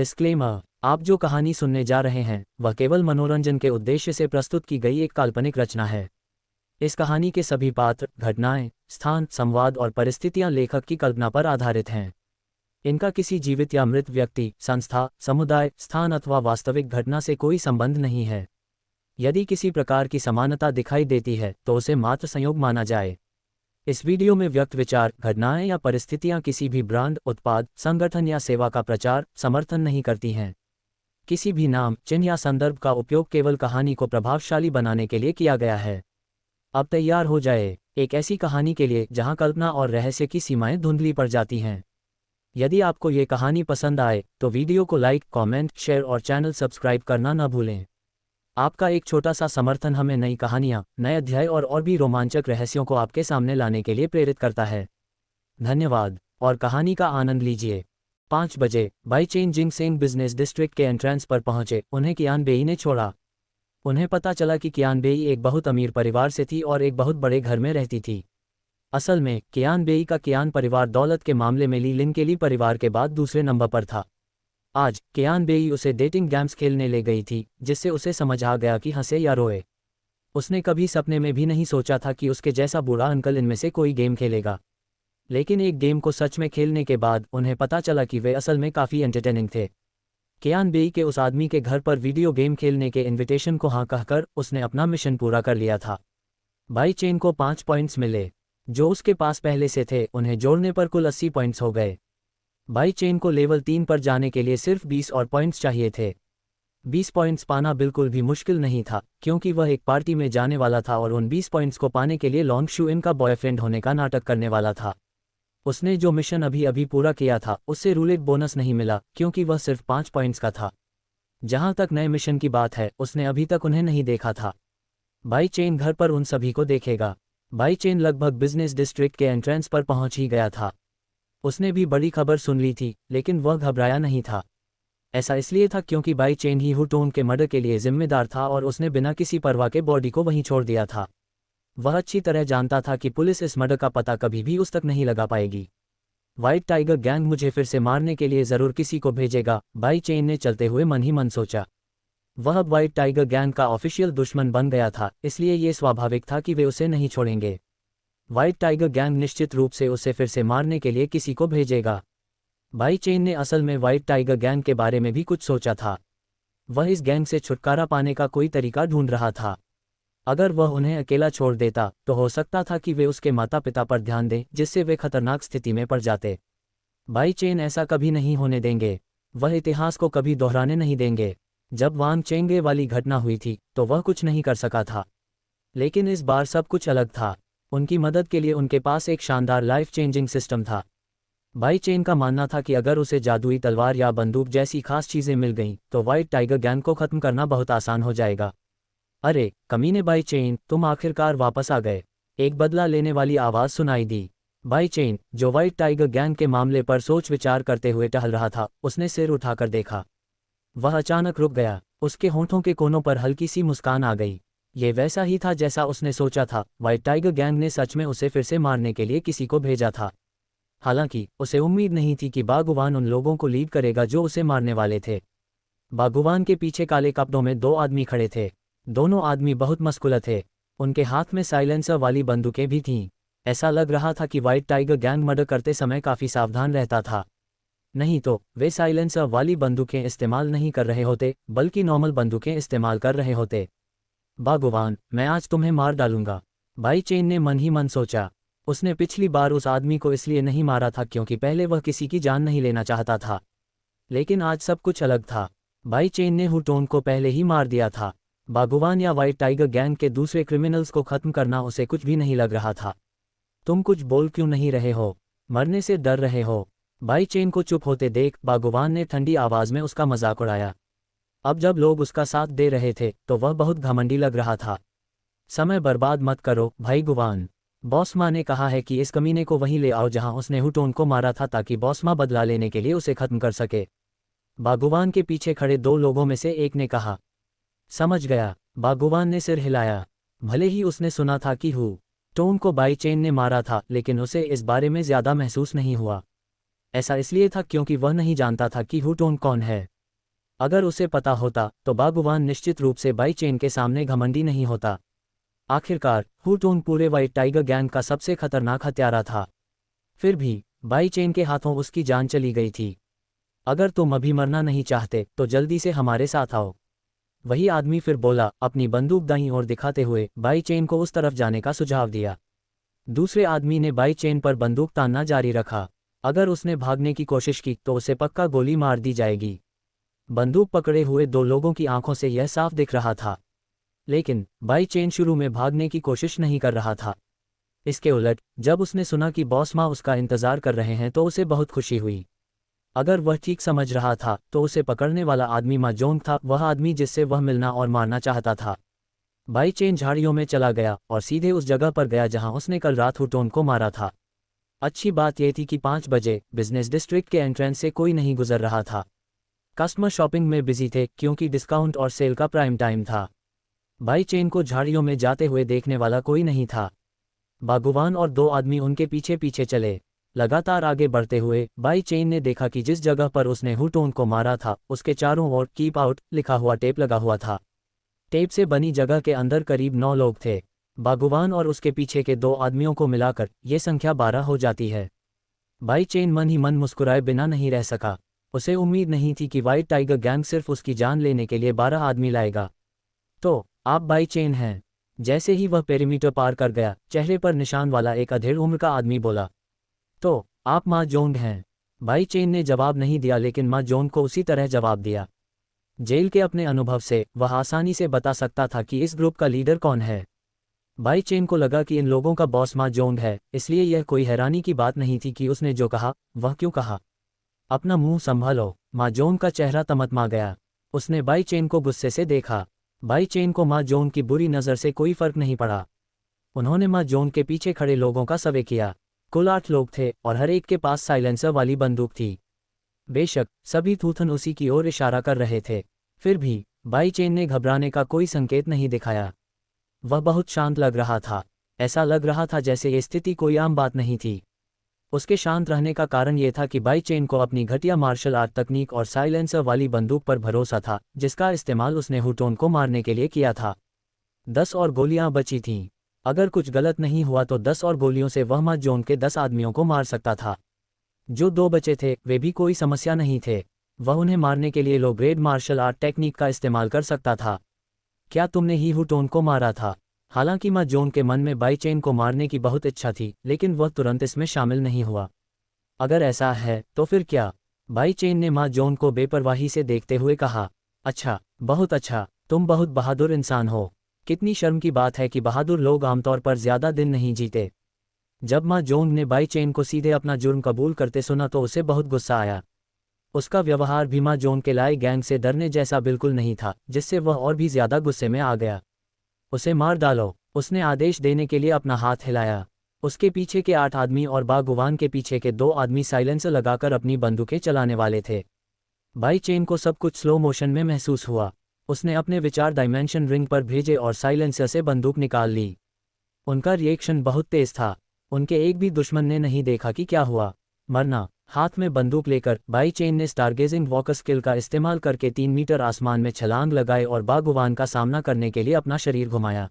Disclaimer, आप जो कहानी सुनने जा रहे हैं वह केवल मनोरंजन के उद्देश्य से प्रस्तुत की गई एक काल्पनिक रचना है। इस कहानी के सभी पात्र, घटनाएं, स्थान, संवाद और परिस्थितियां लेखक की कल्पना पर आधारित हैं। इनका किसी जीवित या मृत व्यक्ति, संस्था, समुदाय, स्थान अथवा वास्तविक घटना से कोई संबंध नहीं है। यदि किसी प्रकार की समानता दिखाई देती है तो उसे मात्र संयोग माना जाए। इस वीडियो में व्यक्त विचार, घटनाएं या परिस्थितियां किसी भी ब्रांड, उत्पाद, संगठन या सेवा का प्रचार, समर्थन नहीं करती हैं। किसी भी नाम, चिन्ह या संदर्भ का उपयोग केवल कहानी को प्रभावशाली बनाने के लिए किया गया है। अब तैयार हो जाए एक ऐसी कहानी के लिए जहां कल्पना और रहस्य की सीमाएं धुंधली पड़ जाती हैं। यदि आपको ये कहानी पसंद आए तो वीडियो को लाइक, कमेंट, शेयर और चैनल सब्सक्राइब करना न भूलें। आपका एक छोटा सा समर्थन हमें नई कहानियां, नए अध्याय और भी रोमांचक रहस्यों को आपके सामने लाने के लिए प्रेरित करता है। धन्यवाद और कहानी का आनंद लीजिए। 5 बजे बाई चेन जिंगसेंग बिजनेस डिस्ट्रिक्ट के एंट्रेंस पर पहुंचे उन्हें कियान बेई ने छोड़ा। उन्हें पता चला कि कियान बेई एक बहुत अमीर परिवार से थी और एक बहुत बड़े घर में रहती थी। असल में कियान बेई का कियान परिवार दौलत के मामले में ली लिन के ली परिवार के बाद दूसरे नंबर पर था। आज कियान बेई उसे डेटिंग गेम्स खेलने ले गई थी, जिससे उसे समझ आ गया कि हंसे या रोए। उसने कभी सपने में भी नहीं सोचा था कि उसके जैसा बूढ़ा अंकल इनमें से कोई गेम खेलेगा। लेकिन एक गेम को सच में खेलने के बाद उन्हें पता चला कि वे असल में काफ़ी एंटरटेनिंग थे। कियान बेई के उस आदमी के घर पर वीडियो गेम खेलने के इन्विटेशन को हाँ कहकर उसने अपना मिशन पूरा कर लिया था। बाई चेन को 5 पॉइंट्स मिले, जो उसके पास पहले से थे। उन्हें जोड़ने पर कुल 80 पॉइंट्स हो गए। बाई चेन को लेवल 3 पर जाने के लिए सिर्फ 20 और पॉइंट्स चाहिए थे। 20 पॉइंट्स पाना बिल्कुल भी मुश्किल नहीं था, क्योंकि वह एक पार्टी में जाने वाला था और उन 20 पॉइंट्स को पाने के लिए लॉन्ग शू इन का बॉयफ्रेंड होने का नाटक करने वाला था। उसने जो मिशन अभी अभी पूरा किया था उससे रूलेट बोनस नहीं मिला, क्योंकि वह सिर्फ 5 पॉइंट्स का था। जहां तक नए मिशन की बात है, उसने अभी तक उन्हें नहीं देखा था। बाई चेन घर पर उन सभी को देखेगा। बाई चेन लगभग बिजनेस डिस्ट्रिक्ट के एंट्रेंस पर पहुंच ही गया था। उसने भी बड़ी खबर सुन ली थी, लेकिन वह घबराया नहीं था। ऐसा इसलिए था क्योंकि बाई चेन ही हुटोन के मर्डर के लिए जिम्मेदार था और उसने बिना किसी परवाह के बॉडी को वहीं छोड़ दिया था। वह अच्छी तरह जानता था कि पुलिस इस मर्डर का पता कभी भी उस तक नहीं लगा पाएगी। व्हाइट टाइगर गैंग मुझे फिर से मारने के लिए ज़रूर किसी को भेजेगा, बाई चेन ने चलते हुए मन ही मन सोचा। वह अब व्हाइट टाइगर गैंग का ऑफिशियल दुश्मन बन गया था, इसलिए ये स्वाभाविक था कि वे उसे नहीं छोड़ेंगे। व्हाइट टाइगर गैंग निश्चित रूप से उसे फिर से मारने के लिए किसी को भेजेगा। बाई चेन ने असल में व्हाइट टाइगर गैंग के बारे में भी कुछ सोचा था। वह इस गैंग से छुटकारा पाने का कोई तरीका ढूंढ रहा था। अगर वह उन्हें अकेला छोड़ देता तो हो सकता था कि वे उसके माता पिता पर ध्यान दें, जिससे वे खतरनाक स्थिति में पड़ जाते। बाई चेन ऐसा कभी नहीं होने देंगे। वह इतिहास को कभी दोहराने नहीं देंगे। जब वांग चेंगे वाली घटना हुई थी तो वह कुछ नहीं कर सका था, लेकिन इस बार सब कुछ अलग था। उनकी मदद के लिए उनके पास एक शानदार लाइफ चेंजिंग सिस्टम था। बाई चेन का मानना था कि अगर उसे जादुई तलवार या बंदूक जैसी खास चीज़ें मिल गईं तो व्हाइट टाइगर गैंग को ख़त्म करना बहुत आसान हो जाएगा। अरे कमीने बाई चेन, तुम आखिरकार वापस आ गए, एक बदला लेने वाली आवाज़ सुनाई दी। बाई चेन, जो व्हाइट टाइगर गैंग के मामले पर सोच विचार करते हुए टहल रहा था, उसने सिर उठाकर देखा। वह अचानक रुक गया। उसके होंठों के कोनों पर हल्की सी मुस्कान आ गई। ये वैसा ही था जैसा उसने सोचा था। व्हाइट टाइगर गैंग ने सच में उसे फिर से मारने के लिए किसी को भेजा था। हालांकि उसे उम्मीद नहीं थी कि बागुवान उन लोगों को लीड करेगा जो उसे मारने वाले थे। बागुवान के पीछे काले कपड़ों में 2 आदमी खड़े थे। दोनों आदमी बहुत मस्कुलत थे। उनके हाथ में साइलेंसर वाली बंदूकें भी थीं। ऐसा लग रहा था कि व्हाइट टाइगर गैंग मर्डर करते समय काफ़ी सावधान रहता था। नहीं तो वे साइलेंसर वाली बंदूकें इस्तेमाल नहीं कर रहे होते, बल्कि नॉर्मल बंदूकें इस्तेमाल कर रहे होते। बागुवान, मैं आज तुम्हें मार डालूंगा, बाई चेन ने मन ही मन सोचा। उसने पिछली बार उस आदमी को इसलिए नहीं मारा था क्योंकि पहले वह किसी की जान नहीं लेना चाहता था, लेकिन आज सब कुछ अलग था। बाई चेन ने हुटोन को पहले ही मार दिया था। बागुवान या व्हाइट टाइगर गैंग के दूसरे क्रिमिनल्स को खत्म करना उसे कुछ भी नहीं लग रहा था। तुम कुछ बोल क्यों नहीं रहे हो? मरने से डर रहे हो? बाई चेन को चुप होते देख बागुवान ने ठंडी आवाज़ में उसका मजाक उड़ाया। अब जब लोग उसका साथ दे रहे थे तो वह बहुत घमंडी लग रहा था। समय बर्बाद मत करो भाई गुवान, बॉस माँ ने कहा है कि इस कमीने को वहीं ले आओ जहां उसने हुटोन को मारा था, ताकि बॉस माँ बदला लेने के लिए उसे खत्म कर सके। बागुवान के पीछे खड़े 2 लोगों में से एक ने कहा। समझ गया, बागुवान ने सिर हिलाया। भले ही उसने सुना था कि हुटोन को बाई चेन ने मारा था, लेकिन उसे इस बारे में ज़्यादा महसूस नहीं हुआ। ऐसा इसलिए था क्योंकि वह नहीं जानता था कि हुटोन कौन है। अगर उसे पता होता तो बागुवान निश्चित रूप से बाई चेन के सामने घमंडी नहीं होता। आखिरकार हू टोंग पूरे व्हाइट टाइगर गैंग का सबसे खतरनाक हत्यारा था। फिर भी बाई चेन के हाथों उसकी जान चली गई थी। अगर तुम अभी मरना नहीं चाहते तो जल्दी से हमारे साथ आओ। वही आदमी फिर बोला, अपनी बंदूक दाईं ओर दिखाते हुए बाई चेन को उस तरफ जाने का सुझाव दिया। दूसरे आदमी ने बाई चेन पर बंदूक तानना जारी रखा। अगर उसने भागने की कोशिश की तो उसे पक्का गोली मार दी जाएगी। बंदूक पकड़े हुए दो लोगों की आंखों से यह साफ दिख रहा था। लेकिन बाई चेन शुरू में भागने की कोशिश नहीं कर रहा था। इसके उलट जब उसने सुना कि बॉस माँ उसका इंतजार कर रहे हैं तो उसे बहुत खुशी हुई। अगर वह ठीक समझ रहा था तो उसे पकड़ने वाला आदमी मा जोंग था, वह आदमी जिससे वह मिलना और मारना चाहता था। बाई चेन झाड़ियों में चला गया और सीधे उस जगह पर गया जहां उसने कल रात हुटोन को मारा था। अच्छी बात यह थी कि 5 बजे बिजनेस डिस्ट्रिक्ट के एंट्रेंस से कोई नहीं गुजर रहा था। कस्टमर शॉपिंग में बिजी थे क्योंकि डिस्काउंट और सेल का प्राइम टाइम था। बाई चेन को झाड़ियों में जाते हुए देखने वाला कोई नहीं था। बागुवान और 2 आदमी उनके पीछे पीछे चले। लगातार आगे बढ़ते हुए बाई चेन ने देखा कि जिस जगह पर उसने हुटोन को मारा था उसके चारों ओर कीप आउट लिखा हुआ टेप लगा हुआ था। टेप से बनी जगह के अंदर करीब 9 लोग थे। बागुवान और उसके पीछे के 2 आदमियों को मिलाकर ये संख्या 12 हो जाती है। बाई चेन मन ही मन मुस्कुराए बिना नहीं रह सका। उसे उम्मीद नहीं थी कि व्हाइट टाइगर गैंग सिर्फ उसकी जान लेने के लिए 12 आदमी लाएगा। तो आप बाई चेन हैं? जैसे ही वह पेरीमीटर पार कर गया, चेहरे पर निशान वाला एक अधेड़ उम्र का आदमी बोला। तो आप मा जोंग हैं? बाई चेन ने जवाब नहीं दिया, लेकिन मा जोंग को उसी तरह जवाब दिया। जेल के अपने अनुभव से वह आसानी से बता सकता था कि इस ग्रुप का लीडर कौन है। बाई चेन को लगा कि इन लोगों का बॉस मा जोंग है, इसलिए यह कोई हैरानी की बात नहीं थी कि उसने जो कहा वह क्यों कहा। अपना मुंह संभालो। मा जोंग का चेहरा तमतमा गया। उसने बाई चेन को गुस्से से देखा। बाई चेन को मा जोंग की बुरी नज़र से कोई फर्क नहीं पड़ा। उन्होंने मा जोंग के पीछे खड़े लोगों का सर्वे किया। कुल 8 लोग थे और हर एक के पास साइलेंसर वाली बंदूक थी। बेशक सभी थूथन उसी की ओर इशारा कर रहे थे, फिर भी बाई चेन ने घबराने का कोई संकेत नहीं दिखाया। वह बहुत शांत लग रहा था। ऐसा लग रहा था जैसे ये स्थिति कोई आम बात नहीं थी। उसके शांत रहने का कारण ये था कि बाई चेन को अपनी घटिया मार्शल आर्ट तकनीक और साइलेंसर वाली बंदूक पर भरोसा था, जिसका इस्तेमाल उसने हुटोन को मारने के लिए किया था। 10 और गोलियां बची थीं। अगर कुछ गलत नहीं हुआ तो 10 और गोलियों से वह मा जोंग के 10 आदमियों को मार सकता था। जो 2 बचे थे वे भी कोई समस्या नहीं थे। वह उन्हें मारने के लिए low grade martial art technique का इस्तेमाल कर सकता था। क्या तुमने ही हुटोन को मारा था? हालांकि मा जोंग के मन में बाई चेन को मारने की बहुत इच्छा थी, लेकिन वह तुरंत इसमें शामिल नहीं हुआ। अगर ऐसा है तो फिर क्या? बाई चेन ने मा जोंग को बेपरवाही से देखते हुए कहा। अच्छा, बहुत अच्छा, तुम बहुत बहादुर इंसान हो। कितनी शर्म की बात है कि बहादुर लोग आमतौर पर ज्यादा दिन नहीं जीते। जब मा जोंग ने बाई चेन को सीधे अपना जुर्म कबूल करते सुना तो उसे बहुत गुस्सा आया। उसका व्यवहार भी मा जोंग के लाई गैंग से डरने जैसा बिल्कुल नहीं था, जिससे वह और भी ज्यादा गुस्से में आ गया। उसे मार डालो, उसने आदेश देने के लिए अपना हाथ हिलाया। उसके पीछे के 8 आदमी और बागुवान के पीछे के 2 आदमी साइलेंसर लगाकर अपनी बंदूकें चलाने वाले थे। बाई चेन को सब कुछ स्लो मोशन में महसूस हुआ। उसने अपने विचार डायमेंशन रिंग पर भेजे और साइलेंसर से बंदूक निकाल ली। उनका रिएक्शन बहुत तेज था। उनके एक भी दुश्मन ने नहीं देखा कि क्या हुआ। मरना। हाथ में बंदूक लेकर बाई चेन ने स्टारगेजिंग वॉकर स्किल का इस्तेमाल करके 3 मीटर आसमान में छलांग लगाए और बागुवान का सामना करने के लिए अपना शरीर घुमाया।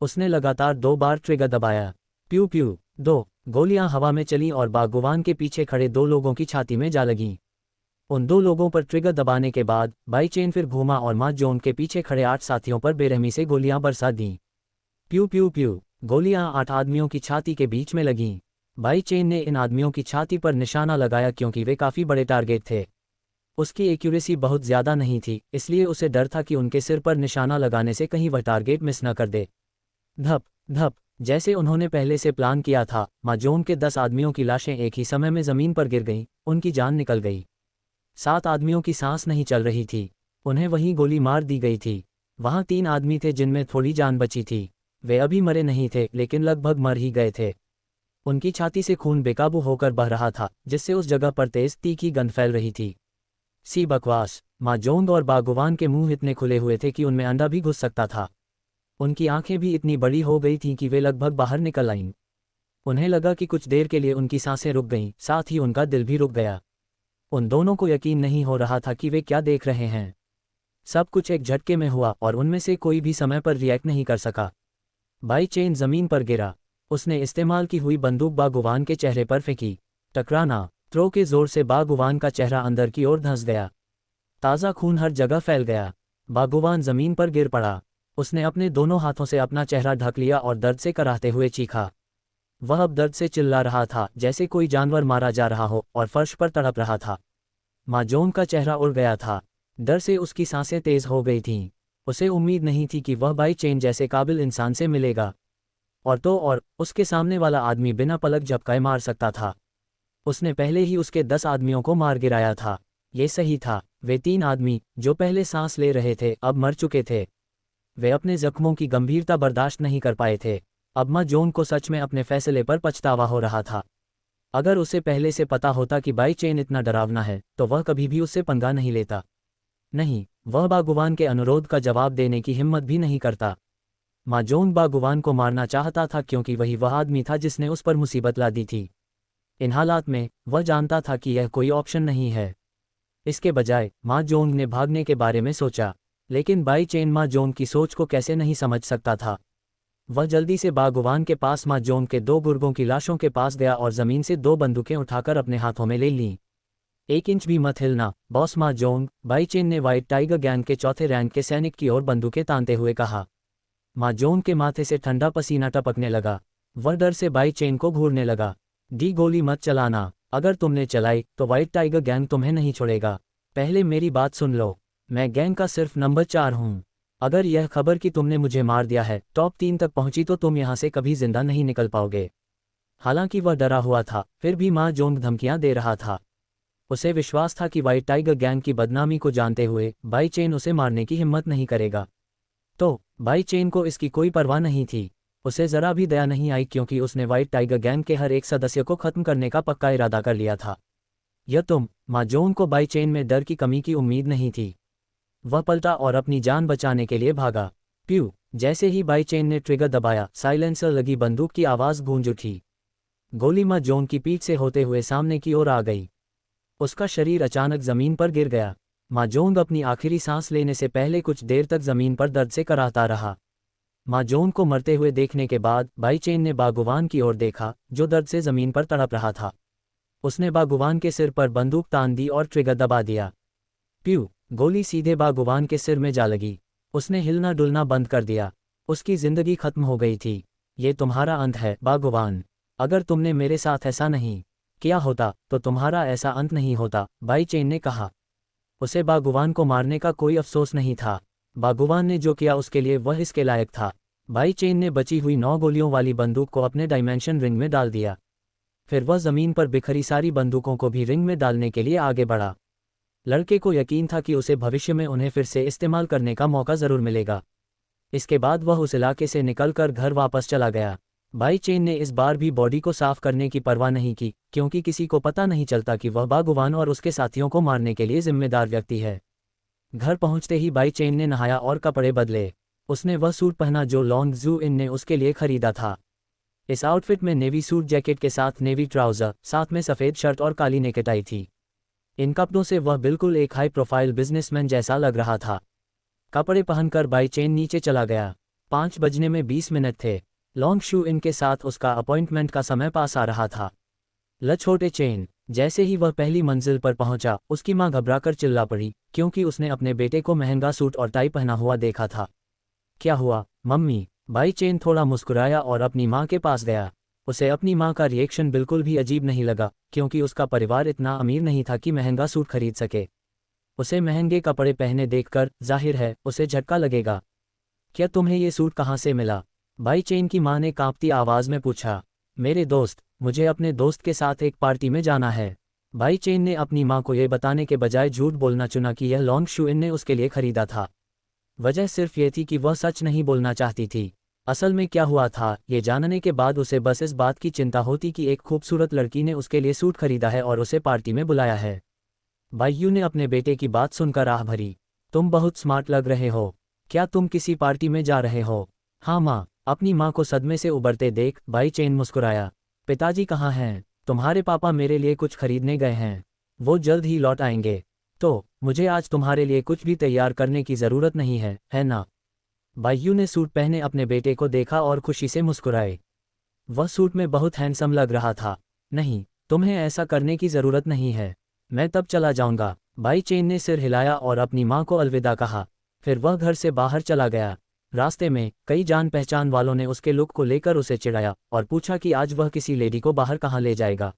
उसने लगातार 2 बार ट्रिगर दबाया। प्यू प्यू। 2 गोलियां हवा में चलीं और बागुवान के पीछे खड़े 2 लोगों की छाती में जा लगीं। उन 2 लोगों पर ट्रिगर दबाने के बाद बाई चेन फिर घूमा और मा जोंग के पीछे खड़े 8 साथियों पर बेरहमी से गोलियां बरसा दीं। प्यू प्यू प्यू। गोलियां 8 आदमियों की छाती के बीच में लगीं। बाई चेन ने इन आदमियों की छाती पर निशाना लगाया क्योंकि वे काफ़ी बड़े टारगेट थे। उसकी एक्यूरेसी बहुत ज़्यादा नहीं थी, इसलिए उसे डर था कि उनके सिर पर निशाना लगाने से कहीं वह टारगेट मिस न कर दे। धप धप। जैसे उन्होंने पहले से प्लान किया था, मा जोंग के 10 आदमियों की लाशें एक ही समय में ज़मीन पर गिर गईं। उनकी जान निकल गई। 7 आदमियों की सांस नहीं चल रही थी। उन्हें वहीं गोली मार दी गई थी। वहाँ 3 आदमी थे जिनमें थोड़ी जान बची थी। वे अभी मरे नहीं थे, लेकिन लगभग मर ही गए थे। उनकी छाती से खून बेकाबू होकर बह रहा था, जिससे उस जगह पर तेज तीखी गंध फैल रही थी। सी बकवास। मा जोंग और बागुवान के मुंह इतने खुले हुए थे कि उनमें अंडा भी घुस सकता था। उनकी आंखें भी इतनी बड़ी हो गई थीं कि वे लगभग बाहर निकल आईं। उन्हें लगा कि कुछ देर के लिए उनकी सांसें रुक गईं, साथ ही उनका दिल भी रुक गया। उन दोनों को यकीन नहीं हो रहा था कि वे क्या देख रहे हैं। सब कुछ एक झटके में हुआ और उनमें से कोई भी समय पर रिएक्ट नहीं कर सका। बाई चेन जमीन पर गिरा। उसने इस्तेमाल की हुई बंदूक बागुवान के चेहरे पर फेंकी। टकराना, थ्रो के जोर से बागुवान का चेहरा अंदर की ओर धंस गया। ताज़ा खून हर जगह फैल गया। बागुवान जमीन पर गिर पड़ा। उसने अपने दोनों हाथों से अपना चेहरा ढक लिया और दर्द से कराहते हुए चीखा। वह अब दर्द से चिल्ला रहा था जैसे कोई जानवर मारा जा रहा हो और फर्श पर तड़प रहा था। माजोन का चेहरा उड़ गया था। डर से उसकी सांसें तेज हो गई थीं। उसे उम्मीद नहीं थी कि वह बाई चेन जैसे काबिल इंसान से मिलेगा। और उसके सामने वाला आदमी बिना पलक झपकाए मार सकता था। उसने पहले ही उसके 10 आदमियों को मार गिराया था। ये सही था, वे 3 आदमी जो पहले सांस ले रहे थे अब मर चुके थे। वे अपने जख्मों की गंभीरता बर्दाश्त नहीं कर पाए थे। अब माजोन को सच में अपने फैसले पर पछतावा हो रहा था। अगर उसे पहले से पता होता कि बाई चेन इतना डरावना है तो वह कभी भी उससे पंगा नहीं लेता। नहीं, वह बागुवान के अनुरोध का जवाब देने की हिम्मत भी नहीं करता। माजोन बागुवान को मारना चाहता था क्योंकि वही वह आदमी था जिसने उस पर मुसीबत ला दी थी। इन हालात में वह जानता था कि यह कोई ऑप्शन नहीं है। इसके बजाय माजोन ने भागने के बारे में सोचा, लेकिन बाई चेन माजोन की सोच को कैसे नहीं समझ सकता था। वह जल्दी से बागुवान के पास माजोन के 2 गुर्गों की लाशों के पास गया और ज़मीन से 2 बंदूकें उठाकर अपने हाथों में ले लीं। 1 इंच भी मत हिलना, बॉस माजोन, बाई चेन ने व्हाइट टाइगर गैंग के चौथे रैंक के सैनिक की ओर बंदूकें तानते हुए कहा। माजोन के माथे से ठंडा पसीना टपकने लगा। वह डर से बाई चेन को घूरने लगा। डी गोली मत चलाना, अगर तुमने चलाई तो व्हाइट टाइगर गैंग तुम्हें नहीं छोड़ेगा। पहले मेरी बात सुन लो, मैं गैंग का सिर्फ नंबर 4 हूँ। अगर यह खबर कि तुमने मुझे मार दिया है टॉप 3 तक पहुंची तो तुम यहाँ से कभी जिंदा नहीं निकल पाओगे। हालांकि वह डरा हुआ था, फिर भी माजोन धमकियां दे रहा था। उसे विश्वास था कि व्हाइट टाइगर गैंग की बदनामी को जानते हुए बाई चेन उसे मारने की हिम्मत नहीं करेगा। तो बाई चेन को इसकी कोई परवाह नहीं थी। उसे जरा भी दया नहीं आई क्योंकि उसने व्हाइट टाइगर गैंग के हर एक सदस्य को खत्म करने का पक्का इरादा कर लिया था। माजोन को बाई चेन में डर की कमी की उम्मीद नहीं थी। वह पलटा और अपनी जान बचाने के लिए भागा। प्यू, जैसे ही बाई चेन ने ट्रिगर दबाया साइलेंसर लगी बंदूक की आवाज़ गूंज उठी। गोली माजोन की पीठ से होते हुए सामने की ओर आ गई। उसका शरीर अचानक जमीन पर गिर गया। माजोन अपनी आखिरी सांस लेने से पहले कुछ देर तक जमीन पर दर्द से कराहता रहा। माजोन को मरते हुए देखने के बाद बाई चेन ने बागुवान की ओर देखा जो दर्द से जमीन पर तड़प रहा था। उसने बागुवान के सिर पर बंदूक तान दी और ट्रिगर दबा दिया। प्यू, गोली सीधे बागुवान के सिर में जा लगी। उसने हिलना डुलना बंद कर दिया। उसकी जिंदगी खत्म हो गई थी। ये तुम्हारा अंत है बागुवान। अगर तुमने मेरे साथ ऐसा नहीं किया होता तो तुम्हारा ऐसा अंत नहीं होता, बाई चेन ने कहा। उसे बागुवान को मारने का कोई अफसोस नहीं था। बागुवान ने जो किया उसके लिए वह इसके लायक था। बाई चेन ने बची हुई 9 गोलियों वाली बंदूक को अपने डायमेंशन रिंग में डाल दिया। फिर वह जमीन पर बिखरी सारी बंदूकों को भी रिंग में डालने के लिए आगे बढ़ा। लड़के को यकीन था कि उसे भविष्य में उन्हें फिर से इस्तेमाल करने का मौका ज़रूर मिलेगा। इसके बाद वह उस इलाके से निकलकर घर वापस चला गया। बाई चेन ने इस बार भी बॉडी को साफ करने की परवाह नहीं की क्योंकि किसी को पता नहीं चलता कि वह बागुवान और उसके साथियों को मारने के लिए जिम्मेदार व्यक्ति है। घर पहुंचते ही बाई चेन ने नहाया और कपड़े बदले। उसने वह सूट पहना जो लॉन्ग जू इन ने उसके लिए खरीदा था। इस आउटफिट में नेवी सूट जैकेट के साथ नेवी ट्राउज़र, साथ में सफ़ेद शर्ट और काली नेकटाई थी। इन कपड़ों से वह बिल्कुल एक हाई प्रोफाइल बिजनेसमैन जैसा लग रहा था। कपड़े पहनकर बाई चेन नीचे चला गया। 5 बजने में 20 मिनट थे। लॉन्ग शू इन के साथ उसका अपॉइंटमेंट का समय पास आ रहा था। छोटे चेन। जैसे ही वह पहली मंजिल पर पहुंचा उसकी मां घबराकर चिल्ला पड़ी क्योंकि उसने अपने बेटे को महंगा सूट और टाई पहना हुआ देखा था। क्या हुआ मम्मी? बाई चेन थोड़ा मुस्कुराया और अपनी मां के पास गया। उसे अपनी मां का रिएक्शन बिल्कुल भी अजीब नहीं लगा क्योंकि उसका परिवार इतना अमीर नहीं था कि महंगा सूट खरीद सके। उसे महंगे कपड़े पहने देखकर जाहिर है उसे झटका लगेगा। क्या तुम्हें ये सूट कहाँ से मिला? बाई चेन की मां ने कांपती आवाज़ में पूछा। मेरे दोस्त, मुझे अपने दोस्त के साथ एक पार्टी में जाना है। बाई चेन ने अपनी मां को यह बताने के बजाय झूठ बोलना चुना कि यह लॉन्ग शू इन ने उसके लिए खरीदा था। वजह सिर्फ ये थी कि वह सच नहीं बोलना चाहती थी। असल में क्या हुआ था ये जानने के बाद उसे बस इस बात की चिंता होती कि एक खूबसूरत लड़की ने उसके लिए सूट खरीदा है और उसे पार्टी में बुलाया है। बाईयू ने अपने बेटे की बात सुनकर आह भरी। तुम बहुत स्मार्ट लग रहे हो। क्या तुम किसी पार्टी में जा रहे हो? हाँ माँ। अपनी माँ को सदमे से उबरते देख बाई चेन मुस्कुराया। पिताजी कहाँ हैं? तुम्हारे पापा मेरे लिए कुछ खरीदने गए हैं। वो जल्द ही लौट आएंगे। तो मुझे आज तुम्हारे लिए कुछ भी तैयार करने की ज़रूरत नहीं है ना? बायू ने सूट पहने अपने बेटे को देखा और खुशी से मुस्कुराए। वह सूट में बहुत हैंडसम लग रहा था। नहीं, तुम्हें ऐसा करने की ज़रूरत नहीं है, मैं तब चला जाऊंगा। बाई चेन ने सिर हिलाया और अपनी माँ को अलविदा कहा। फिर वह घर से बाहर चला गया। रास्ते में कई जान पहचान वालों ने उसके लुक को लेकर उसे चिढ़ाया और पूछा कि आज वह किसी लेडी को बाहर कहाँ ले जाएगा।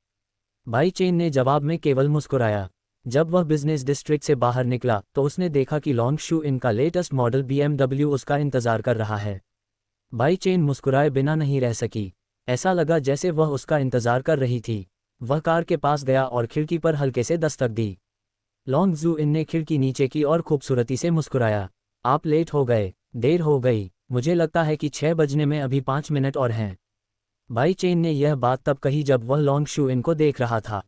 बाई चेन ने जवाब में केवल मुस्कुराया। जब वह बिजनेस डिस्ट्रिक्ट से बाहर निकला तो उसने देखा कि लॉन्ग शू इन का लेटेस्ट मॉडल BMW उसका इंतजार कर रहा है। बाई चेन मुस्कुराए बिना नहीं रह सकी। ऐसा लगा जैसे वह उसका इंतजार कर रही थी। वह कार के पास गया और खिड़की पर हल्के से दस्तक दी। लॉन्ग जू इन ने खिड़की नीचे की और खूबसूरती से मुस्कुराया। आप लेट हो गए, देर हो गई। मुझे लगता है कि 6 बजने में अभी 5 मिनट और हैं। बाई चेन ने यह बात तब कही जब वह लॉन्ग शू इन को देख रहा था।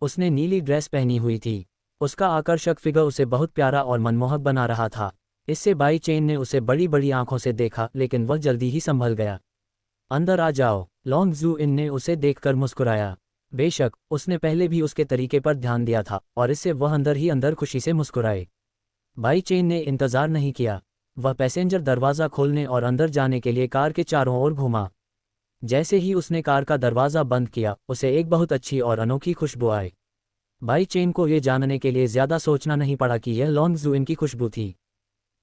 उसने नीली ड्रेस पहनी हुई थी। उसका आकर्षक फिगर उसे बहुत प्यारा और मनमोहक बना रहा था। इससे बाई चेन ने उसे बड़ी बड़ी आंखों से देखा, लेकिन वह जल्दी ही संभल गया। अंदर आ जाओ, लॉन्ग जू इन ने उसे देखकर मुस्कुराया। बेशक उसने पहले भी उसके तरीके पर ध्यान दिया था और इससे वह अंदर ही अंदर खुशी से मुस्कुराए। बाई चेन ने इंतजार नहीं किया। वह पैसेंजर दरवाज़ा खोलने और अंदर जाने के लिए कार के चारों ओर घूमा। जैसे ही उसने कार का दरवाज़ा बंद किया, उसे एक बहुत अच्छी और अनोखी खुशबू आई। बाई चेन को यह जानने के लिए ज़्यादा सोचना नहीं पड़ा कि यह लॉन्ग जू इन की खुशबू थी।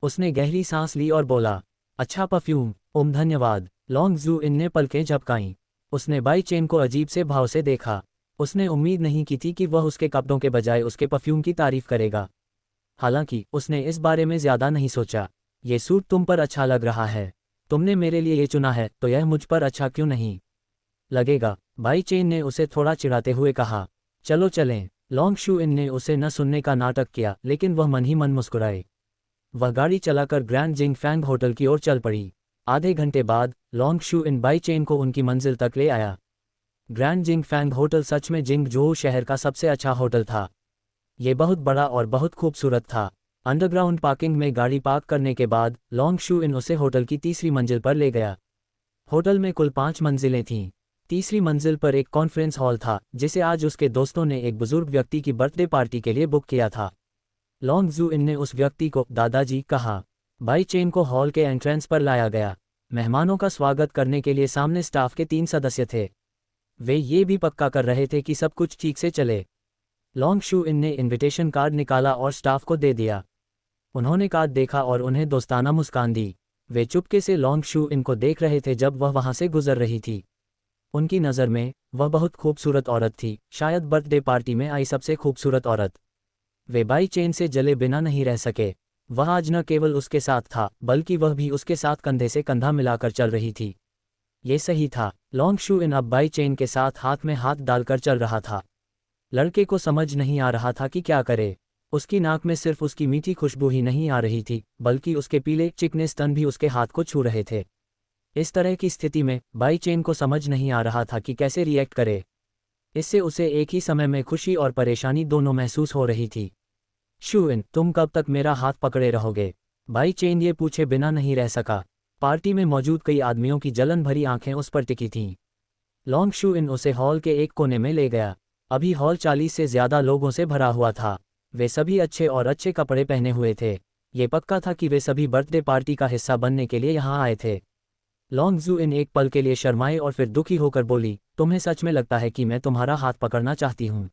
उसने गहरी सांस ली और बोला, अच्छा परफ्यूम, धन्यवाद। लॉन्ग जू इन ने पलकें झपकाईं। उसने बाई चेन को अजीब से भाव से देखा। उसने उम्मीद नहीं की थी कि वह उसके कपड़ों के बजाय उसके परफ्यूम की तारीफ करेगा। हालांकि उसने इस बारे में ज़्यादा नहीं सोचा। ये सूट तुम पर अच्छा लग रहा है। तुमने मेरे लिए ये चुना है तो यह मुझ पर अच्छा क्यों नहीं लगेगा? बाई चेन ने उसे थोड़ा चिढ़ाते हुए कहा। चलो चलें। लॉन्ग शू इन ने उसे न सुनने का नाटक किया, लेकिन वह मन ही मन मुस्कुराए। वह गाड़ी चलाकर ग्रैंड जिंग फैंग होटल की ओर चल पड़ी। आधे घंटे बाद long shoe in by chain को उनकी मंजिल तक ले आया। ग्रैंड जिंग फैंग होटल सच में जिंगजोऊ शहर का सबसे अच्छा होटल था। ये बहुत बड़ा और बहुत खूबसूरत था। अंडरग्राउंड पार्किंग में गाड़ी पार्क करने के बाद लॉन्ग शू इन उसे होटल की तीसरी मंजिल पर ले गया। होटल में कुल 5 मंजिलें थीं। तीसरी मंजिल पर एक कॉन्फ्रेंस हॉल था, जिसे आज उसके दोस्तों ने एक बुजुर्ग व्यक्ति की बर्थडे पार्टी के लिए बुक किया था। लॉन्ग जू इन ने उस व्यक्ति को दादाजी कहा। बाई चेन को हॉल के एंट्रेंस पर लाया गया। मेहमानों का स्वागत करने के लिए सामने स्टाफ के 3 सदस्य थे। वे ये भी पक्का कर रहे थे कि सब कुछ ठीक से चले। लॉन्ग शू इन ने इनविटेशन कार्ड निकाला और स्टाफ को दे दिया। उन्होंने कार्ड देखा और उन्हें दोस्ताना मुस्कान दी। वे चुपके से लॉन्ग शू इन को देख रहे थे जब वह वहां से गुजर रही थी। उनकी नज़र में वह बहुत खूबसूरत औरत थी, शायद बर्थडे पार्टी में आई सबसे खूबसूरत औरत। वे बाई चेन से जले बिना नहीं रह सके। वह आज न केवल उसके साथ था, बल्कि वह भी उसके साथ कंधे से कंधा मिलाकर चल रही थी। ये सही था। लॉन्ग शू इन अब बाई चेन के साथ हाथ में हाथ डालकर चल रहा था। लड़के को समझ नहीं आ रहा था कि क्या करे। उसकी नाक में सिर्फ उसकी मीठी खुशबू ही नहीं आ रही थी, बल्कि उसके पीले चिकने स्तन भी उसके हाथ को छू रहे थे। इस तरह की स्थिति में बाई चेन को समझ नहीं आ रहा था कि कैसे रिएक्ट करे। इससे उसे एक ही समय में खुशी और परेशानी दोनों महसूस हो रही थी। शू इन, तुम कब तक मेरा हाथ पकड़े रहोगे? बाई चेन ये पूछे बिना नहीं रह सका। पार्टी में मौजूद कई आदमियों की जलन भरी आंखें उस पर टिकी थीं। लॉन्ग शू इन उसे हॉल के एक कोने में ले गया। अभी हॉल 40 से ज़्यादा लोगों से भरा हुआ था। वे सभी अच्छे और अच्छे कपड़े पहने हुए थे। ये पक्का था कि वे सभी बर्थडे पार्टी का हिस्सा बनने के लिए यहाँ आए थे। लॉन्ग जू इन एक पल के लिए शर्माई और फिर दुखी होकर बोली, तुम्हें सच में लगता है कि मैं तुम्हारा हाथ पकड़ना चाहती हूँ?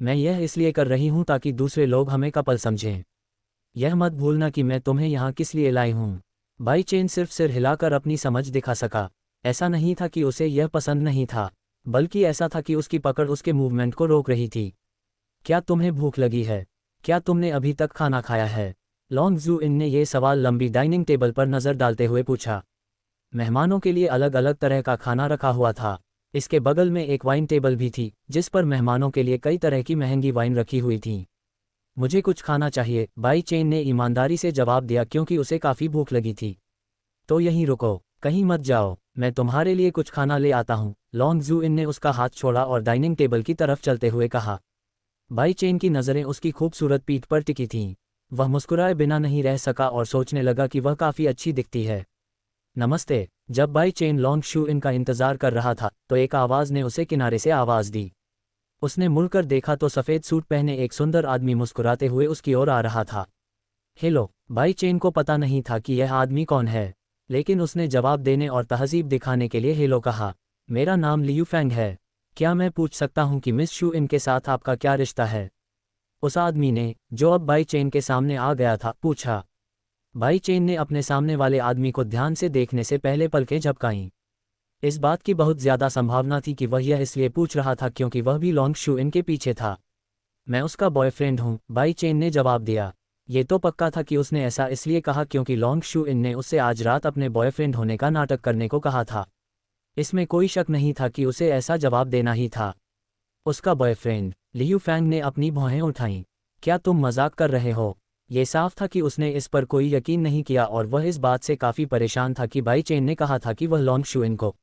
मैं यह इसलिए कर रही हूँ ताकि दूसरे लोग हमें कपल समझें। यह मत भूलना कि मैं तुम्हें यहाँ किस लिए लाई हूँ। बाई चेन सिर्फ सिर हिलाकर अपनी समझ दिखा सका। ऐसा नहीं था कि उसे यह पसंद नहीं था, बल्कि ऐसा था कि उसकी पकड़ उसके मूवमेंट को रोक रही थी। क्या तुम्हें भूख लगी है? क्या तुमने अभी तक खाना खाया है? लॉन्ग जू इन ने यह सवाल लंबी डाइनिंग टेबल पर नज़र डालते हुए पूछा। मेहमानों के लिए अलग अलग तरह का खाना रखा हुआ था। इसके बगल में एक वाइन टेबल भी थी, जिस पर मेहमानों के लिए कई तरह की महंगी वाइन रखी हुई थी। मुझे कुछ खाना चाहिए, बाई चेन ने ईमानदारी से जवाब दिया, क्योंकि उसे काफ़ी भूख लगी थी। तो यहीं रुको, कहीं मत जाओ, मैं तुम्हारे लिए कुछ खाना ले आता हूँ। लॉन्ग जू इन ने उसका हाथ छोड़ा और डाइनिंग टेबल की तरफ चलते हुए कहा। बाई चेन की नज़रें उसकी खूबसूरत पीठ पर टिकी थीं। वह मुस्कुराए बिना नहीं रह सका और सोचने लगा कि वह काफ़ी अच्छी दिखती है। नमस्ते। जब बाई चेन लॉन्ग शू इन का इंतज़ार कर रहा था तो एक आवाज़ ने उसे किनारे से आवाज़ दी। उसने मुड़कर देखा तो सफ़ेद सूट पहने एक सुंदर आदमी मुस्कुराते हुए उसकी ओर आ रहा था। हेलो। बाई चेन को पता नहीं था कि यह आदमी कौन है, लेकिन उसने जवाब देने और तहज़ीब दिखाने के लिए हेलो कहा। मेरा नाम लियू फैंग है। क्या मैं पूछ सकता हूँ कि मिस शू इन के साथ आपका क्या रिश्ता है? उस आदमी ने, जो अब बाई चेन के सामने आ गया था, पूछा। बाई चेन ने अपने सामने वाले आदमी को ध्यान से देखने से पहले पलकें झपकाईं। इस बात की बहुत ज़्यादा संभावना थी कि वह यह इसलिए पूछ रहा था क्योंकि वह भी लॉन्ग शू इन के पीछे था। मैं उसका बॉयफ्रेंड हूँ, बाई चेन ने जवाब दिया। ये तो पक्का था कि उसने ऐसा इसलिए कहा क्योंकि लॉन्ग शू इन ने उससे आज रात अपने बॉयफ्रेंड होने का नाटक करने को कहा था। इसमें कोई शक नहीं था कि उसे ऐसा जवाब देना ही था। उसका बॉयफ्रेंड। लियू फैंग ने अपनी भौहें उठाईं। क्या तुम मजाक कर रहे हो? ये साफ था कि उसने इस पर कोई यकीन नहीं किया और वह इस बात से काफ़ी परेशान था कि बाई चेन ने कहा था कि वह लॉन्ग शू इन को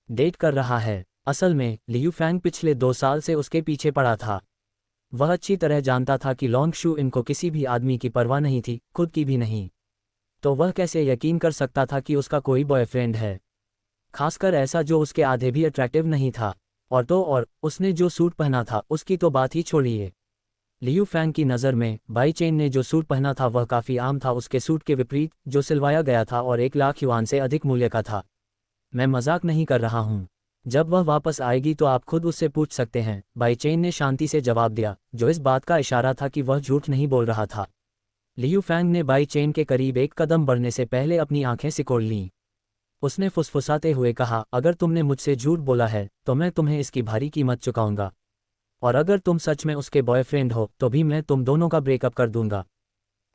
डेट कर रहा है। असल में लियू फैंग पिछले 2 साल से उसके पीछे पड़ा था। वह अच्छी तरह जानता था कि लॉन्ग शू इनको किसी भी आदमी की परवाह नहीं थी, खुद की भी नहीं। तो वह कैसे यकीन कर सकता था कि उसका कोई बॉयफ्रेंड है, खासकर ऐसा जो उसके आधे भी अट्रैक्टिव नहीं था। और उसने जो सूट पहना था उसकी तो बात ही छोड़िए। लियू फैंग की नज़र में बाई चेन ने जो सूट पहना था वह काफ़ी आम था, उसके सूट के विपरीत जो सिलवाया गया था और 1 लाख युआन से अधिक मूल्य का था। मैं मजाक नहीं कर रहा हूँ। जब वह वापस आएगी तो आप खुद उससे पूछ सकते हैं, बाई चेन ने शांति से जवाब दिया, जो इस बात का इशारा था कि वह झूठ नहीं बोल रहा था। लियू फैंग ने बाई चेन के करीब एक कदम बढ़ने से पहले अपनी आंखें सिकोड़ लीं। उसने फुसफुसाते हुए कहा, अगर तुमने मुझसे झूठ बोला है तो मैं तुम्हें इसकी भारी कीमत चुकाऊंगा। और अगर तुम सच में उसके बॉयफ्रेंड हो तो भी मैं तुम दोनों का ब्रेकअप कर दूंगा।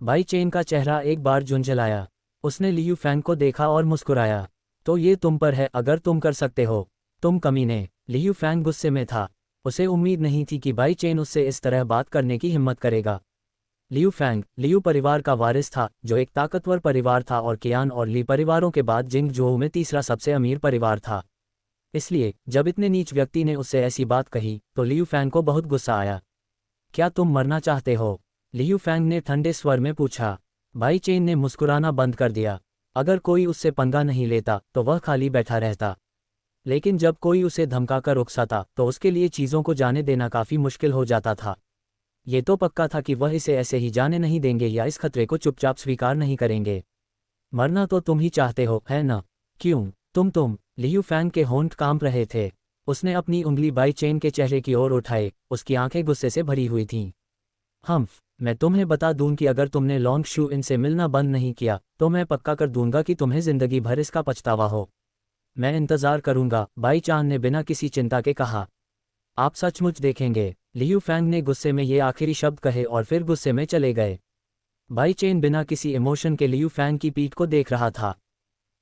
बाई चेन का चेहरा एक बार झुंझलाया। उसने लियू फैंग को देखा और मुस्कुराया। तो ये तुम पर है, अगर तुम कर सकते हो। तुम कमीने। लियू फैंग गुस्से में था। उसे उम्मीद नहीं थी कि बाई चेन उससे इस तरह बात करने की हिम्मत करेगा। लियू फैंग लियू परिवार का वारिस था, जो एक ताकतवर परिवार था और कियान और ली परिवारों के बाद जिंगजोऊ में तीसरा सबसे अमीर परिवार था। इसलिए जब इतने नीच व्यक्ति ने उससे ऐसी बात कही तो लियू फैंग को बहुत गुस्सा आया। क्या तुम मरना चाहते हो? लियू फैंग ने ठंडे स्वर में पूछा। बाई चेन ने मुस्कुराना बंद कर दिया। अगर कोई उससे पंगा नहीं लेता तो वह खाली बैठा रहता, लेकिन जब कोई उसे धमकाकर उकसाता तो उसके लिए चीज़ों को जाने देना काफ़ी मुश्किल हो जाता था। ये तो पक्का था कि वह इसे ऐसे ही जाने नहीं देंगे या इस खतरे को चुपचाप स्वीकार नहीं करेंगे। मरना तो तुम ही चाहते हो, है ना? क्यों? तुम। लियू फैंग के होंठ कांप रहे थे। उसने अपनी उंगली बाई चेन के चेहरे की ओर उठाए, उसकी आंखें गुस्से से भरी हुई थीं। मैं तुम्हें बता दूं कि अगर तुमने लॉन्ग शू इन से मिलना बंद नहीं किया तो मैं पक्का कर दूंगा कि तुम्हें जिंदगी भर इसका पछतावा हो। मैं इंतज़ार करूंगा, बाई चान ने बिना किसी चिंता के कहा। आप सचमुच देखेंगे? लियू फैंग ने गुस्से में ये आखिरी शब्द कहे और फिर गुस्से में चले गए। बाई चेन बिना किसी इमोशन के लियू फैंग की पीठ को देख रहा था।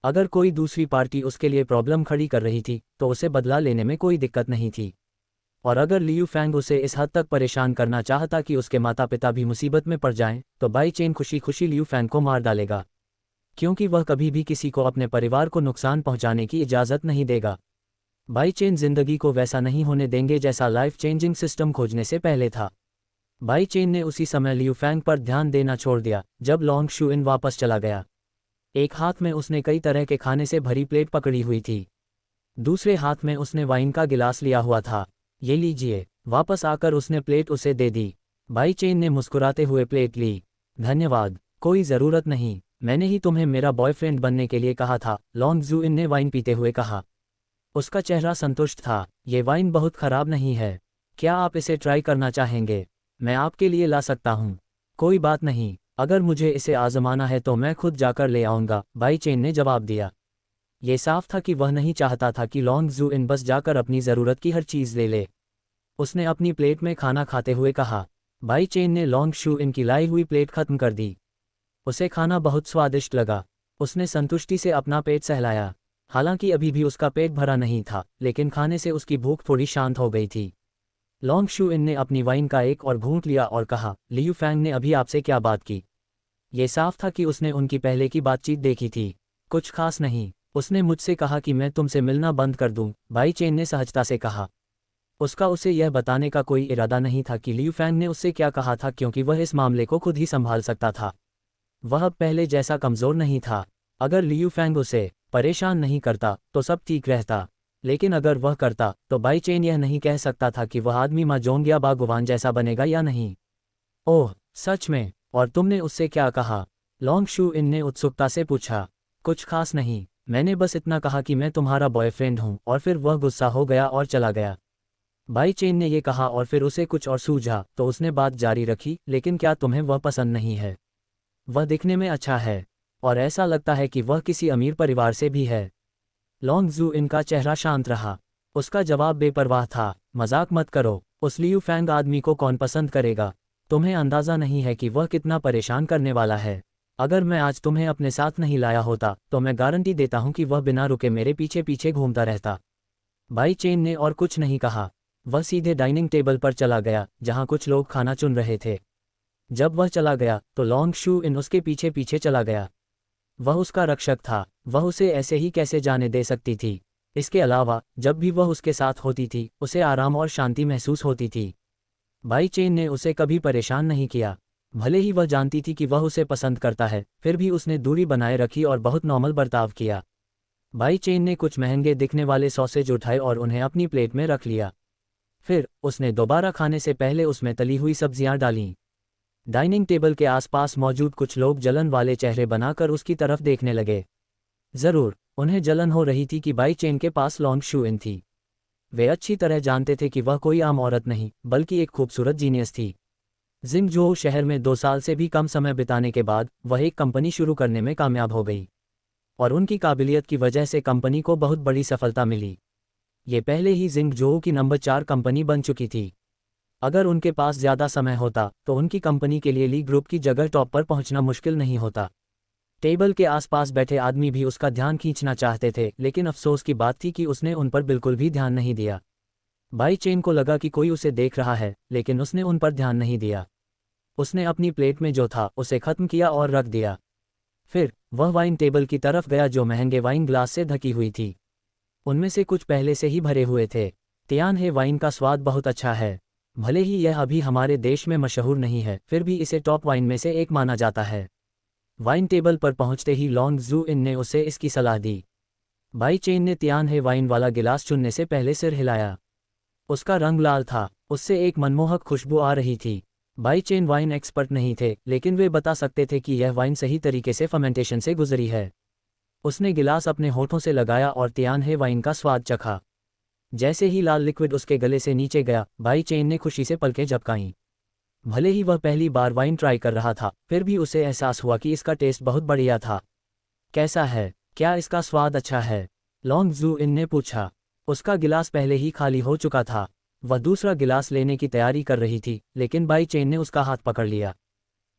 अगर कोई दूसरी पार्टी उसके लिए प्रॉब्लम खड़ी कर रही थी तो उसे बदला लेने में कोई दिक्कत नहीं थी, और अगर लियू फैंग उसे इस हद तक परेशान करना चाहता कि उसके माता पिता भी मुसीबत में पड़ जाएं, तो बाई चेन खुशी खुशी लियू फैंग को मार डालेगा, क्योंकि वह कभी भी किसी को अपने परिवार को नुकसान पहुंचाने की इजाज़त नहीं देगा। बाई चेन जिंदगी को वैसा नहीं होने देंगे जैसा लाइफ चेंजिंग सिस्टम खोजने से पहले था। बाई चेन ने उसी समय लियू फैंग पर ध्यान देना छोड़ दिया जब लॉन्ग शू इन वापस चला गया। एक हाथ में उसने कई तरह के खाने से भरी प्लेट पकड़ी हुई थी, दूसरे हाथ में उसने वाइन का गिलास लिया हुआ था। ये लीजिए। वापस आकर उसने प्लेट उसे दे दी। बाई चेन ने मुस्कुराते हुए प्लेट ली। धन्यवाद, कोई ज़रूरत नहीं, मैंने ही तुम्हें मेरा बॉयफ्रेंड बनने के लिए कहा था, लॉन्ग जू इन ने वाइन पीते हुए कहा। उसका चेहरा संतुष्ट था। ये वाइन बहुत खराब नहीं है। क्या आप इसे ट्राई करना चाहेंगे? मैं आपके लिए ला सकता हूँ। कोई बात नहीं, अगर मुझे इसे आजमाना है तो मैं खुद जाकर ले आऊँगा, बाई चेन ने जवाब दिया। ये साफ था कि वह नहीं चाहता था कि लॉन्ग जू इन बस जाकर अपनी ज़रूरत की हर चीज़ ले ले। उसने अपनी प्लेट में खाना खाते हुए कहा। बाई चेन ने लॉन्ग शू इन की लाई हुई प्लेट खत्म कर दी। उसे खाना बहुत स्वादिष्ट लगा। उसने संतुष्टि से अपना पेट सहलाया। हालांकि अभी भी उसका पेट भरा नहीं था, लेकिन खाने से उसकी भूख थोड़ी शांत हो गई थी। लॉन्ग शू इन ने अपनी वाइन का एक और घूंट लिया और कहा, लियू फैंग ने अभी आपसे क्या बात की? ये साफ था कि उसने उनकी पहले की बातचीत देखी थी। कुछ खास नहीं। उसने मुझसे कहा कि मैं तुमसे मिलना बंद कर दूं, बाई चेन ने सहजता से कहा। उसका उसे यह बताने का कोई इरादा नहीं था कि लियू फैंग ने उससे क्या कहा था, क्योंकि वह इस मामले को खुद ही संभाल सकता था। वह अब पहले जैसा कमज़ोर नहीं था। अगर लियू फैंग उसे परेशान नहीं करता तो सब ठीक रहता। लेकिन अगर वह करता तो बाई चेन यह नहीं कह सकता था कि वह आदमी माजोंग या बागवान जैसा बनेगा या नहीं। ओह सच में, और तुमने उससे क्या कहा? लॉन्ग शू इन ने उत्सुकता से पूछा। कुछ खास नहीं, मैंने बस इतना कहा कि मैं तुम्हारा बॉयफ्रेंड हूँ, और फिर वह गुस्सा हो गया और चला गया। बाई चेन ने ये कहा और फिर उसे कुछ और सूझा तो उसने बात जारी रखी, लेकिन क्या तुम्हें वह पसंद नहीं है? वह दिखने में अच्छा है, और ऐसा लगता है कि वह किसी अमीर परिवार से भी है। लॉन्ग जू इनका चेहरा शांत रहा। उसका जवाब बेपरवाह था, मजाक मत करो, उस लियू फैंग आदमी को कौन पसंद करेगा? तुम्हें अंदाज़ा नहीं है कि वह कितना परेशान करने वाला है। अगर मैं आज तुम्हें अपने साथ नहीं लाया होता तो मैं गारंटी देता हूं कि वह बिना रुके मेरे पीछे पीछे घूमता रहता। बाई चेन ने और कुछ नहीं कहा। वह सीधे डाइनिंग टेबल पर चला गया जहां कुछ लोग खाना चुन रहे थे। जब वह चला गया तो लॉन्ग शू इन उसके पीछे पीछे चला गया। वह उसका रक्षक था, वह उसे ऐसे ही कैसे जाने दे सकती थी? इसके अलावा जब भी वह उसके साथ होती थी उसे आराम और शांति महसूस होती थी। बाई चेन ने उसे कभी परेशान नहीं किया। भले ही वह जानती थी कि वह उसे पसंद करता है, फिर भी उसने दूरी बनाए रखी और बहुत नॉर्मल बर्ताव किया। बाई चेन ने कुछ महंगे दिखने वाले सॉसेज उठाए और उन्हें अपनी प्लेट में रख लिया। फिर उसने दोबारा खाने से पहले उसमें तली हुई सब्जियां डालीं। डाइनिंग टेबल के आसपास मौजूद कुछ लोग जलन वाले चेहरे बनाकर उसकी तरफ देखने लगे। जरूर उन्हें जलन हो रही थी कि बाई चेन के पास लॉन्ग शू इन थी। वे अच्छी तरह जानते थे कि वह कोई आम औरत नहीं बल्कि एक खूबसूरत जीनियस थी। जिंगजोऊ शहर में 2 साल से भी कम समय बिताने के बाद वह एक कंपनी शुरू करने में कामयाब हो गई, और उनकी काबिलियत की वजह से कंपनी को बहुत बड़ी सफलता मिली। ये पहले ही जिंगजोऊ की नंबर 4 कंपनी बन चुकी थी। अगर उनके पास ज़्यादा समय होता तो उनकी कंपनी के लिए ली ग्रुप की जगह टॉप पर पहुंचना मुश्किल नहीं होता। टेबल के आसपास बैठे आदमी भी उसका ध्यान खींचना चाहते थे, लेकिन अफसोस की बात थी कि उसने उन पर बिल्कुल भी ध्यान नहीं दिया। बाई चेन को लगा कि कोई उसे देख रहा है, लेकिन उसने उन पर ध्यान नहीं दिया। उसने अपनी प्लेट में जो था उसे खत्म किया और रख दिया। फिर वह वाइन टेबल की तरफ गया जो महंगे वाइन ग्लास से ढकी हुई थी। उनमें से कुछ पहले से ही भरे हुए थे। तियानहे वाइन का स्वाद बहुत अच्छा है। भले ही यह अभी हमारे देश में मशहूर नहीं है, फिर भी इसे टॉप वाइन में से एक माना जाता है। वाइन टेबल पर पहुंचते ही लॉन्ग जू इन ने उसे इसकी सलाह दी। बाई चेन ने तियानहे वाइन वाला गिलास चुनने से पहले सिर हिलाया। उसका रंग लाल था, उससे एक मनमोहक खुशबू आ रही थी। बाई चेन वाइन एक्सपर्ट नहीं थे, लेकिन वे बता सकते थे कि यह वाइन सही तरीके से फर्मेंटेशन से गुजरी है। उसने गिलास अपने होठों से लगाया और तियानहे वाइन का स्वाद चखा। जैसे ही लाल लिक्विड उसके गले से नीचे गया, बाई चेन ने खुशी से पलकें झपकाईं। भले ही वह पहली बार वाइन ट्राई कर रहा था, फिर भी उसे एहसास हुआ कि इसका टेस्ट बहुत बढ़िया था। कैसा है? क्या इसका स्वाद अच्छा है? लॉन्ग जू इन ने पूछा। उसका गिलास पहले ही खाली हो चुका था। वह दूसरा गिलास लेने की तैयारी कर रही थी, लेकिन बाई चेन ने उसका हाथ पकड़ लिया।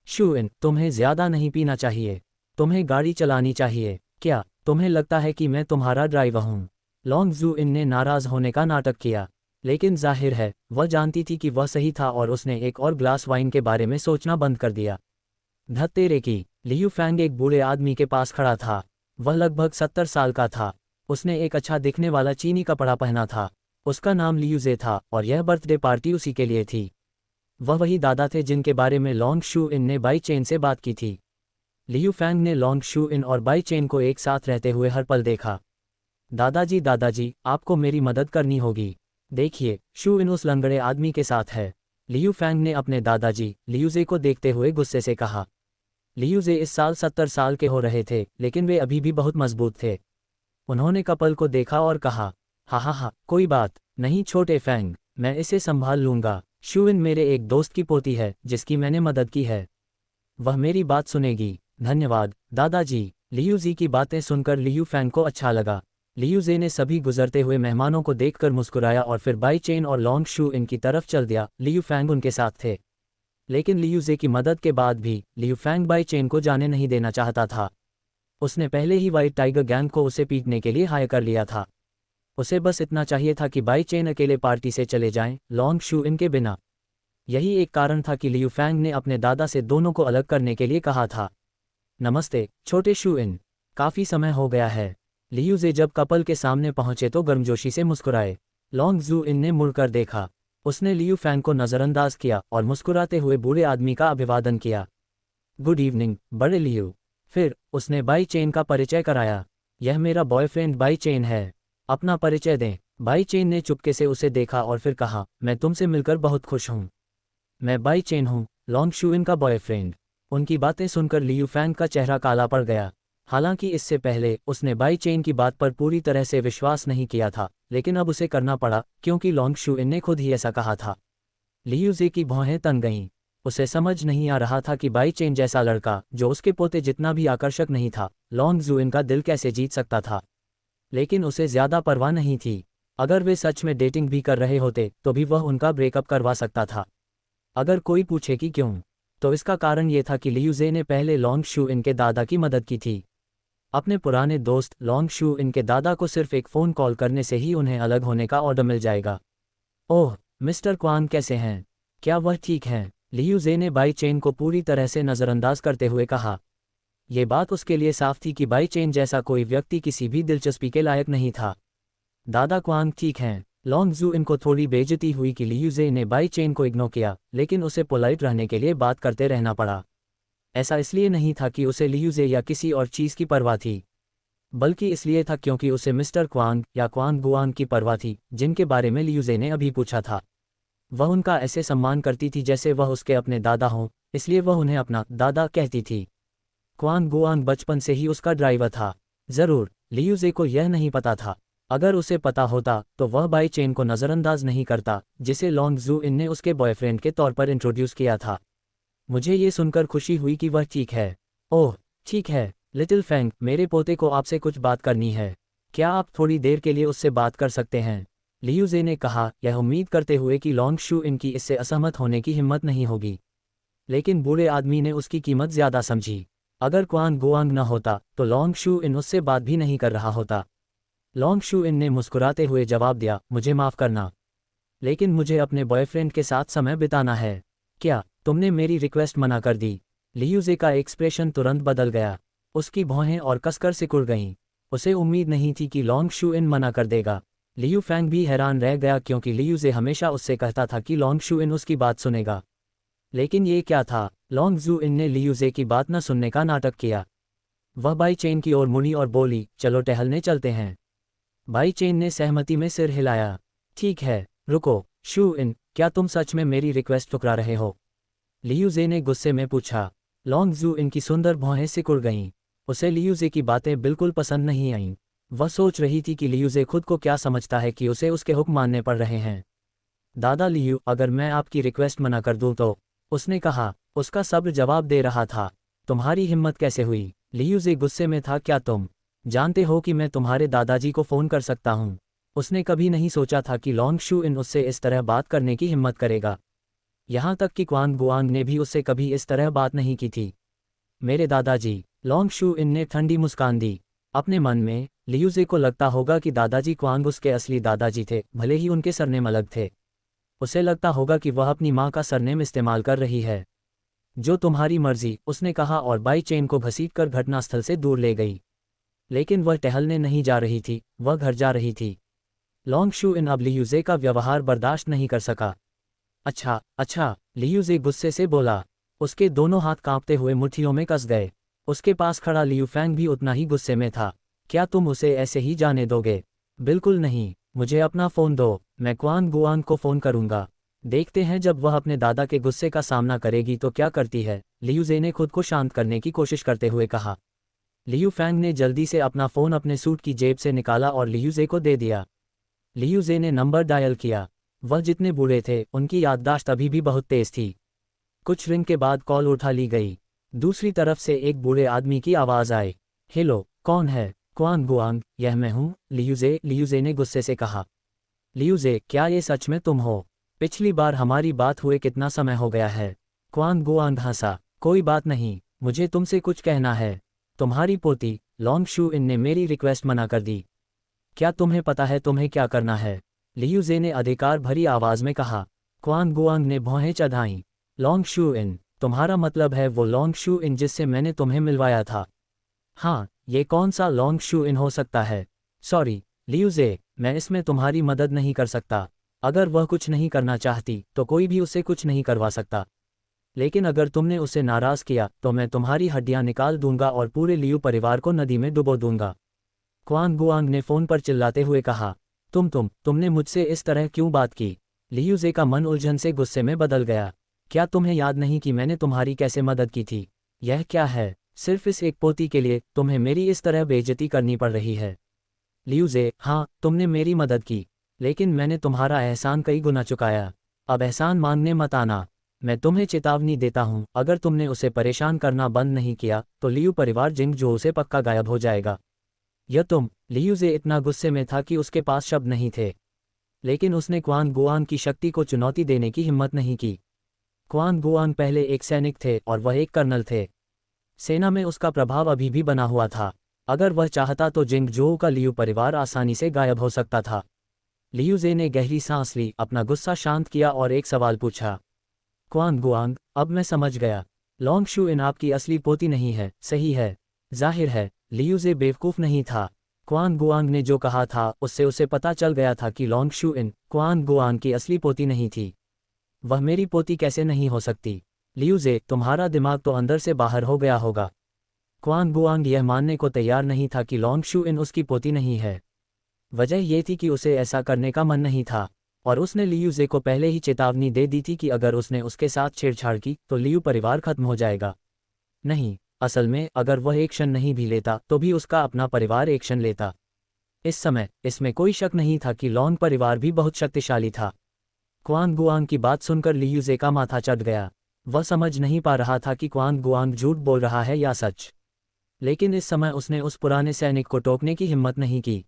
शू इन, तुम्हें ज्यादा नहीं पीना चाहिए। तुम्हें गाड़ी चलानी चाहिए। क्या तुम्हें लगता है कि मैं तुम्हारा ड्राइवर हूँ? लॉन्ग जू इन ने नाराज होने का नाटक किया, लेकिन जाहिर है वह जानती थी कि वह सही था और उसने एक और ग्लास वाइन के बारे में सोचना बंद कर दिया। धत्तेरे की, लियू फैंग एक बूढ़े आदमी के पास खड़ा था। वह लगभग 70 साल का था। उसने एक अच्छा दिखने वाला चीनी कपड़ा पहना था। उसका नाम लियूजे था और यह बर्थडे पार्टी उसी के लिए थी। वह वही दादा थे जिनके बारे में लॉन्ग शू इन ने बाई चेन से बात की थी। लियू फैंग ने लॉन्ग शू इन और बाई चेन को एक साथ रहते हुए हर पल देखा। दादाजी, आपको मेरी मदद करनी होगी। देखिए, शू इन उस लंगड़े आदमी के साथ है। लियू फैंग ने अपने दादाजी लियूजे को देखते हुए गुस्से से कहा। लियूजे इस साल 70 साल के हो रहे थे, लेकिन वे अभी भी बहुत मजबूत थे। उन्होंने कपल को देखा और कहा, हा, कोई बात नहीं छोटे फैंग, मैं इसे संभाल लूंगा। शू इन मेरे एक दोस्त की पोती है जिसकी मैंने मदद की है। वह मेरी बात सुनेगी। धन्यवाद दादाजी। लियूजी की बातें सुनकर लियू फैंग को अच्छा लगा। लियूजे ने सभी गुजरते हुए मेहमानों को देखकर मुस्कुराया और फिर बाई चेन और लॉन्ग शू इन की तरफ चल दिया। लियू फैंग उनके साथ थे, लेकिन लियूजे की मदद के बाद भी लियू फैंग बाई चेन को जाने नहीं देना चाहता था। उसने पहले ही व्हाइट टाइगर गैंग को उसे पीटने के लिए हायर कर लिया था। उसे बस इतना चाहिए था कि बाई चेन अकेले पार्टी से चले जाएं, लॉन्ग शू इन के बिना। यही एक कारण था कि लियू फैंग ने अपने दादा से दोनों को अलग करने के लिए कहा था। नमस्ते छोटे शू इन, काफ़ी समय हो गया है। लियूजे जब कपल के सामने पहुंचे तो गर्मजोशी से मुस्कुराए। लॉन्ग जू इन ने मुड़कर देखा। उसने लियू फैंग को नज़रअंदाज किया और मुस्कुराते हुए बूढ़े आदमी का अभिवादन किया। गुड इवनिंग बड़े लियू। फिर उसने बाई चेन का परिचय कराया। यह मेरा बॉयफ्रेंड बाई चेन है। अपना परिचय दें। बाई चेन ने चुपके से उसे देखा और फिर कहा, मैं तुमसे मिलकर बहुत खुश हूँ। मैं बाई चेन हूँ, लॉन्ग शुइन का बॉयफ्रेंड। उनकी बातें सुनकर लियू फैंग का चेहरा काला पड़ गया। हालांकि इससे पहले उसने बाई चेन की बात पर पूरी तरह से विश्वास नहीं किया था, लेकिन अब उसे करना पड़ा क्योंकि लॉन्ग शुइन ने खुद ही ऐसा कहा था। लियू जे की भौहें तन गईं। उसे समझ नहीं आ रहा था कि बाई चेन जैसा लड़का, जो उसके पोते जितना भी आकर्षक नहीं था, लॉन्ग जुइन का दिल कैसे जीत सकता था। लेकिन उसे ज्यादा परवाह नहीं थी। अगर वे सच में डेटिंग भी कर रहे होते तो भी वह उनका ब्रेकअप करवा सकता था। अगर कोई पूछे कि क्यों, तो इसका कारण ये था कि लियू जे ने पहले लॉन्ग शू इनके दादा की मदद की थी। अपने पुराने दोस्त लॉन्ग शू इनके दादा को सिर्फ एक फ़ोन कॉल करने से ही उन्हें अलग होने का ऑर्डर मिल जाएगा। ओह, मिस्टर क्वान कैसे हैं? क्या वह ठीक हैं? लियू जे ने बाई चेन को पूरी तरह से नज़रअंदाज करते हुए कहा। ये बात उसके लिए साफ थी कि बाई चेन जैसा कोई व्यक्ति किसी भी दिलचस्पी के लायक नहीं था। दादा क्वान ठीक हैं। लॉन्ग जू इनको थोड़ी बेइज्जती हुई कि लियू जे ने बाई चेन को इग्नोर किया, लेकिन उसे पोलाइट रहने के लिए बात करते रहना पड़ा। ऐसा इसलिए नहीं था कि उसे लियू जे या किसी और चीज़ की परवाह थी, बल्कि इसलिए था क्योंकि उसे मिस्टर क्वांग या क्वांग गुआंग की परवाह थी, जिनके बारे में लियू जे ने अभी पूछा था। वह उनका ऐसे सम्मान करती थी जैसे वह उसके अपने दादा हों, इसलिए वह उन्हें अपना दादा कहती थी। क्वांग गुआंग बचपन से ही उसका ड्राइवर था। ज़रूर, लियू जे को यह नहीं पता था। अगर उसे पता होता तो वह बाई चेन को नज़रअंदाज नहीं करता, जिसे लॉन्ग जू इन ने उसके बॉयफ्रेंड के तौर पर इंट्रोड्यूस किया था। मुझे ये सुनकर खुशी हुई कि वह ठीक है। ओह, ठीक है लिटिल फैंग, मेरे पोते को आपसे कुछ बात करनी है। क्या आप थोड़ी देर के लिए उससे बात कर सकते हैं? लियू जे ने कहा, यह उम्मीद करते हुए कि लॉन्ग शू इनकी इससे असहमत होने की हिम्मत नहीं होगी। लेकिन बूढ़े आदमी ने उसकी कीमत ज़्यादा समझी। अगर क्वांग गुआंग न होता तो लॉन्ग शू इन उससे बात भी नहीं कर रहा होता। लॉन्ग शू इन ने मुस्कुराते हुए जवाब दिया, मुझे माफ़ करना, लेकिन मुझे अपने बॉयफ्रेंड के साथ समय बिताना है। क्या तुमने मेरी रिक्वेस्ट मना कर दी? लियू जे का एक्सप्रेशन तुरंत बदल गया। उसकी भौहें और कसकर सिकुड़ गईं। उसे उम्मीद नहीं थी कि लॉन्ग शू इन मना कर देगा। लियू फैंग भी हैरान रह गया क्योंकि लियू जे हमेशा उससे कहता था कि लॉन्ग शू इन उसकी बात सुनेगा। लेकिन ये क्या था? लॉन्ग जू इन ने लियू जे की बात न सुनने का नाटक किया। वह बाई चेन की ओर मुड़ी और बोली, चलो टहलने चलते हैं। बाई चेन ने सहमति में सिर हिलाया। ठीक है, रुको, शू इन, क्या तुम सच में मेरी रिक्वेस्ट ठुकरा रहे हो? लियू जे ने गुस्से में पूछा। लॉन्ग जू इन की सुंदर भौहें सिकुड़ गईं। उसे लियू जे की बातें बिल्कुल पसंद नहीं आईं। वह सोच रही थी कि लियू जे खुद को क्या समझता है कि उसे उसके हुक्म मानने पड़ रहे हैं। दादा लियू, अगर मैं आपकी रिक्वेस्ट मना कर दूं तो? उसने कहा। उसका सब्र जवाब दे रहा था। तुम्हारी हिम्मत कैसे हुई? लियू जे गुस्से में था। क्या तुम जानते हो कि मैं तुम्हारे दादाजी को फ़ोन कर सकता हूँ? उसने कभी नहीं सोचा था कि लॉन्ग शू इन उससे इस तरह बात करने की हिम्मत करेगा। यहाँ तक कि क्वांग गुआंग ने भी उससे कभी इस तरह बात नहीं की थी। मेरे दादाजी, लॉन्ग शू इन ने ठंडी मुस्कान दी। अपने मन में, लियू जे को लगता होगा कि दादाजी क्वांग उसके असली दादाजी थे, भले ही उनके सरनेम अलग थे। उसे लगता होगा कि वह अपनी माँ का सरनेम इस्तेमाल कर रही है। जो तुम्हारी मर्जी, उसने कहा और बाई चेन को घसीटकर घटनास्थल से दूर ले गई। लेकिन वह टहलने नहीं जा रही थी, वह घर जा रही थी। लॉन्ग शू इन अब लियू जे का व्यवहार बर्दाश्त नहीं कर सका। अच्छा अच्छा, लियू जे गुस्से से बोला। उसके दोनों हाथ कांपते हुए मुट्ठियों में कस गए। उसके पास खड़ा लियू फैंग भी उतना ही गुस्से में था। क्या तुम उसे ऐसे ही जाने दोगे? बिल्कुल नहीं, मुझे अपना फ़ोन दो, मैं क्वांग गुआंग को फ़ोन करूंगा। देखते हैं जब वह अपने दादा के गुस्से का सामना करेगी तो क्या करती है, लियू जे ने खुद को शांत करने की कोशिश करते हुए कहा। लियू फैंग ने जल्दी से अपना फ़ोन अपने सूट की जेब से निकाला और लियू जे को दे दिया। लियू जे ने नंबर डायल किया। वह जितने बूढ़े थे, उनकी याददाश्त अभी भी बहुत तेज थी। कुछ रिंग के बाद कॉल उठा ली गई। दूसरी तरफ से एक बूढ़े आदमी की आवाज़ आई। हेलो, कौन है? क्वांग गुआंग, यह मैं हूँ, लियू जे ने गुस्से से कहा। लियू जे, क्या ये सच में तुम हो? पिछली बार हमारी बात हुए कितना समय हो गया है? क्वांग गुआंग हंसा। कोई बात नहीं, मुझे तुमसे कुछ कहना है। तुम्हारी पोती लॉन्ग शू इन ने मेरी रिक्वेस्ट मना कर दी। क्या तुम्हें पता है तुम्हें क्या करना है? लियू जे ने अधिकार भरी आवाज़ में कहा। क्वांग गुआंग ने भौहें चढ़ाईं। लॉन्ग शू इन, तुम्हारा मतलब है वो लॉन्ग शू इन जिससे मैंने तुम्हें मिलवाया था? हाँ, ये कौन सा लॉन्ग शू इन हो सकता है? सॉरी लियू जे, मैं इसमें तुम्हारी मदद नहीं कर सकता। अगर वह कुछ नहीं करना चाहती तो कोई भी उसे कुछ नहीं करवा सकता। लेकिन अगर तुमने उसे नाराज़ किया तो मैं तुम्हारी हड्डियां निकाल दूंगा और पूरे लियू परिवार को नदी में डुबो दूंगा। क्वान गुआंग ने फ़ोन पर चिल्लाते हुए कहा, तुमने मुझसे इस तरह क्यों बात की? लियूजे का मन उलझन से गुस्से में बदल गया। क्या तुम्हें याद नहीं कि मैंने तुम्हारी कैसे मदद की थी? यह क्या है? सिर्फ इस एक पोती के लिए तुम्हें मेरी इस तरह बेइज्जती करनी पड़ रही है? लियूजे, हाँ, तुमने मेरी मदद की, लेकिन मैंने तुम्हारा एहसान कई गुना चुकाया। अब एहसान मांगने मत आना। मैं तुम्हें चेतावनी देता हूँ, अगर तुमने उसे परेशान करना बंद नहीं किया तो लियू परिवार जिंग जो से पक्का गायब हो जाएगा। लियूजे इतना गुस्से में था कि उसके पास शब्द नहीं थे, लेकिन उसने क्वान गुआंग की शक्ति को चुनौती देने की हिम्मत नहीं की। क्वान गुआंग पहले एक सैनिक थे और वह एक कर्नल थे। सेना में उसका प्रभाव अभी भी बना हुआ था। अगर वह चाहता तो जिंग जोऊ का लियू परिवार आसानी से गायब हो सकता था। लियूजे ने गहरी सांस ली, अपना गुस्सा शांत किया और एक सवाल पूछा। क्वान गुआंग, अब मैं समझ गया। लॉन्ग शू इन आपकी असली पोती नहीं है, सही है? जाहिर है, लियूजे बेवकूफ़ नहीं था। क्वान गुआंग ने जो कहा था उससे उसे पता चल गया था कि लॉन्ग शू इन क्वान गुआंग की असली पोती नहीं थी। वह मेरी पोती कैसे नहीं हो सकती? लियूजे, तुम्हारा दिमाग तो अंदर से बाहर हो गया होगा। क्वान गुआंग यह मानने को तैयार नहीं था कि लॉन्ग शू इन उसकी पोती नहीं है। वजह यह थी कि उसे ऐसा करने का मन नहीं था, और उसने लियूजे को पहले ही चेतावनी दे दी थी कि अगर उसने उसके साथ छेड़छाड़ की तो लियू परिवार खत्म हो जाएगा। नहीं, असल में अगर वह एक्शन नहीं भी लेता तो भी उसका अपना परिवार एक्शन लेता। इस समय इसमें कोई शक नहीं था कि लॉन्ग परिवार भी बहुत शक्तिशाली था। क्वान गुआंग की बात सुनकर लियूजे का माथा चढ़ गया। वह समझ नहीं पा रहा था कि क्वान गुआंग झूठ बोल रहा है या सच, लेकिन इस समय उसने उस पुराने सैनिक को टोकने की हिम्मत नहीं की।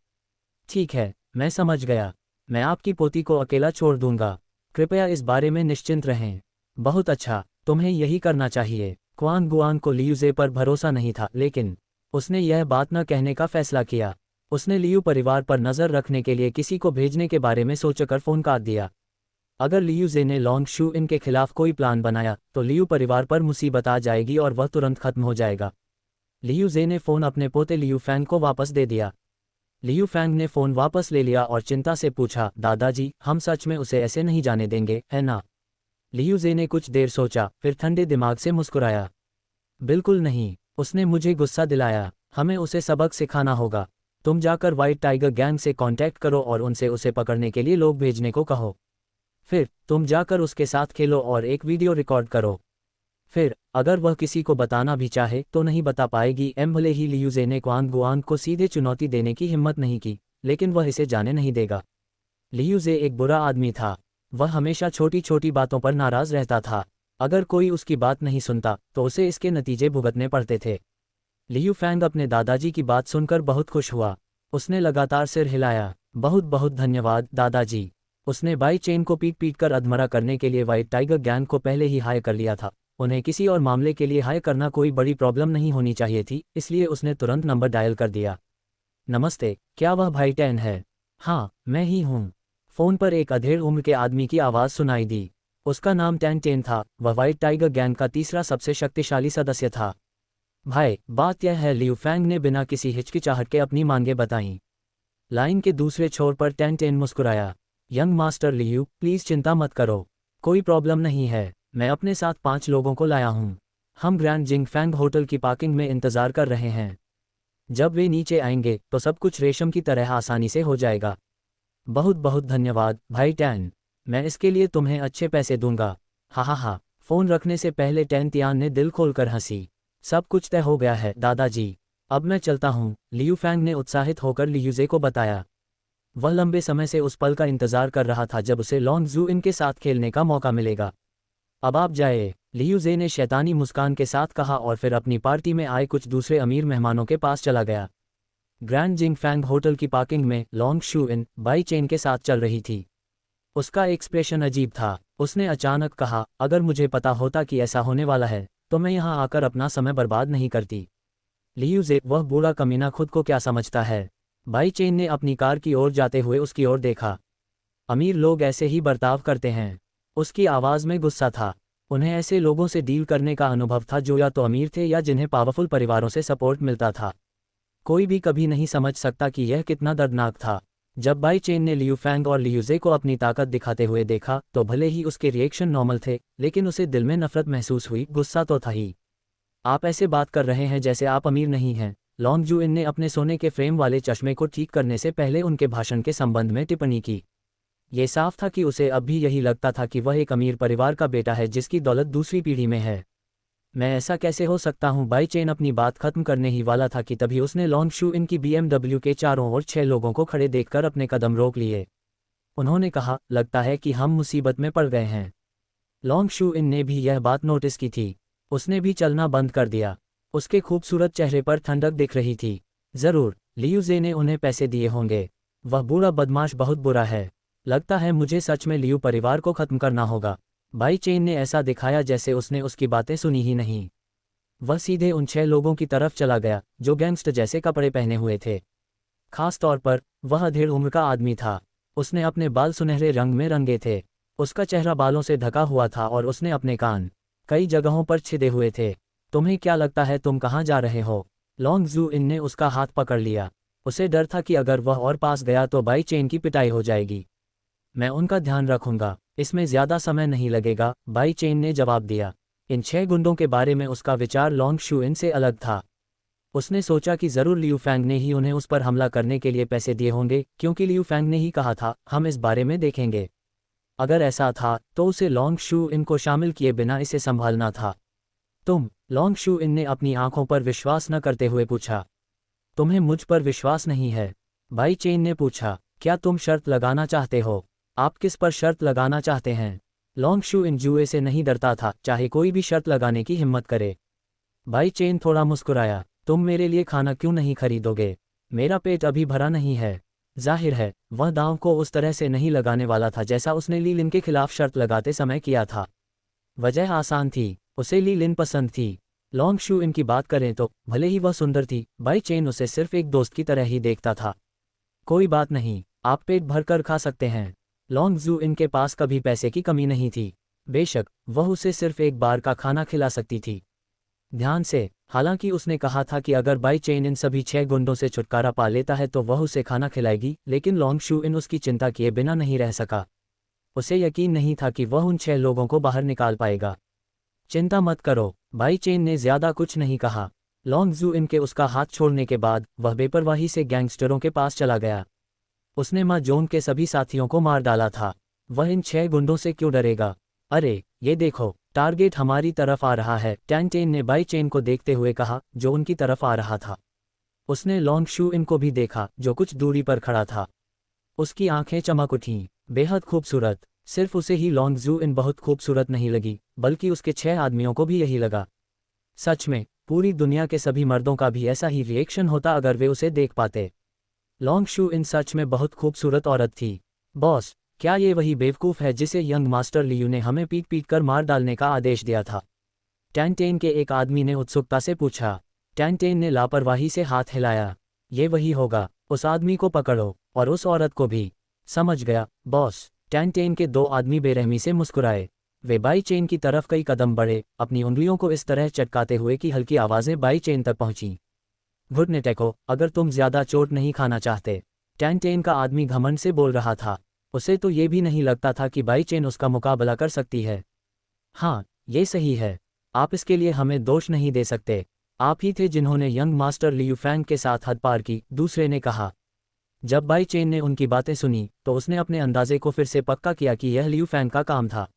ठीक है, मैं समझ गया। मैं आपकी पोती को अकेला छोड़ दूंगा। कृपया इस बारे में निश्चिंत रहें। बहुत अच्छा, तुम्हें यही करना चाहिए। क्वान गुआंग को लियूजे पर भरोसा नहीं था, लेकिन उसने यह बात न कहने का फैसला किया। उसने लियू परिवार पर नज़र रखने के लिए किसी को भेजने के बारे में सोचकर फ़ोन काट दिया। अगर लियूजे ने लॉन्ग शू इन के खिलाफ कोई प्लान बनाया तो लियू परिवार पर मुसीबत आ जाएगी और वह तुरंत खत्म हो जाएगा। लियूजे ने फ़ोन अपने पोते लियू फैंग को वापस दे दिया। लियू फैंग ने फ़ोन वापस ले लिया और चिंता से पूछा, दादाजी, हम सच में उसे ऐसे नहीं जाने देंगे, है ना? लियूजे ने कुछ देर सोचा, फिर ठंडे दिमाग से मुस्कुराया। बिल्कुल नहीं, उसने मुझे गुस्सा दिलाया। हमें उसे सबक सिखाना होगा। तुम जाकर व्हाइट टाइगर गैंग से कांटेक्ट करो और उनसे उसे पकड़ने के लिए लोग भेजने को कहो। फिर तुम जाकर उसके साथ खेलो और एक वीडियो रिकॉर्ड करो। फिर अगर वह किसी को बताना भी चाहे तो नहीं बता पाएगी। भले ही लियूजे ने क्वान गुआंग को सीधे चुनौती देने की हिम्मत नहीं की, लेकिन वह इसे जाने नहीं देगा। लियूजे एक बुरा आदमी था। वह हमेशा छोटी छोटी बातों पर नाराज रहता था। अगर कोई उसकी बात नहीं सुनता तो उसे इसके नतीजे भुगतने पड़ते थे। लियू फैंग अपने दादाजी की बात सुनकर बहुत खुश हुआ। उसने लगातार सिर हिलाया। बहुत बहुत धन्यवाद दादाजी। उसने बाई चेन को पीट पीट कर अधमरा करने के लिए व्हाइट टाइगर गैंग को पहले ही हायर कर लिया था। उन्हें किसी और मामले के लिए हायर करना कोई बड़ी प्रॉब्लम नहीं होनी चाहिए थी, इसलिए उसने तुरंत नंबर डायल कर दिया। नमस्ते, क्या वह भाई टैन है? हाँ, मैं ही हूँ। फ़ोन पर एक अधेड़ उम्र के आदमी की आवाज़ सुनाई दी। उसका नाम टैन टेन था। वह व्हाइट टाइगर गैंग का तीसरा सबसे शक्तिशाली सदस्य था। भाई, बात यह है, लियू फैंग ने बिना किसी हिचकिचाहट के अपनी मांगे बताईं। लाइन के दूसरे छोर पर टैन टेन मुस्कुराया। यंग मास्टर लियू, प्लीज़ चिंता मत करो। कोई प्रॉब्लम नहीं है। मैं अपने साथ 5 लोगों को लाया हूँ। हम ग्रैंड जिंग फैंग होटल की पार्किंग में इंतज़ार कर रहे हैं। जब वे नीचे आएंगे तो सब कुछ रेशम की तरह आसानी से हो जाएगा। बहुत बहुत धन्यवाद भाई टैन। मैं इसके लिए तुम्हें अच्छे पैसे दूंगा। हा हा हा। फ़ोन रखने से पहले टैन तियान ने दिल खोलकर हंसी। सब कुछ तय हो गया है दादाजी। अब मैं चलता हूँ, लियू फैंग ने उत्साहित होकर लियूजे को बताया। वह लंबे समय से उस पल का इंतज़ार कर रहा था जब उसे लॉन्ग जू इनके साथ खेलने का मौका मिलेगा। अब आप जाए, लियूजे ने शैतानी मुस्कान के साथ कहा और फिर अपनी पार्टी में आए कुछ दूसरे अमीर मेहमानों के पास चला गया। ग्रैंड जिंग फैंग होटल की पार्किंग में long shoe in by chain के साथ चल रही थी। उसका एक्सप्रेशन अजीब था। उसने अचानक कहा, अगर मुझे पता होता कि ऐसा होने वाला है तो मैं यहाँ आकर अपना समय बर्बाद नहीं करती। लियूजे, वह बूढ़ा कमीना खुद को क्या समझता है? बाई चेन ने अपनी कार की ओर जाते हुए उसकी ओर देखा। अमीर लोग ऐसे ही बर्ताव करते हैं। उसकी आवाज़ में गुस्सा था। उन्हें ऐसे लोगों से डील करने का अनुभव था जो या तो अमीर थे या जिन्हें पावरफुल परिवारों से सपोर्ट मिलता था। कोई भी कभी नहीं समझ सकता कि यह कितना दर्दनाक था। जब बाई चेन ने लियू फैंग और लियूजे को अपनी ताकत दिखाते हुए देखा तो भले ही उसके रिएक्शन नॉर्मल थे, लेकिन उसे दिल में नफरत महसूस हुई। गुस्सा तो था ही। आप ऐसे बात कर रहे हैं जैसे आप अमीर नहीं हैं, लॉन्ग जू इन ने अपने सोने के फ्रेम वाले चश्मे को ठीक करने से पहले उनके भाषण के संबंध में टिप्पणी की। ये साफ था कि उसे अब भी यही लगता था कि वह एक अमीर परिवार का बेटा है जिसकी दौलत दूसरी पीढ़ी में है। मैं ऐसा कैसे हो सकता हूँ? बाई चेन अपनी बात खत्म करने ही वाला था कि तभी उसने लॉन्ग शू इन की BMW के चारों ओर 6 लोगों को खड़े देखकर अपने कदम रोक लिए। उन्होंने कहा, लगता है कि हम मुसीबत में पड़ गए हैं। लॉन्ग शू इन ने भी यह बात नोटिस की थी। उसने भी चलना बंद कर दिया। उसके खूबसूरत चेहरे पर ठंडक दिख रही थी। जरूर, लियू जे ने उन्हें पैसे दिए होंगे। वह बूढ़ा बदमाश बहुत बुरा है। लगता है मुझे सच में लियू परिवार को खत्म करना होगा। बाई चेन ने ऐसा दिखाया जैसे उसने उसकी बातें सुनी ही नहीं। वह सीधे उन 6 लोगों की तरफ चला गया जो गैंगस्टर जैसे कपड़े पहने हुए थे। खास तौर पर वह अधेड़ उम्र का आदमी था। उसने अपने बाल सुनहरे रंग में रंगे थे। उसका चेहरा बालों से ढका हुआ था और उसने अपने कान कई जगहों पर छिदे हुए थे। तुम्हें क्या लगता है तुम कहाँ जा रहे हो? लॉन्ग जू इन ने उसका हाथ पकड़ लिया। उसे डर था कि अगर वह और पास गया तो बाई चेन की पिटाई हो जाएगी। मैं उनका ध्यान रखूंगा, इसमें ज्यादा समय नहीं लगेगा, बाई चेन ने जवाब दिया। इन 6 गुंडों के बारे में उसका विचार लॉन्ग शू इन से अलग था। उसने सोचा कि जरूर लियू फैंग ने ही उन्हें उस पर हमला करने के लिए पैसे दिए होंगे, क्योंकि लियू फैंग ने ही कहा था, हम इस बारे में देखेंगे। अगर ऐसा था तो उसे लॉन्ग शू इन को शामिल किए बिना इसे संभालना था। तुम? लॉन्ग शू इन ने अपनी आंखों पर विश्वास न करते हुए पूछा। तुम्हें मुझ पर विश्वास नहीं है? बाई चेन ने पूछा। क्या तुम शर्त लगाना चाहते हो? आप किस पर शर्त लगाना चाहते हैं? लॉन्ग शू इन जुए से नहीं डरता था, चाहे कोई भी शर्त लगाने की हिम्मत करे। बाई चेन थोड़ा मुस्कुराया। तुम मेरे लिए खाना क्यों नहीं खरीदोगे? मेरा पेट अभी भरा नहीं है। जाहिर है वह दांव को उस तरह से नहीं लगाने वाला था जैसा उसने ली लिन के खिलाफ शर्त लगाते समय किया था। वजह आसान थी, उसे ली लिन पसंद थी। लॉन्ग शू इन की बात करें तो भले ही वह सुंदर थी, बाई चेन उसे सिर्फ एक दोस्त की तरह ही देखता था। कोई बात नहीं, आप पेट भरकर खा सकते हैं। लॉन्ग जू इन के पास कभी पैसे की कमी नहीं थी। बेशक वह उसे सिर्फ एक बार का खाना खिला सकती थी। ध्यान से, हालांकि उसने कहा था कि अगर बाई चेन इन सभी 6 गुंडों से छुटकारा पा लेता है तो वह उसे खाना खिलाएगी, लेकिन लॉन्ग शू इन उसकी चिंता किए बिना नहीं रह सका। उसे यकीन नहीं था कि वह उन 6 लोगों को बाहर निकाल पाएगा। चिंता मत करो, बाई चेन ने ज्यादा कुछ नहीं कहा। लॉन्ग जू इन के उसका हाथ छोड़ने के बाद वह बेपरवाही से गैंगस्टरों के पास चला गया। उसने माँ जोन के सभी साथियों को मार डाला था। वह इन 6 गुंडों से क्यों डरेगा? अरे ये देखो, टारगेट हमारी तरफ आ रहा है, टैन ने बाई चेन को देखते हुए कहा, जो उनकी तरफ आ रहा था। उसने लॉन्ग शू इन को भी देखा जो कुछ दूरी पर खड़ा था। उसकी आंखें चमक उठीं, बेहद खूबसूरत। सिर्फ उसे ही लॉन्ग जू इन बहुत खूबसूरत नहीं लगी, बल्कि उसके 6 आदमियों को भी यही लगा। सच में पूरी दुनिया के सभी मर्दों का भी ऐसा ही रिएक्शन होता अगर वे उसे देख पाते। लॉन्ग शू इन सच में बहुत खूबसूरत औरत थी। बॉस, क्या ये वही बेवकूफ़ है जिसे यंग मास्टर लियू ने हमें पीट पीट कर मार डालने का आदेश दिया था? टैन के एक आदमी ने उत्सुकता से पूछा। टैन ने लापरवाही से हाथ हिलाया। ये वही होगा, उस आदमी को पकड़ो और उस औरत को भी। समझ गया बॉस। टैन के 2 आदमी बेरहमी से मुस्कुराए। वे बाई चेन की तरफ कई कदम बढ़े, अपनी उंगलियों को इस तरह चटकाते हुए कि हल्की आवाज़ें बाई चेन तक पहुंची। घुटने टेको, अगर तुम ज्यादा चोट नहीं खाना चाहते। टैन का आदमी घमंड से बोल रहा था। उसे तो ये भी नहीं लगता था कि बाई चेन उसका मुकाबला कर सकती है। हाँ, ये सही है। आप इसके लिए हमें दोष नहीं दे सकते। आप ही थे जिन्होंने यंग मास्टर लियू फैंग के साथ हद पार की, दूसरे ने कहा। जब बाई चेन ने उनकी बातें सुनी तो उसने अपने अंदाजे को फिर से पक्का किया कि यह लियू फैंग का काम था।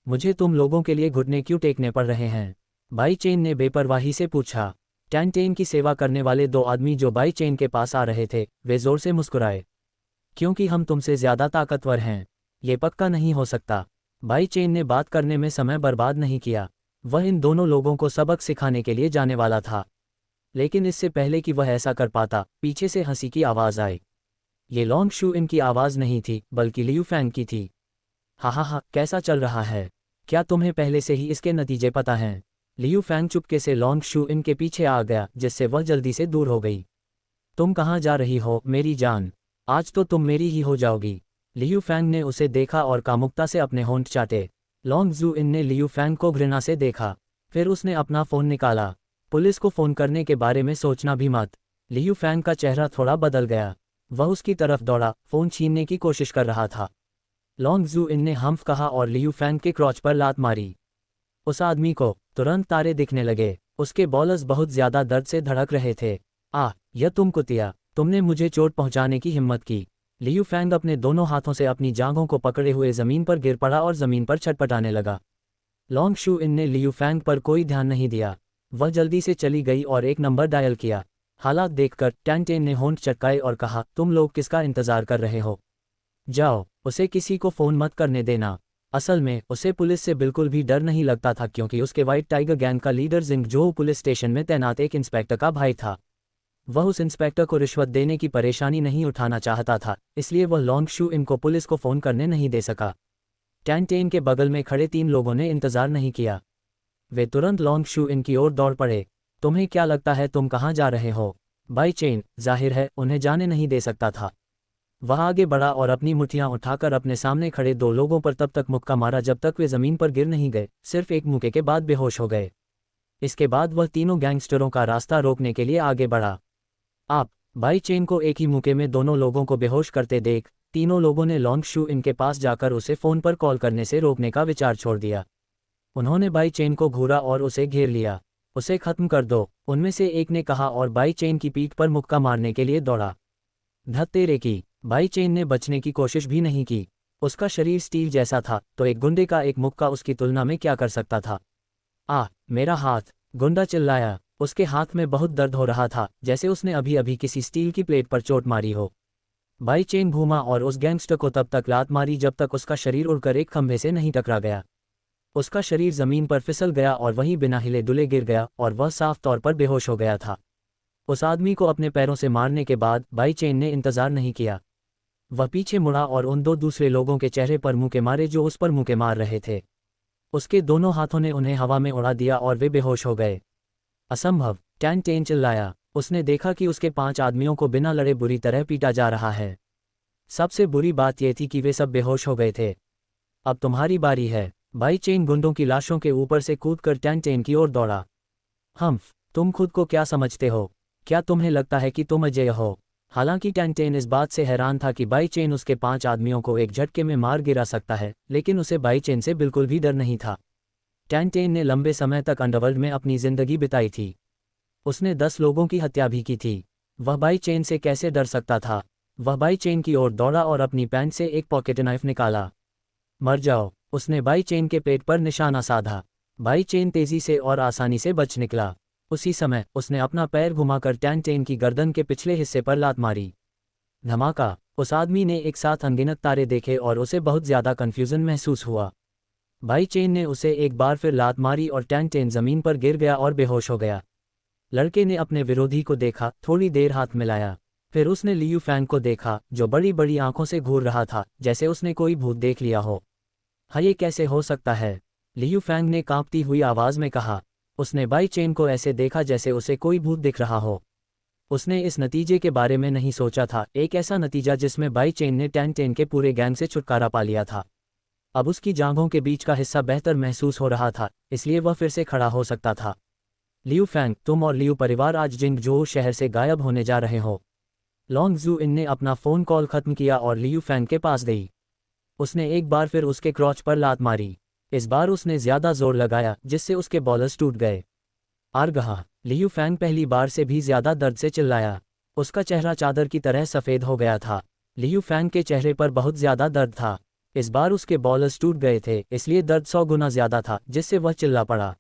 मुझे तुम लोगों के लिए घुटने क्यों टेकने पड़ रहे हैं? बाई चेन ने बेपरवाही से पूछा। टैन की सेवा करने वाले 2 आदमी जो बाई चेन के पास आ रहे थे, वे जोर से मुस्कुराए। क्योंकि हम तुमसे ज्यादा ताकतवर हैं। ये पक्का नहीं हो सकता। बाई चेन ने बात करने में समय बर्बाद नहीं किया। वह इन दोनों लोगों को सबक सिखाने के लिए जाने वाला था। लेकिन इससे पहले कि वह ऐसा कर पाता, पीछे से हंसी की आवाज़ आई। ये लॉन्ग शू इन की आवाज़ नहीं थी, बल्कि लियू फैंग की थी। हा, कैसा चल रहा है? क्या तुम्हें पहले से ही इसके नतीजे पता हैं? लियू फैंग चुपके से लॉन्ग शू इन के पीछे आ गया, जिससे वह जल्दी से दूर हो गई। तुम कहाँ जा रही हो मेरी जान? आज तो तुम मेरी ही हो जाओगी। लियू फैंग ने उसे देखा और कामुकता से अपने होंठ चाटे। लॉन्ग जू इन ने लियू फैंग को घृणा से देखा। फिर उसने अपना फ़ोन निकाला। पुलिस को फ़ोन करने के बारे में सोचना भी मत। लियू फैंग का चेहरा थोड़ा बदल गया। वह उसकी तरफ दौड़ा, फ़ोन छीनने की कोशिश कर रहा था। लॉन्ग जू इन ने हम्फ कहा और लियू फैंग के क्रॉच पर लात मारी। उस आदमी को तुरंत तारे दिखने लगे। उसके बॉलर्स बहुत ज्यादा दर्द से धड़क रहे थे। यह तुम कुतिया, तुमने मुझे चोट पहुंचाने की हिम्मत की। लियू फैंग अपने दोनों हाथों से अपनी जांघों को पकड़े हुए जमीन पर गिर पड़ा और जमीन पर छटपटाने लगा। लॉन्ग शू इन ने लियू फैंग पर कोई ध्यान नहीं दिया। वह जल्दी से चली गई और एक नंबर डायल किया। हालात देखकर टैन टेन ने होंठ चटकाए और कहा, तुम लोग किसका इंतजार कर रहे हो? जाओ, उसे किसी को फ़ोन मत करने देना। असल में उसे पुलिस से बिल्कुल भी डर नहीं लगता था, क्योंकि उसके व्हाइट टाइगर गैंग का लीडर जिंग जो पुलिस स्टेशन में तैनात एक इंस्पेक्टर का भाई था। वह उस इंस्पेक्टर को रिश्वत देने की परेशानी नहीं उठाना चाहता था, इसलिए वह लॉन्ग शू इन को पुलिस को फ़ोन करने नहीं दे सका। टैन टेन के बगल में खड़े 3 लोगों ने इंतज़ार नहीं किया। वे तुरंत लॉन्ग शू इन की ओर दौड़ पड़े। तुम्हें क्या लगता है तुम कहाँ जा रहे हो? बाई चेन जाहिर है उन्हें जाने नहीं दे सकता था। वह आगे बढ़ा और अपनी मुट्ठियां उठाकर अपने सामने खड़े 2 लोगों पर तब तक मुक्का मारा जब तक वे जमीन पर गिर नहीं गए, सिर्फ एक मुक्के के बाद बेहोश हो गए। इसके बाद वह तीनों गैंगस्टरों का रास्ता रोकने के लिए आगे बढ़ा। बाई चेन को एक ही मुक्के में दोनों लोगों को बेहोश करते देख तीनों लोगों ने लॉन्ग शू इनके पास जाकर उसे फ़ोन पर कॉल करने से रोकने का विचार छोड़ दिया। उन्होंने बाई चेन को घूरा और उसे घेर लिया। उसे खत्म कर दो, उनमें से एक ने कहा और बाई चेन की पीठ पर मुक्का मारने के लिए दौड़ा। धत तेरे की! बाई चेन ने बचने की कोशिश भी नहीं की। उसका शरीर स्टील जैसा था, तो एक गुंडे का एक मुक्का उसकी तुलना में क्या कर सकता था? मेरा हाथ! गुंडा चिल्लाया। उसके हाथ में बहुत दर्द हो रहा था, जैसे उसने अभी अभी किसी स्टील की प्लेट पर चोट मारी हो। बाई चेन घूमा और उस गैंगस्टर को तब तक लात मारी जब तक उसका शरीर उड़कर एक खंभे से नहीं टकरा गया। उसका शरीर जमीन पर फिसल गया और वहीं बिना हिले डुले गिर गया और वह साफ तौर पर बेहोश हो गया था। उस आदमी को अपने पैरों से मारने के बाद बाई चेन ने इंतजार नहीं किया। वह पीछे मुड़ा और उन 2 दूसरे लोगों के चेहरे पर मुक्के मारे जो उस पर मुक्के मार रहे थे। उसके दोनों हाथों ने उन्हें हवा में उड़ा दिया और वे बेहोश हो गए। असंभव! टैन टेन चिल्लाया। उसने देखा कि उसके 5 आदमियों को बिना लड़े बुरी तरह पीटा जा रहा है। सबसे बुरी बात यह थी कि वे सब बेहोश हो गए थे। अब तुम्हारी बारी है। बाई चेन गुंडों की लाशों के ऊपर से कूदकर टैन टेन की ओर दौड़ा। तुम खुद को क्या समझते हो? क्या तुम्हें लगता है कि तुम अजय हो? हालांकि टैन टेन इस बात से हैरान था कि बाई चेन उसके 5 आदमियों को एक झटके में मार गिरा सकता है, लेकिन उसे बाई चेन से बिल्कुल भी डर नहीं था। टैन टेन ने लंबे समय तक अंडरवर्ल्ड में अपनी जिंदगी बिताई थी। उसने 10 लोगों की हत्या भी की थी। वह बाई चेन से कैसे डर सकता था? वह बाई चेन की ओर दौड़ा और अपनी पैंट से एक पॉकेट नाइफ निकाला। मर जाओ! उसने बाई चेन के पेट पर निशाना साधा। बाई चेन तेजी से और आसानी से बच निकला। उसी समय उसने अपना पैर घुमाकर टैन टेन की गर्दन के पिछले हिस्से पर लात मारी। धमाका! उस आदमी ने एक साथ अनगिनत तारे देखे और उसे बहुत ज्यादा कन्फ्यूजन महसूस हुआ। बाई चेन ने उसे एक बार फिर लात मारी और टैन टेन जमीन पर गिर गया और बेहोश हो गया। लड़के ने अपने विरोधी को देखा, थोड़ी देर हाथ मिलाया। फिर उसने लियू फैंग को देखा, जो बड़ी बड़ी आंखों से घूर रहा था, जैसे उसने कोई भूत देख लिया हो। ये कैसे हो सकता है? लियू फैंग ने कांपती हुई आवाज में कहा। उसने बाई चेन को ऐसे देखा जैसे उसे कोई भूत दिख रहा हो। उसने इस नतीजे के बारे में नहीं सोचा था, एक ऐसा नतीजा जिसमें बाई चेन ने टैन टेन के पूरे गैंग से छुटकारा पा लिया था। अब उसकी जांघों के बीच का हिस्सा बेहतर महसूस हो रहा था, इसलिए वह फिर से खड़ा हो सकता था। लियू फैंग, तुम और लियू परिवार आज जिंगजोऊ शहर से गायब होने जा रहे हो। लॉन्ग जू इन ने अपना फ़ोन कॉल खत्म किया और लियू फैंग के पास गई। उसने एक बार फिर उसके क्रॉच पर लात मारी। इस बार उसने ज्यादा जोर लगाया, जिससे उसके बॉलर्स टूट गए। आरगहा! लियू फैंग पहली बार से भी ज्यादा दर्द से चिल्लाया। उसका चेहरा चादर की तरह सफ़ेद हो गया था। लियू फैंग के चेहरे पर बहुत ज्यादा दर्द था। इस बार उसके बॉलर्स टूट गए थे, इसलिए दर्द 100 गुना ज्यादा था, जिससे वह चिल्ला पड़ा।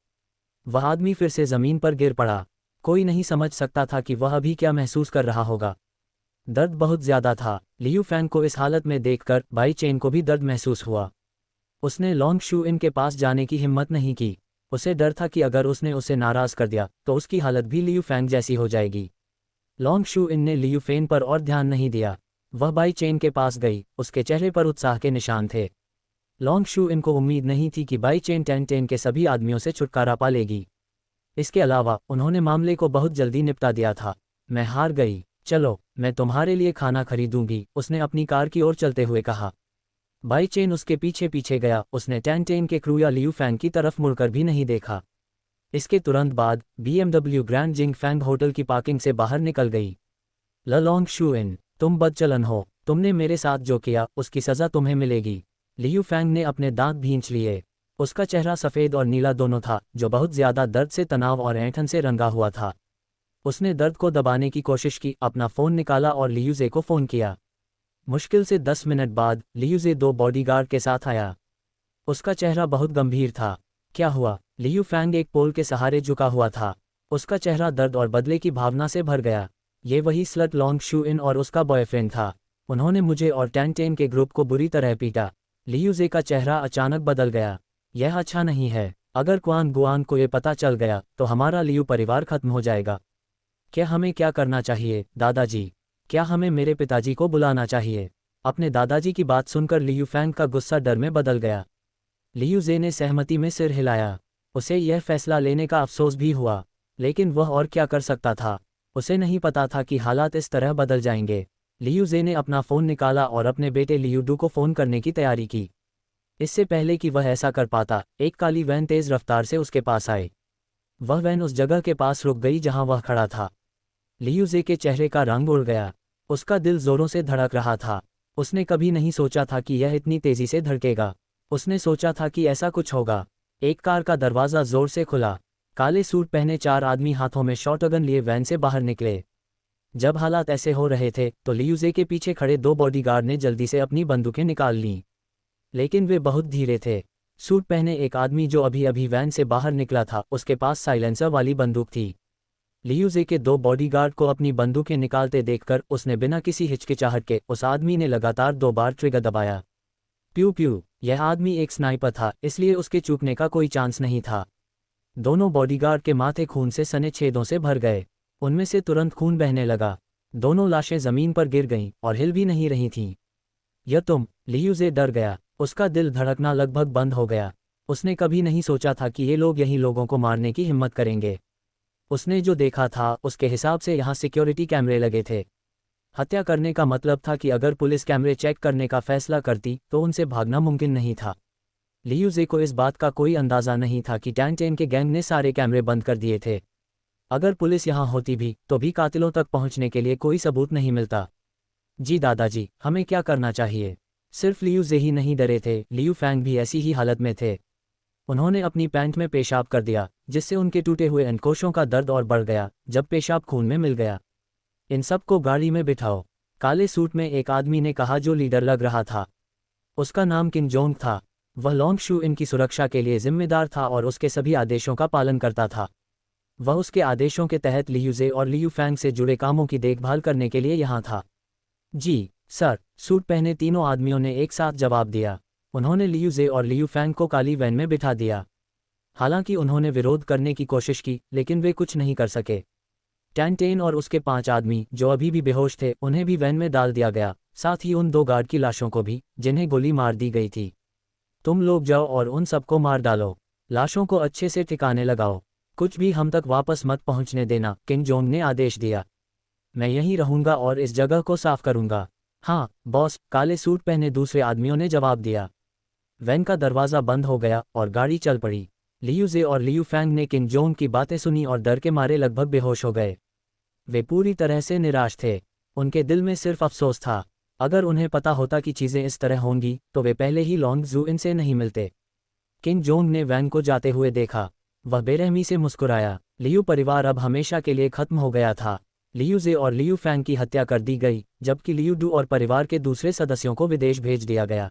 वह आदमी फिर से जमीन पर गिर पड़ा। कोई नहीं समझ सकता था कि वह अभी क्या महसूस कर रहा होगा। दर्द बहुत ज्यादा था। लियू फैंग को इस हालत में देखकर बाई चेन को भी दर्द महसूस हुआ। उसने लॉन्ग शू इन के पास जाने की हिम्मत नहीं की। उसे डर था कि अगर उसने उसे नाराज कर दिया तो उसकी हालत भी लियू फैंग जैसी हो जाएगी। लॉन्ग शू इन ने लियू फैंग पर और ध्यान नहीं दिया। वह बाई चेन के पास गई, उसके चेहरे पर उत्साह के निशान थे। लॉन्ग शू इन को उम्मीद नहीं थी कि बाई चेन टैन टेन के सभी आदमियों से छुटकारा पा लेगी। इसके अलावा उन्होंने मामले को बहुत जल्दी निपटा दिया था। मैं हार गई। चलो, मैं तुम्हारे लिए खाना खरीदूंगी, उसने अपनी कार की ओर चलते हुए कहा। बाई चेन उसके पीछे पीछे गया। उसने टैन टेन के क्रू या लियू फैंग की तरफ मुड़कर भी नहीं देखा। इसके तुरंत बाद BMW ग्रैंड जिंग फैंग होटल की पार्किंग से बाहर निकल गई। लॉन्ग शू इन, तुम बदचलन हो। तुमने मेरे साथ जो किया उसकी सज़ा तुम्हें मिलेगी। लियू फैंग ने अपने दांत भींच लिए। उसका चेहरा सफ़ेद और नीला दोनों था, जो बहुत ज़्यादा दर्द से, तनाव और ऐंठन से रंगा हुआ था। उसने दर्द को दबाने की कोशिश की, अपना फ़ोन निकाला और लियूजे को फ़ोन किया। मुश्किल से 10 मिनट बाद लियूजे 2 बॉडीगार्ड के साथ आया। उसका चेहरा बहुत गंभीर था। क्या हुआ? लियू फैंग एक पोल के सहारे झुका हुआ था। उसका चेहरा दर्द और बदले की भावना से भर गया। ये वही स्लट लॉन्ग शू इन और उसका बॉयफ्रेंड था। उन्होंने मुझे और टैन के ग्रुप को बुरी तरह पीटा। लियूजे का चेहरा अचानक बदल गया। यह अच्छा नहीं है। अगर क्वान गुआन को ये पता चल गया तो हमारा लियू परिवार खत्म हो जाएगा। क्या हमें क्या करना चाहिए दादाजी? क्या हमें मेरे पिताजी को बुलाना चाहिए? अपने दादाजी की बात सुनकर लियू फैंग का गुस्सा डर में बदल गया। लियूजे ने सहमति में सिर हिलाया। उसे यह फैसला लेने का अफसोस भी हुआ, लेकिन वह और क्या कर सकता था? उसे नहीं पता था कि हालात इस तरह बदल जाएंगे। लियूजे ने अपना फ़ोन निकाला और अपने बेटे लियूडू को फ़ोन करने की तैयारी की। इससे पहले कि वह ऐसा कर पाता, एक काली वैन तेज़ रफ्तार से उसके पास आई। वह वैन उस जगह के पास रुक गई जहां वह खड़ा था। लियूजे के चेहरे का रंग उड़ गया। उसका दिल जोरों से धड़क रहा था। उसने कभी नहीं सोचा था कि यह इतनी तेजी से धड़केगा। उसने सोचा था कि ऐसा कुछ होगा। एक कार का दरवाज़ा जोर से खुला। काले सूट पहने 4 आदमी हाथों में शॉटगन लिए वैन से बाहर निकले। जब हालात ऐसे हो रहे थे तो लियूजे के पीछे खड़े 2 बॉडीगार्ड ने जल्दी से अपनी बंदूकें निकाल लीं, लेकिन वे बहुत धीरे थे। सूट पहने एक आदमी जो अभी अभी वैन से बाहर निकला था, उसके पास साइलेंसर वाली बंदूक थी। लियूजे के 2 बॉडीगार्ड को अपनी बंदूकें निकालते देखकर उसने बिना किसी हिचकिचाहट के उस आदमी ने लगातार 2 बार ट्रिगर दबाया। प्यू प्यू। यह आदमी एक स्नाइपर था, इसलिए उसके चूकने का कोई चांस नहीं था। दोनों बॉडीगार्ड के माथे खून से सने छेदों से भर गए। उनमें से तुरंत खून बहने लगा। दोनों लाशें जमीन पर गिर गईं और हिल भी नहीं रही थीं। यह तुम? लियूजे डर गया। उसका दिल धड़कना लगभग बंद हो गया। उसने कभी नहीं सोचा था कि ये लोग यहीं लोगों को मारने की हिम्मत करेंगे। उसने जो देखा था उसके हिसाब से यहाँ सिक्योरिटी कैमरे लगे थे। हत्या करने का मतलब था कि अगर पुलिस कैमरे चेक करने का फैसला करती तो उनसे भागना मुमकिन नहीं था। लियूजे को इस बात का कोई अंदाज़ा नहीं था कि टैन के गैंग ने सारे कैमरे बंद कर दिए थे। अगर पुलिस यहाँ होती भी तो भी कातिलों तक पहुँचने के लिए कोई सबूत नहीं मिलता। जी दादाजी, हमें क्या करना चाहिए? सिर्फ लियूजे ही नहीं डरे थे, लियू फैंग भी ऐसी ही हालत में थे। उन्होंने अपनी पैंट में पेशाब कर दिया, जिससे उनके टूटे हुए अंकोशों का दर्द और बढ़ गया जब पेशाब खून में मिल गया। इन सबको गाड़ी में बिठाओ, काले सूट में एक आदमी ने कहा जो लीडर लग रहा था। उसका नाम किम जोंग था। वह लॉन्ग शू इन की सुरक्षा के लिए जिम्मेदार था और उसके सभी आदेशों का पालन करता था। वह उसके आदेशों के तहत लियूजे और लियू फैंग से जुड़े कामों की देखभाल करने के लिए यहाँ था। जी सर, सूट पहने तीनों आदमियों ने एक साथ जवाब दिया। उन्होंने लियूजे और लियू फैंग को काली वैन में बिठा दिया। हालांकि उन्होंने विरोध करने की कोशिश की, लेकिन वे कुछ नहीं कर सके। टैन और उसके 5 आदमी जो अभी भी बेहोश थे, उन्हें भी वैन में डाल दिया गया, साथ ही उन 2 गार्ड की लाशों को भी, जिन्हें गोली मार दी गई थी। तुम लोग जाओ और उन सबको मार डालो। लाशों को अच्छे से ठिकाने लगाओ। कुछ भी हम तक वापस मत पहुंचने देना, किम जोंग ने आदेश दिया। मैं यहीं रहूंगा और इस जगह को साफ करूंगा। हाँ बॉस, काले सूट पहने दूसरे आदमियों ने जवाब दिया। वैन का दरवाज़ा बंद हो गया और गाड़ी चल पड़ी। लियूजे और लियू फैंग ने किम जोंग की बातें सुनी और डर के मारे लगभग बेहोश हो गए। वे पूरी तरह से निराश थे। उनके दिल में सिर्फ अफसोस था। अगर उन्हें पता होता कि चीज़ें इस तरह होंगी तो वे पहले ही लॉन्ग जू इनसे नहीं मिलते। किम जोंग ने वैन को जाते हुए देखा। वह बेरहमी से मुस्कुराया। लियू परिवार अब हमेशा के लिए खत्म हो गया था। लियूजे और लियू फैंग की हत्या कर दी गई, जबकि लियूडू और परिवार के दूसरे सदस्यों को विदेश भेज दिया गया।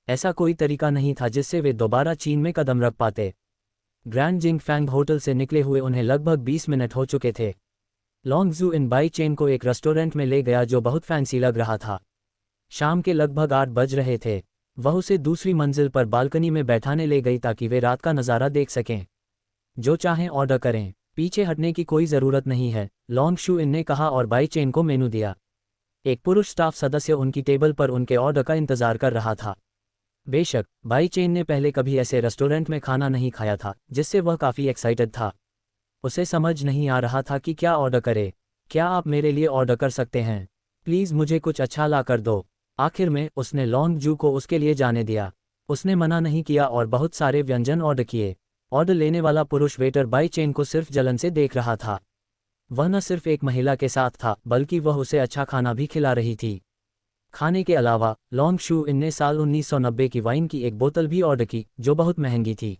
ऐसा कोई तरीका नहीं था जिससे वे दोबारा चीन में कदम रख पाते। ग्रैंड जिंग फैंग होटल से निकले हुए उन्हें लगभग 20 मिनट हो चुके थे। लॉन्ग जू इन बाई चेन को एक रेस्टोरेंट में ले गया जो बहुत फैंसी लग रहा था। शाम के लगभग 8 बज रहे थे। वह उसे दूसरी मंजिल पर बालकनी में बैठाने ले गई ताकि वे रात का नज़ारा देख सकें। जो चाहें ऑर्डर करें, पीछे हटने की कोई ज़रूरत नहीं है, लॉन्ग शू इन ने कहा और बाई चेन को मेनू दिया। एक पुरुष स्टाफ सदस्य उनकी टेबल पर उनके ऑर्डर का इंतज़ार कर रहा था। बेशक बाई चेन ने पहले कभी ऐसे रेस्टोरेंट में खाना नहीं खाया था, जिससे वह काफ़ी एक्साइटेड था। उसे समझ नहीं आ रहा था कि क्या ऑर्डर करे। क्या आप मेरे लिए ऑर्डर कर सकते हैं? प्लीज़ मुझे कुछ अच्छा ला कर दो। आखिर में उसने लॉन्ग जू को उसके लिए जाने दिया। उसने मना नहीं किया और बहुत सारे व्यंजन ऑर्डर किए। ऑर्डर लेने वाला पुरुष वेटर बाई चेन को सिर्फ जलन से देख रहा था। वह न सिर्फ एक महिला के साथ था, बल्कि वह उसे अच्छा खाना भी खिला रही थी। खाने के अलावा लॉन्ग शू इन ने साल 1990 की वाइन की एक बोतल भी ऑर्डर की, जो बहुत महंगी थी।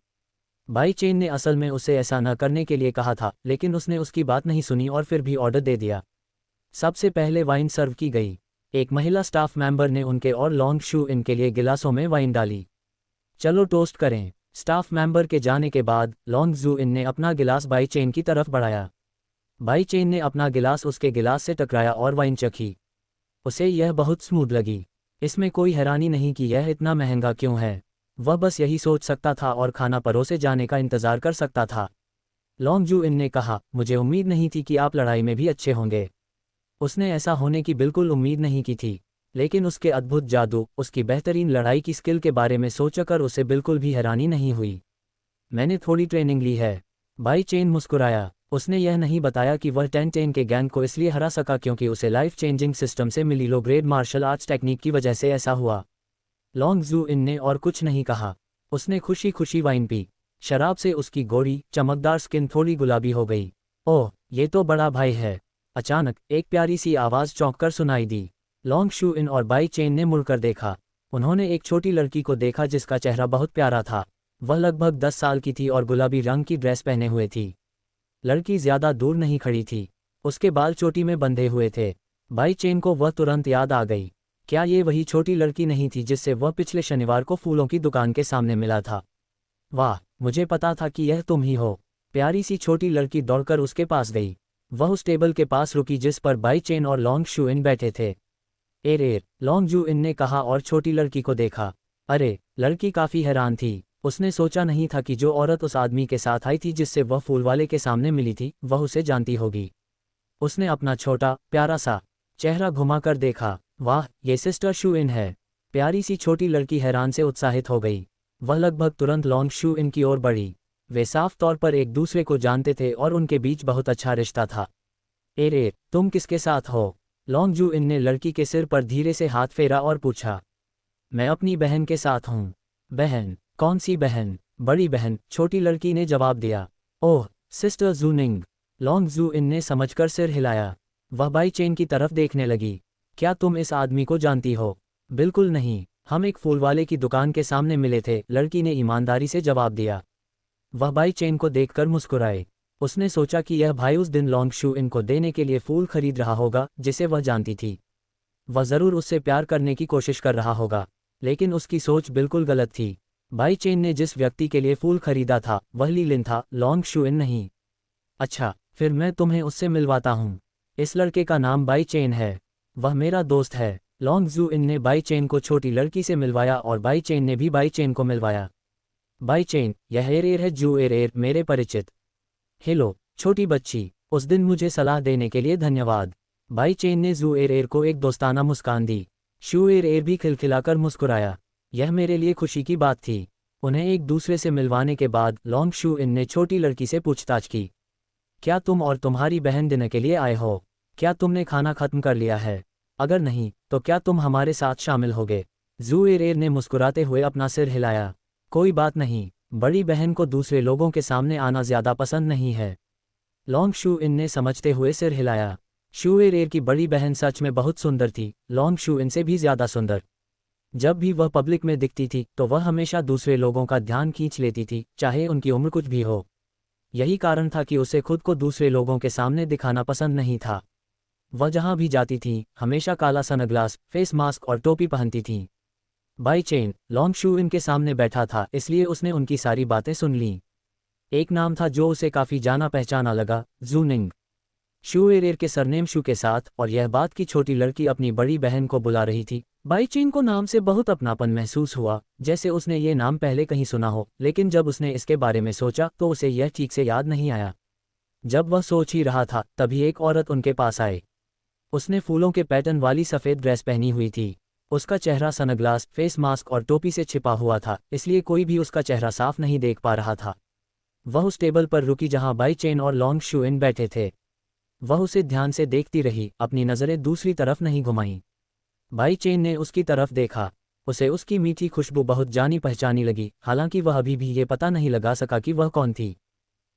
बाई चेन ने असल में उसे ऐसा न करने के लिए कहा था, लेकिन उसने उसकी बात नहीं सुनी और फिर भी ऑर्डर दे दिया। सबसे पहले वाइन सर्व की गई। एक महिला स्टाफ मेंबर ने उनके और लॉन्ग शू इन के लिए गिलासों में वाइन डाली। चलो टोस्ट करें। स्टाफ मेंबर के जाने के बाद लॉन्ग जू इन ने अपना गिलास बाई चेन की तरफ बढ़ाया। बाई चेन ने अपना गिलास उसके गिलास से टकराया और वाइन चखी। उसे यह बहुत स्मूथ लगी। इसमें कोई हैरानी नहीं कि यह इतना महंगा क्यों है। वह बस यही सोच सकता था और खाना परोसे जाने का इंतजार कर सकता था। लॉन्ग जू इन ने कहा, मुझे उम्मीद नहीं थी कि आप लड़ाई में भी अच्छे होंगे। उसने ऐसा होने की बिल्कुल उम्मीद नहीं की थी, लेकिन उसके अद्भुत जादू, उसकी बेहतरीन लड़ाई की स्किल के बारे में सोचकर उसे बिल्कुल भी हैरानी नहीं हुई। मैंने थोड़ी ट्रेनिंग ली है। बाई चेन मुस्कुराया। उसने यह नहीं बताया कि वह 10-10 के गैंग को इसलिए हरा सका क्योंकि उसे लाइफ चेंजिंग सिस्टम से मिली low grade martial arts technique की वजह से ऐसा हुआ। लॉन्ग जू इन ने और कुछ नहीं कहा। उसने खुशी खुशी वाइन पी। शराब से उसकी गोरी चमकदार स्किन थोड़ी गुलाबी हो गई। ओह, ये तो बड़ा भाई है। अचानक एक प्यारी सी आवाज़ चौंककर सुनाई दी। लॉन्ग शू इन और बाई चेन ने मुड़कर देखा। उन्होंने एक छोटी लड़की को देखा जिसका चेहरा बहुत प्यारा था। वह लगभग 10 साल की थी और गुलाबी रंग की ड्रेस पहने हुए थी। लड़की ज्यादा दूर नहीं खड़ी थी। उसके बाल चोटी में बंधे हुए थे। बाई चेन को वह तुरंत याद आ गई। क्या ये वही छोटी लड़की नहीं थी जिससे वह पिछले शनिवार को फूलों की दुकान के सामने मिला था? वाह, मुझे पता था कि यह तुम ही हो। प्यारी सी छोटी लड़की दौड़कर उसके पास गई। वह उस टेबल के पास रुकी जिस पर बाई चेन और लॉन्ग शू इन बैठे थे। एरेर, लॉन्ग जू इन ने कहा और छोटी लड़की को देखा। अरे, लड़की काफी हैरान थी। उसने सोचा नहीं था कि जो औरत उस आदमी के साथ आई थी जिससे वह फूल वाले के सामने मिली थी, वह उसे जानती होगी। उसने अपना छोटा प्यारा सा चेहरा घुमाकर देखा। वाह, ये सिस्टर शू इन है। प्यारी सी छोटी लड़की हैरान से उत्साहित हो गई। वह लगभग तुरंत लॉन्ग शू इन की ओर बढ़ी। वे साफ तौर पर एक दूसरे को जानते थे और उनके बीच बहुत अच्छा रिश्ता था। एरे, तुम किसके साथ हो? लॉन्ग जू इन ने लड़की के सिर पर धीरे से हाथ फेरा और पूछा। मैं अपनी बहन के साथ हूँ। बहन? कौन सी बहन? बड़ी बहन, छोटी लड़की ने जवाब दिया। ओह, सिस्टर जूनिंग। लॉन्ग जू इन ने समझकर सिर हिलाया। वह बाई चेन की तरफ देखने लगी। क्या तुम इस आदमी को जानती हो? बिल्कुल नहीं, हम एक फूल वाले की दुकान के सामने मिले थे, लड़की ने ईमानदारी से जवाब दिया। वह बाई चेन को देखकर मुस्कुराए। उसने सोचा कि यह भाई उस दिन लॉन्ग शू इन को देने के लिए फूल खरीद रहा होगा जिसे वह जानती थी। वह जरूर उससे प्यार करने की कोशिश कर रहा होगा, लेकिन उसकी सोच बिल्कुल गलत थी। बाई चेन ने जिस व्यक्ति के लिए फूल खरीदा था वह ली लिन था, लॉन्ग शू इन नहीं। अच्छा, फिर मैं तुम्हें उससे मिलवाता हूँ। इस लड़के का नाम बाई चेन है। वह मेरा दोस्त है। लॉन्ग जू इन ने बाई चेन को छोटी लड़की से मिलवाया और बाई चेन ने भी बाई चेन को मिलवाया। बाई चेन, यह एरेर है। जू एरेर, मेरे परिचित। हेलो छोटी बच्ची, उस दिन मुझे सलाह देने के लिए धन्यवाद। बाई चेन ने जू एरेर को एक दोस्ताना मुस्कान दी। शू एरेर भी खिलखिलाकर मुस्कुराया। यह मेरे लिए खुशी की बात थी। उन्हें एक दूसरे से मिलवाने के बाद लॉन्ग शू इन ने छोटी लड़की से पूछताछ की। क्या तुम और तुम्हारी बहन डिनर के लिए आए हो? क्या तुमने खाना खत्म कर लिया है? अगर नहीं, तो क्या तुम हमारे साथ शामिल होगे? जू एरेर ने मुस्कुराते हुए अपना सिर हिलाया। कोई बात नहीं, बड़ी बहन को दूसरे लोगों के सामने आना ज्यादा पसंद नहीं है। लॉन्ग शू इन ने समझते हुए सिर हिलाया। शू एरेर की बड़ी बहन सच में बहुत सुंदर थी, लॉन्ग शू इन से भी ज्यादा सुंदर। जब भी वह पब्लिक में दिखती थी तो वह हमेशा दूसरे लोगों का ध्यान खींच लेती थी, चाहे उनकी उम्र कुछ भी हो। यही कारण था कि उसे खुद को दूसरे लोगों के सामने दिखाना पसंद नहीं था। वह जहां भी जाती थी हमेशा काला सनग्लास, फेस मास्क और टोपी पहनती थी। बाई चेन, लॉन्ग शू इनके सामने बैठा था, इसलिए उसने उनकी सारी बातें सुन लीं। एक नाम था जो उसे काफी जाना पहचाना लगा, जूनिंग। शू एरेर के सरनेम शू के साथ, और यह बात कि छोटी लड़की अपनी बड़ी बहन को बुला रही थी। बाई चेन को नाम से बहुत अपनापन महसूस हुआ, जैसे उसने ये नाम पहले कहीं सुना हो, लेकिन जब उसने इसके बारे में सोचा तो उसे यह ठीक से याद नहीं आया। जब वह सोच ही रहा था तभी एक औरत उनके पास आए। उसने फूलों के पैटर्न वाली सफ़ेद ड्रेस पहनी हुई थी। उसका चेहरा सनग्लास, फेस मास्क और टोपी से छिपा हुआ था, इसलिए कोई भी उसका चेहरा साफ नहीं देख पा रहा था। वह उस टेबल पर रुकी जहां बाई चेन और लॉन्ग शू इन बैठे थे। वह उसे ध्यान से देखती रही, अपनी नज़रें दूसरी तरफ नहीं घुमाईं। बाई चेन ने उसकी तरफ देखा। उसे उसकी मीठी खुशबू बहुत जानी पहचानी लगी, हालांकि वह अभी भी ये पता नहीं लगा सका कि वह कौन थी।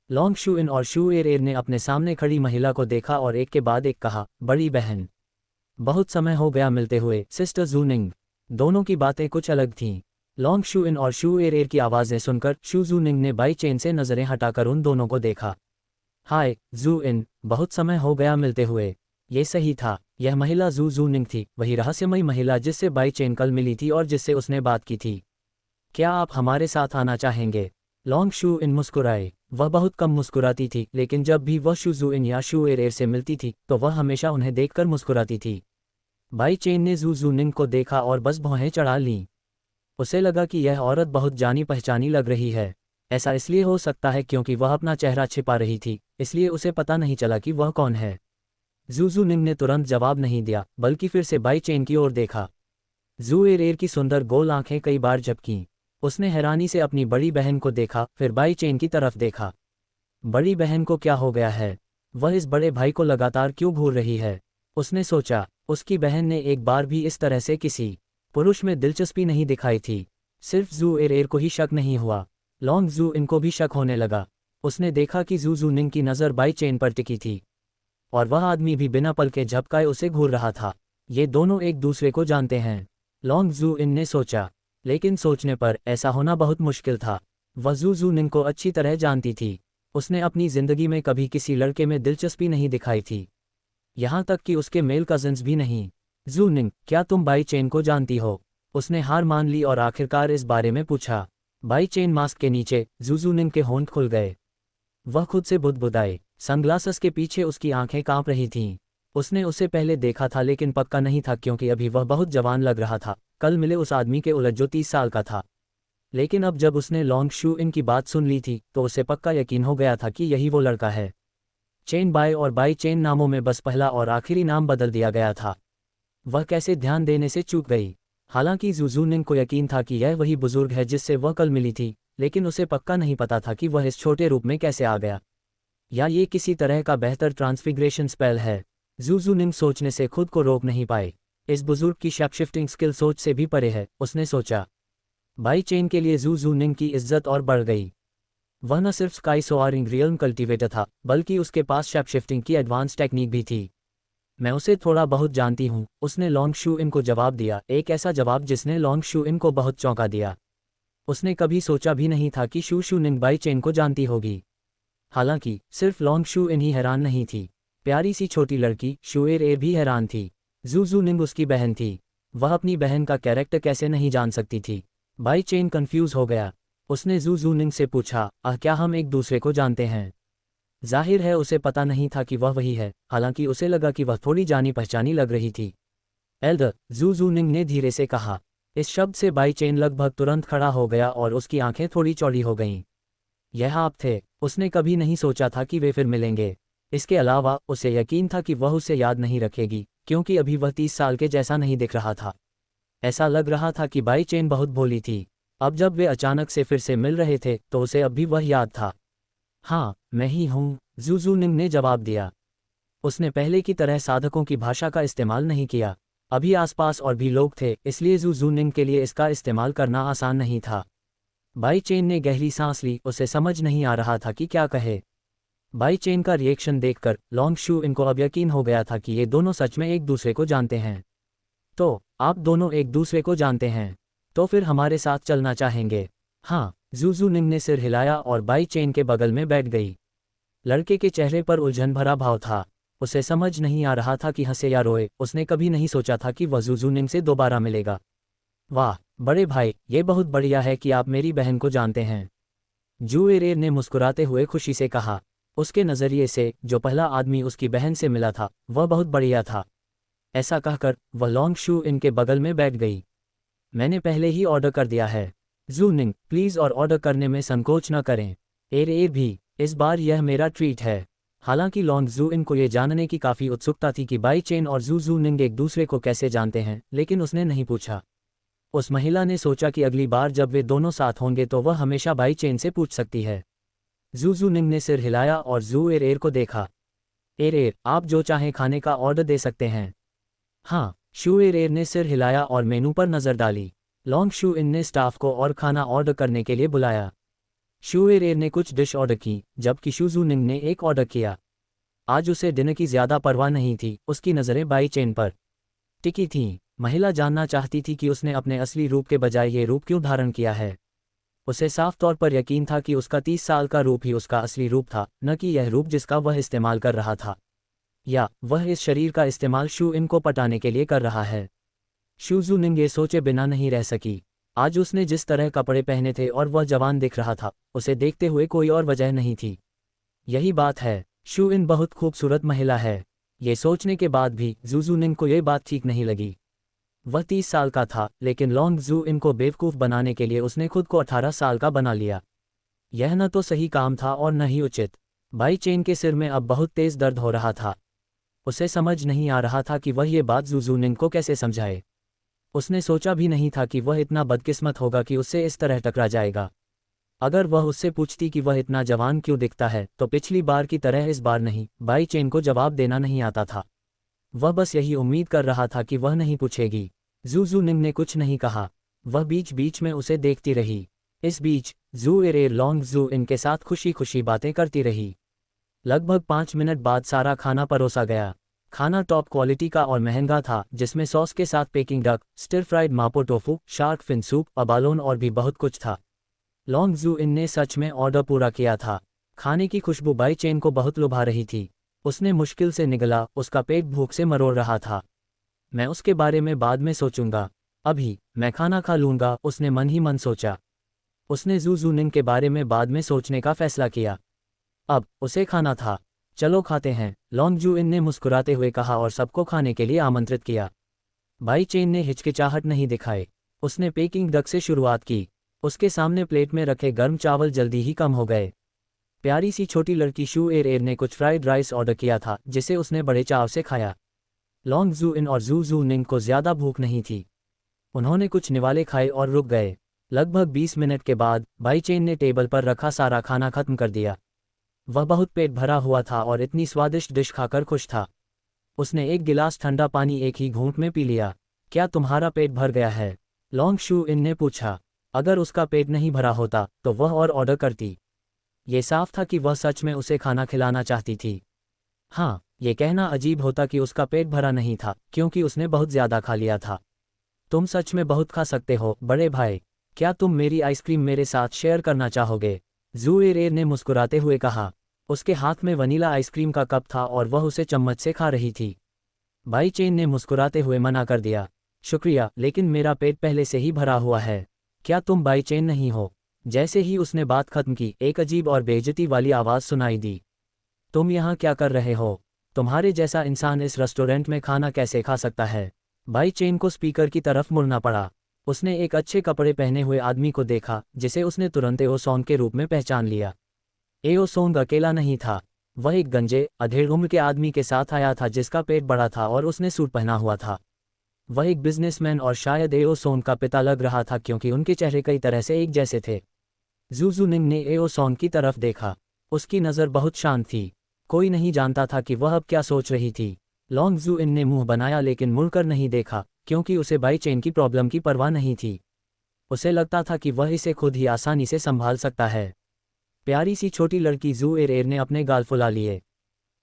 लॉन्ग शू इन और शू एरेर ने अपने सामने खड़ी महिला को देखा और एक के बाद एक कहा, बड़ी बहन। बहुत समय हो गया मिलते हुए, सिस्टर जूनिंग। दोनों की बातें कुछ अलग थीं। लॉन्ग शू इन और शू एरेर की आवाज़ें सुनकर शू जू निंग ने बाई चेन से नज़रें हटाकर उन दोनों को देखा। हाय जू इन, बहुत समय हो गया मिलते हुए। ये सही था, यह महिला जू जू निंग थी, वही रहस्यमयी महिला जिससे बाई चेन कल मिली थी और जिससे उसने बात की थी। क्या आप हमारे साथ आना चाहेंगे? लॉन्ग शू इन मुस्कुराए। वह बहुत कम मुस्कुराती थी, लेकिन जब भी वह शू जू इन या शू एरेर से मिलती थी तो वह हमेशा उन्हें देखकर मुस्कुराती थी। बाई चेन ने जू जू निंग को देखा और बस भौहें चढ़ा लीं। उसे लगा कि यह औरत बहुत जानी पहचानी लग रही है। ऐसा इसलिए हो सकता है क्योंकि वह अपना चेहरा छिपा रही थी, इसलिए उसे पता नहीं चला कि वह कौन है। जू जू निंग ने तुरंत जवाब नहीं दिया, बल्कि फिर से बाई चेन की ओर देखा। जू एरेर की सुंदर गोल आंखें कई बार झपकीं। उसने हैरानी से अपनी बड़ी बहन को देखा, फिर बाई चेन की तरफ देखा। बड़ी बहन को क्या हो गया है? वह इस बड़े भाई को लगातार क्यों घूर रही है? उसने सोचा। उसकी बहन ने एक बार भी इस तरह से किसी पुरुष में दिलचस्पी नहीं दिखाई थी। सिर्फ जू एरेर को ही शक नहीं हुआ, लॉन्ग जू इनको भी शक होने लगा। उसने देखा कि जू जू निंग की नज़र बाई चेन पर टिकी थी और वह आदमी भी बिना पल के झपकाए उसे घूर रहा था। ये दोनों एक दूसरे को जानते हैं, लॉन्ग जू इन ने सोचा। लेकिन सोचने पर ऐसा होना बहुत मुश्किल था। वह जू जू निंग को अच्छी तरह जानती थी। उसने अपनी जिंदगी में कभी किसी लड़के में दिलचस्पी नहीं दिखाई थी, यहाँ तक कि उसके मेल कजिन्स भी नहीं। जू निंग, क्या तुम बाई चेन को जानती हो? उसने हार मान ली और आखिरकार इस बारे में पूछा। बाई चेन मास्क के नीचे जू जू निंग के होंठ खुल गए। वह खुद से बुदबुदाए। सनग्लासेस के पीछे उसकी आंखें कांप रही थीं। उसने उसे पहले देखा था लेकिन पक्का नहीं था क्योंकि अभी वह बहुत जवान लग रहा था, कल मिले उस आदमी के उलट जो 30 साल का था। लेकिन अब जब उसने लॉन्ग शू इन की बात सुन ली थी तो उसे पक्का यकीन हो गया था कि यही वो लड़का है। चेन बाय और बाई चेन नामों में बस पहला और आखिरी नाम बदल दिया गया था। वह कैसे ध्यान देने से चूक गई। हालांकि जू जू निंग को यकीन था कि यह वही बुजुर्ग है जिससे वह कल मिली थी, लेकिन उसे पक्का नहीं पता था कि वह इस छोटे रूप में कैसे आ गया, या ये किसी तरह का बेहतर ट्रांसफिग्रेशन स्पेल है। जू जू निंग सोचने से खुद को रोक नहीं पाए। इस बुजुर्ग की शेप शिफ्टिंग स्किल सोच से भी परे है, उसने सोचा। बाई चेन के लिए जू जू निंग की इज्जत और बढ़ गई। वह न सिर्फ स्काई सोआरिंग रियल्म कल्टीवेटर था, बल्कि उसके पास शेप शिफ्टिंग की एडवांस टेक्निक भी थी। मैं उसे थोड़ा बहुत जानती हूँ, उसने लॉन्ग शू इन को जवाब दिया, एक ऐसा जवाब जिसने लॉन्ग शू इन को बहुत चौंका दिया। उसने कभी सोचा भी नहीं था कि शू शू निंग बाई चेन को जानती होगी। हालांकि सिर्फ लॉन्ग शू इन ही हैरान नहीं थी, प्यारी सी छोटी लड़की शू एरेर भी हैरान थी। जू जू निंग उसकी बहन थी, वह अपनी बहन का कैरेक्टर कैसे नहीं जान सकती थी। बाई चेन कंफ्यूज हो गया। उसने जू जू निंग से पूछा, क्या हम एक दूसरे को जानते हैं? जाहिर है उसे पता नहीं था कि वह वही है, हालांकि उसे लगा कि वह थोड़ी जानी पहचानी लग रही थी। एल्डर, जू जू निंग ने धीरे से कहा। इस शब्द से बाई चेन लगभग तुरंत खड़ा हो गया और उसकी आंखें थोड़ी चौड़ी हो गईं। यह आप थे? उसने कभी नहीं सोचा था कि वे फिर मिलेंगे। इसके अलावा उसे यकीन था कि वह उसे याद नहीं रखेगी, क्योंकि अभी वह 30 साल के जैसा नहीं दिख रहा था। ऐसा लग रहा था कि बाई चेन बहुत भोली थी। अब जब वे अचानक से फिर से मिल रहे थे तो उसे अब भी वह याद था। हाँ, मैं ही हूँ, जू जू निंग ने जवाब दिया। उसने पहले की तरह साधकों की भाषा का इस्तेमाल नहीं किया। अभी आसपास और भी लोग थे, इसलिए जू जू निंग के लिए इसका इस्तेमाल करना आसान नहीं था। बाई चेन ने गहरी सांस ली, उसे समझ नहीं आ रहा था कि क्या कहे। बाई चेन का रिएक्शन देखकर लॉन्ग शू इनको अब यकीन हो गया था कि ये दोनों सच में एक दूसरे को जानते हैं। तो आप दोनों एक दूसरे को जानते हैं, तो फिर हमारे साथ चलना चाहेंगे? हाँ, जू जू निंग ने सिर हिलाया और बाई चेन के बगल में बैठ गई। लड़के के चेहरे पर उलझन भरा भाव था। उसे समझ नहीं आ रहा था कि हंसे या रोए। उसने कभी नहीं सोचा था कि वह जू जू निंग से दोबारा मिलेगा। वाह बड़े भाई, ये बहुत बढ़िया है कि आप मेरी बहन को जानते हैं, जू एरेर ने मुस्कुराते हुए खुशी से कहा। उसके नज़रिए से जो पहला आदमी उसकी बहन से मिला था वह बहुत बढ़िया था। ऐसा कहकर वह लॉन्ग शू इनके बगल में बैठ गई। मैंने पहले ही ऑर्डर कर दिया है। जू निंग, प्लीज़ और ऑर्डर करने में संकोच न करें। एरेर भी, इस बार यह मेरा ट्रीट है। हालांकि लॉन्ग जू इन को ये जानने की काफ़ी उत्सुकता थी कि बाई चेन और जू जू निंग एक दूसरे को कैसे जानते हैं, लेकिन उसने नहीं पूछा। उस महिला ने सोचा कि अगली बार जब वे दोनों साथ होंगे तो वह हमेशा बाई चेन से पूछ सकती है। जू जू निंग ने सिर हिलाया और जू एरेर को देखा। एरेर, आप जो चाहें खाने का ऑर्डर दे सकते हैं। हाँ, शू एरेर ने सिर हिलाया और मेनू पर नज़र डाली। लॉन्ग शू इन ने स्टाफ को और खाना ऑर्डर करने के लिए बुलाया। शू एरेर ने कुछ डिश ऑर्डर की, जबकि शू जू निंग ने एक ऑर्डर किया। आज उसे डिनर की ज़्यादा परवाह नहीं थी, उसकी नज़रें बाई चेन पर टिकी थीं। महिला जानना चाहती थी कि उसने अपने असली रूप के बजाय ये रूप क्यों धारण किया है। उसे साफ तौर पर यकीन था कि उसका 30 साल का रूप ही उसका असली रूप था, न कि यह रूप जिसका वह इस्तेमाल कर रहा था, या वह इस शरीर का इस्तेमाल शू इन को पटाने के लिए कर रहा है। शू जूनिंग ये सोचे बिना नहीं रह सकी। आज उसने जिस तरह कपड़े पहने थे और वह जवान दिख रहा था, उसे देखते हुए कोई और वजह नहीं थी। यही बात है, शू इन बहुत खूबसूरत महिला है। ये सोचने के बाद भी जू जूनिंग को यह बात ठीक नहीं लगी। वह 30 साल का था, लेकिन लॉन्ग जू इन को बेवकूफ़ बनाने के लिए उसने खुद को 18 साल का बना लिया। यह न तो सही काम था और न ही उचित। बाई चेन के सिर में अब बहुत तेज़ दर्द हो रहा था। उसे समझ नहीं आ रहा था कि वह ये बात जू जूनिंग को कैसे समझाए। उसने सोचा भी नहीं था कि वह इतना बदकिस्मत होगा कि उससे इस तरह टकरा जाएगा। अगर वह उससे पूछती कि वह इतना जवान क्यों दिखता है, तो पिछली बार की तरह इस बार नहीं, बाई चेन को जवाब देना नहीं आता था। वह बस यही उम्मीद कर रहा था कि वह नहीं पूछेगी। जू जूनिंग ने कुछ नहीं कहा। वह बीच बीच में उसे देखती रही। इस बीच जू एरेर लॉन्ग जू इनके साथ खुशी खुशी बातें करती रही। लगभग 5 मिनट बाद सारा खाना परोसा गया। खाना टॉप क्वालिटी का और महंगा था, जिसमें सॉस के साथ Peking duck, stir fried mapo tofu, shark fin soup, abalone और भी बहुत कुछ था। लॉन्ग जू इन ने सच में ऑर्डर पूरा किया था। खाने की खुशबू बाई चेन को बहुत लुभा रही थी। उसने मुश्किल से निगला, उसका पेट भूख से मरोड़ रहा था। मैं उसके बारे में बाद में सोचूंगा, अभी मैं खाना खा लूंगा, उसने मन ही मन सोचा। उसने जू जूनिंग के बारे में बाद में सोचने का फैसला किया। अब उसे खाना था। चलो खाते हैं, लॉन्ग जू इन ने मुस्कुराते हुए कहा और सबको खाने के लिए आमंत्रित किया। बाई चेन ने हिचकिचाहट नहीं दिखाई। उसने पेकिंग डक से शुरुआत की। उसके सामने प्लेट में रखे गर्म चावल जल्दी ही कम हो गए। प्यारी सी छोटी लड़की शू एर एर ने कुछ फ्राइड राइस ऑर्डर किया था, जिसे उसने बड़े चाव से खाया। लॉन्ग जू इन और जू जूनिंग को ज्यादा भूख नहीं थी। उन्होंने कुछ निवाले खाए और रुक गए। लगभग 20 मिनट के बाद बाई चेन ने टेबल पर रखा सारा खाना खत्म कर दिया। वह बहुत पेट भरा हुआ था और इतनी स्वादिष्ट डिश खाकर खुश था। उसने एक गिलास ठंडा पानी एक ही घूंट में पी लिया। क्या तुम्हारा पेट भर गया है? लॉन्ग शू इन ने पूछा। अगर उसका पेट नहीं भरा होता तो वह और ऑर्डर करती। ये साफ था कि वह सच में उसे खाना खिलाना चाहती थी। हाँ, ये कहना अजीब होता कि उसका पेट भरा नहीं था, क्योंकि उसने बहुत ज्यादा खा लिया था। तुम सच में बहुत खा सकते हो बड़े भाई। क्या तुम मेरी आइसक्रीम मेरे साथ शेयर करना चाहोगे? जू एर एर ने मुस्कुराते हुए कहा। उसके हाथ में वनीला आइसक्रीम का कप था और वह उसे चम्मच से खा रही थी। बाई चेन ने मुस्कुराते हुए मना कर दिया। शुक्रिया, लेकिन मेरा पेट पहले से ही भरा हुआ है। क्या तुम बाई चेन नहीं हो? जैसे ही उसने बात खत्म की, एक अजीब और बेइज्जती वाली आवाज़ सुनाई दी। तुम यहाँ क्या कर रहे हो? तुम्हारे जैसा इंसान इस रेस्टोरेंट में खाना कैसे खा सकता है? बाई चेन को स्पीकर की तरफ मुड़ना पड़ा। उसने एक अच्छे कपड़े पहने हुए आदमी को देखा, जिसे उसने तुरंत एओ सोंग के रूप में पहचान लिया। एओ सोंग अकेला नहीं था। वह एक गंजे, अधेड़ उम्र के आदमी के साथ आया था जिसका पेट बड़ा था और उसने सूट पहना हुआ था। वह एक बिजनेसमैन और शायद एओ सोंग का पिता लग रहा था, क्योंकि उनके चेहरे कई तरह से एक जैसे थे। जू जूनिंग ने एओ सोंग की तरफ देखा। उसकी नज़र बहुत शांत थी। कोई नहीं जानता था कि वह अब क्या सोच रही थी। लॉन्ग जू इन ने मुंह बनाया, लेकिन मुड़कर नहीं देखा, क्योंकि उसे बाई चेन की प्रॉब्लम की परवाह नहीं थी। उसे लगता था कि वह इसे खुद ही आसानी से संभाल सकता है। प्यारी सी छोटी लड़की जू एर एर ने अपने गाल फुला लिए।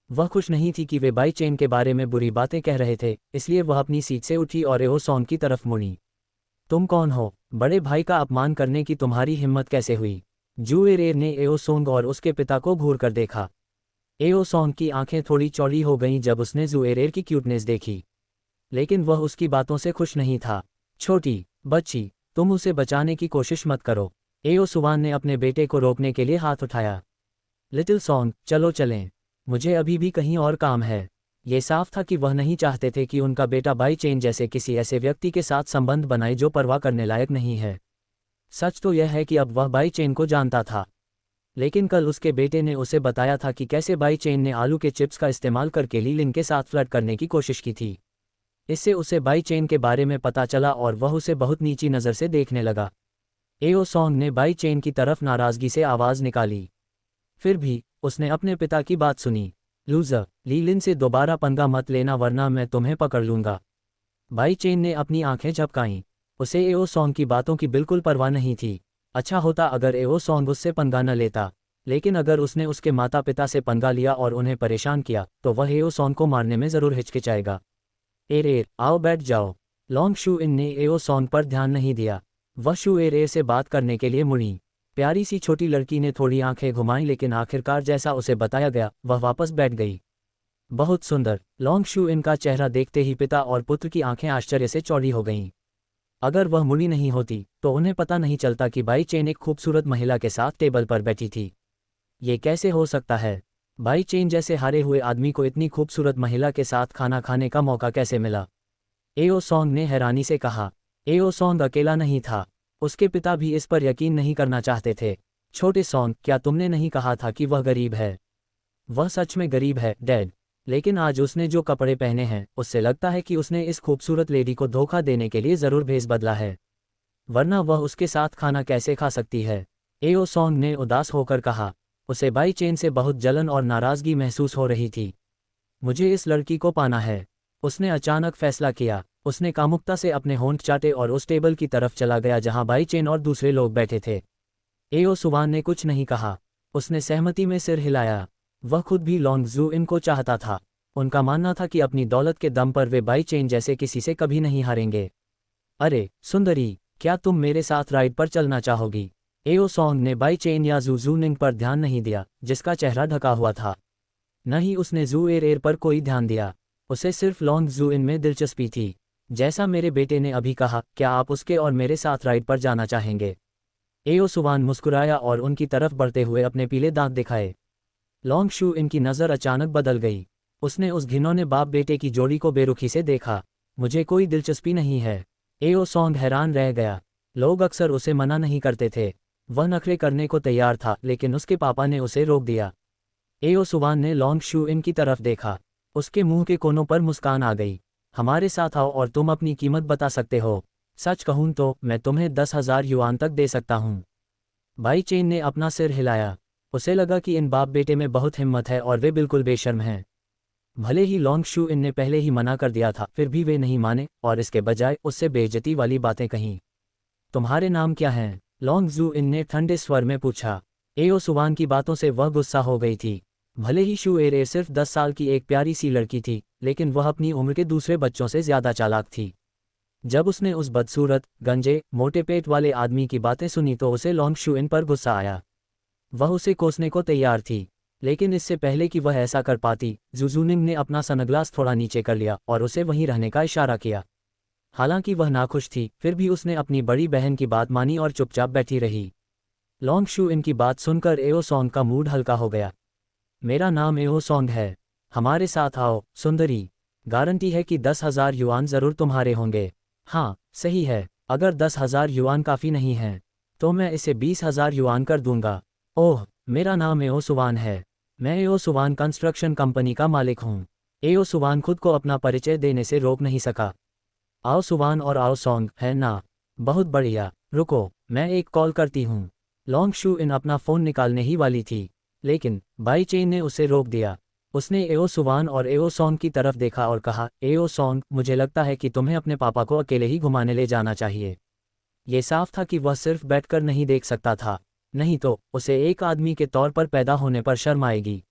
वह खुश नहीं थी कि वे बाई चेन के बारे में बुरी बातें कह रहे थे, इसलिए वह अपनी सीट से उठी और एओ सोंग की तरफ मुड़ी। तुम कौन हो? बड़े भाई का अपमान करने की तुम्हारी हिम्मत कैसे हुई? जू एर एर ने एओ सोंग और उसके पिता को घूर कर देखा। एओ सोंग की आंखें थोड़ी चौड़ी हो गईं जब उसने जू एर एर की क्यूटनेस देखी, लेकिन वह उसकी बातों से खुश नहीं था। छोटी बच्ची, तुम उसे बचाने की कोशिश मत करो। एओ सुवान ने अपने बेटे को रोकने के लिए हाथ उठाया। लिटिल सोंग, चलो चलें। मुझे अभी भी कहीं और काम है। ये साफ था कि वह नहीं चाहते थे कि उनका बेटा बाई चेन जैसे किसी ऐसे व्यक्ति के साथ संबंध बनाए जो परवाह करने लायक नहीं है। सच तो यह है कि अब वह बाई चेन को जानता था, लेकिन कल उसके बेटे ने उसे बताया था कि कैसे बाई चेन ने आलू के चिप्स का इस्तेमाल करके लीलिन के साथ फ्लर्ट करने की कोशिश की थी। इससे उसे बाई चेन के बारे में पता चला और वह उसे बहुत नीची नज़र से देखने लगा। एओ सोंग ने बाई चेन की तरफ नाराज़गी से आवाज़ निकाली। फिर भी उसने अपने पिता की बात सुनी। लूज़र, लीलिन से दोबारा पंगा मत लेना वरना मैं तुम्हें पकड़ लूँगा। बाई चेन ने अपनी आंखें झपकाईं। उसे एओ सोंग की बातों की बिल्कुल परवाह नहीं थी। अच्छा होता अगर एओ सोंग उससे पंगा न लेता, लेकिन अगर उसने उसके माता पिता से पंगा लिया और उन्हें परेशान किया, तो वह एओ सोंग को मारने में ज़रूर हिचकिचाएगा। एर एर, आओ बैठ जाओ। लॉन्ग शू इन ने एओ सॉन्ग पर ध्यान नहीं दिया। वह शू एर से बात करने के लिए मुड़ी। प्यारी सी छोटी लड़की ने थोड़ी आंखें घुमाईं, लेकिन आखिरकार जैसा उसे बताया गया वह वापस बैठ गई। बहुत सुंदर। लॉन्ग शू इन का चेहरा देखते ही पिता और पुत्र की आंखें आश्चर्य से चौड़ी हो गईं। अगर वह मुड़ी नहीं होती तो उन्हें पता नहीं चलता कि बाई चेन एक खूबसूरत महिला के साथ टेबल पर बैठी थी। ये कैसे हो सकता है? बाई चेन जैसे हारे हुए आदमी को इतनी खूबसूरत महिला के साथ खाना खाने का मौका कैसे मिला? एओ सॉन्ग ने हैरानी से कहा। एओ सॉन्ग अकेला नहीं था, उसके पिता भी इस पर यकीन नहीं करना चाहते थे। छोटे सॉन्ग, क्या तुमने नहीं कहा था कि वह गरीब है? वह सच में गरीब है, डैड। लेकिन आज उसने जो कपड़े पहने हैं उससे लगता है कि उसने इस खूबसूरत लेडी को धोखा देने के लिए ज़रूर भेस बदला है, वरना वह उसके साथ खाना कैसे खा सकती है? एओ सॉन्ग ने उदास होकर कहा। उसे बाई चेन से बहुत जलन और नाराज़गी महसूस हो रही थी। मुझे इस लड़की को पाना है, उसने अचानक फैसला किया। उसने कामुकता से अपने होंठ चाटे और उस टेबल की तरफ चला गया जहां बाई चेन और दूसरे लोग बैठे थे। एओ सुवान ने कुछ नहीं कहा, उसने सहमति में सिर हिलाया। वह खुद भी लॉन्ग जू इन को चाहता था। उनका मानना था कि अपनी दौलत के दम पर वे बाई चेन जैसे किसी से कभी नहीं हारेंगे। अरे सुंदरी, क्या तुम मेरे साथ राइड पर चलना चाहोगी? एओ सॉन्ग ने बाई चेन या जू जूनिंग पर ध्यान नहीं दिया, जिसका चेहरा ढका हुआ था। न ही उसने जू एर पर कोई ध्यान दिया। उसे सिर्फ लॉन्ग जू इन में दिलचस्पी थी। जैसा मेरे बेटे ने अभी कहा, क्या आप उसके और मेरे साथ राइड पर जाना चाहेंगे? एओ सुवान मुस्कुराया और उनकी तरफ बढ़ते हुए अपने पीले दांत दिखाए। लॉन्ग शू इन की नज़र अचानक बदल गई। उसने उस घिनौने बाप बेटे की जोड़ी को बेरुखी से देखा। मुझे कोई दिलचस्पी नहीं है। एओ सॉन्ग हैरान रह गया। लोग अक्सर उसे मना नहीं करते थे। वह नखरे करने को तैयार था, लेकिन उसके पापा ने उसे रोक दिया। एओ सुवान ने लॉन्ग शू इन की तरफ देखा। उसके मुंह के कोनों पर मुस्कान आ गई। हमारे साथ आओ और तुम अपनी कीमत बता सकते हो। सच कहूं तो मैं तुम्हें 10,000 युआन तक दे सकता हूं। बाई चेन ने अपना सिर हिलाया। उसे लगा कि इन बाप बेटे में बहुत हिम्मत है और वे बिल्कुल बेशर्म हैं। भले ही लॉन्ग शू इन ने पहले ही मना कर दिया था, फिर भी वे नहीं माने और इसके बजाय उससे बेइज्जती वाली बातें कहीं। तुम्हारे नाम क्या हैं? लॉन्ग जू इन ने ठंडे स्वर में पूछा। एओ सुवान की बातों से वह गुस्सा हो गई थी। भले ही शू एर सिर्फ 10 साल की एक प्यारी सी लड़की थी, लेकिन वह अपनी उम्र के दूसरे बच्चों से ज़्यादा चालाक थी। जब उसने उस बदसूरत, गंजे, मोटे पेट वाले आदमी की बातें सुनी तो उसे लॉन्ग शू इन पर गुस्सा आया। वह उसे कोसने को तैयार थी, लेकिन इससे पहले कि वह ऐसा कर पाती, जुजुनिंग ने अपना सनग्लास थोड़ा नीचे कर लिया और उसे वहीं रहने का इशारा किया। हालांकि वह नाखुश थी, फिर भी उसने अपनी बड़ी बहन की बात मानी और चुपचाप बैठी रही। लॉन्ग शू इन की बात सुनकर एओ सॉन्ग का मूड हल्का हो गया। मेरा नाम एओ सॉन्ग है। हमारे साथ आओ, सुंदरी। गारंटी है कि 10,000 युआन ज़रूर तुम्हारे होंगे। हाँ, सही है। अगर 10,000 युआन काफ़ी नहीं हैं, तो मैं इसे 20,000 युआन कर दूंगा। ओह, मेरा नाम एओ सुवान है। मैं एओ सुवान कंस्ट्रक्शन कंपनी का मालिक हूँ। एओ सुवान खुद को अपना परिचय देने से रोक नहीं सका। आओ सुवान और आओ सॉन्ग, है ना? बहुत बढ़िया। रुको, मैं एक कॉल करती हूँ। लॉन्ग शू इन अपना फ़ोन निकालने ही वाली थी, लेकिन बाई चेन ने उसे रोक दिया। उसने एओ सुवान और एओ सॉन्ग की तरफ देखा और कहा, एओ सॉन्ग, मुझे लगता है कि तुम्हें अपने पापा को अकेले ही घुमाने ले जाना चाहिए। ये साफ था कि वह सिर्फ बैठकर नहीं देख सकता था, नहीं तो उसे एक आदमी के तौर पर पैदा होने पर शर्म आएगी।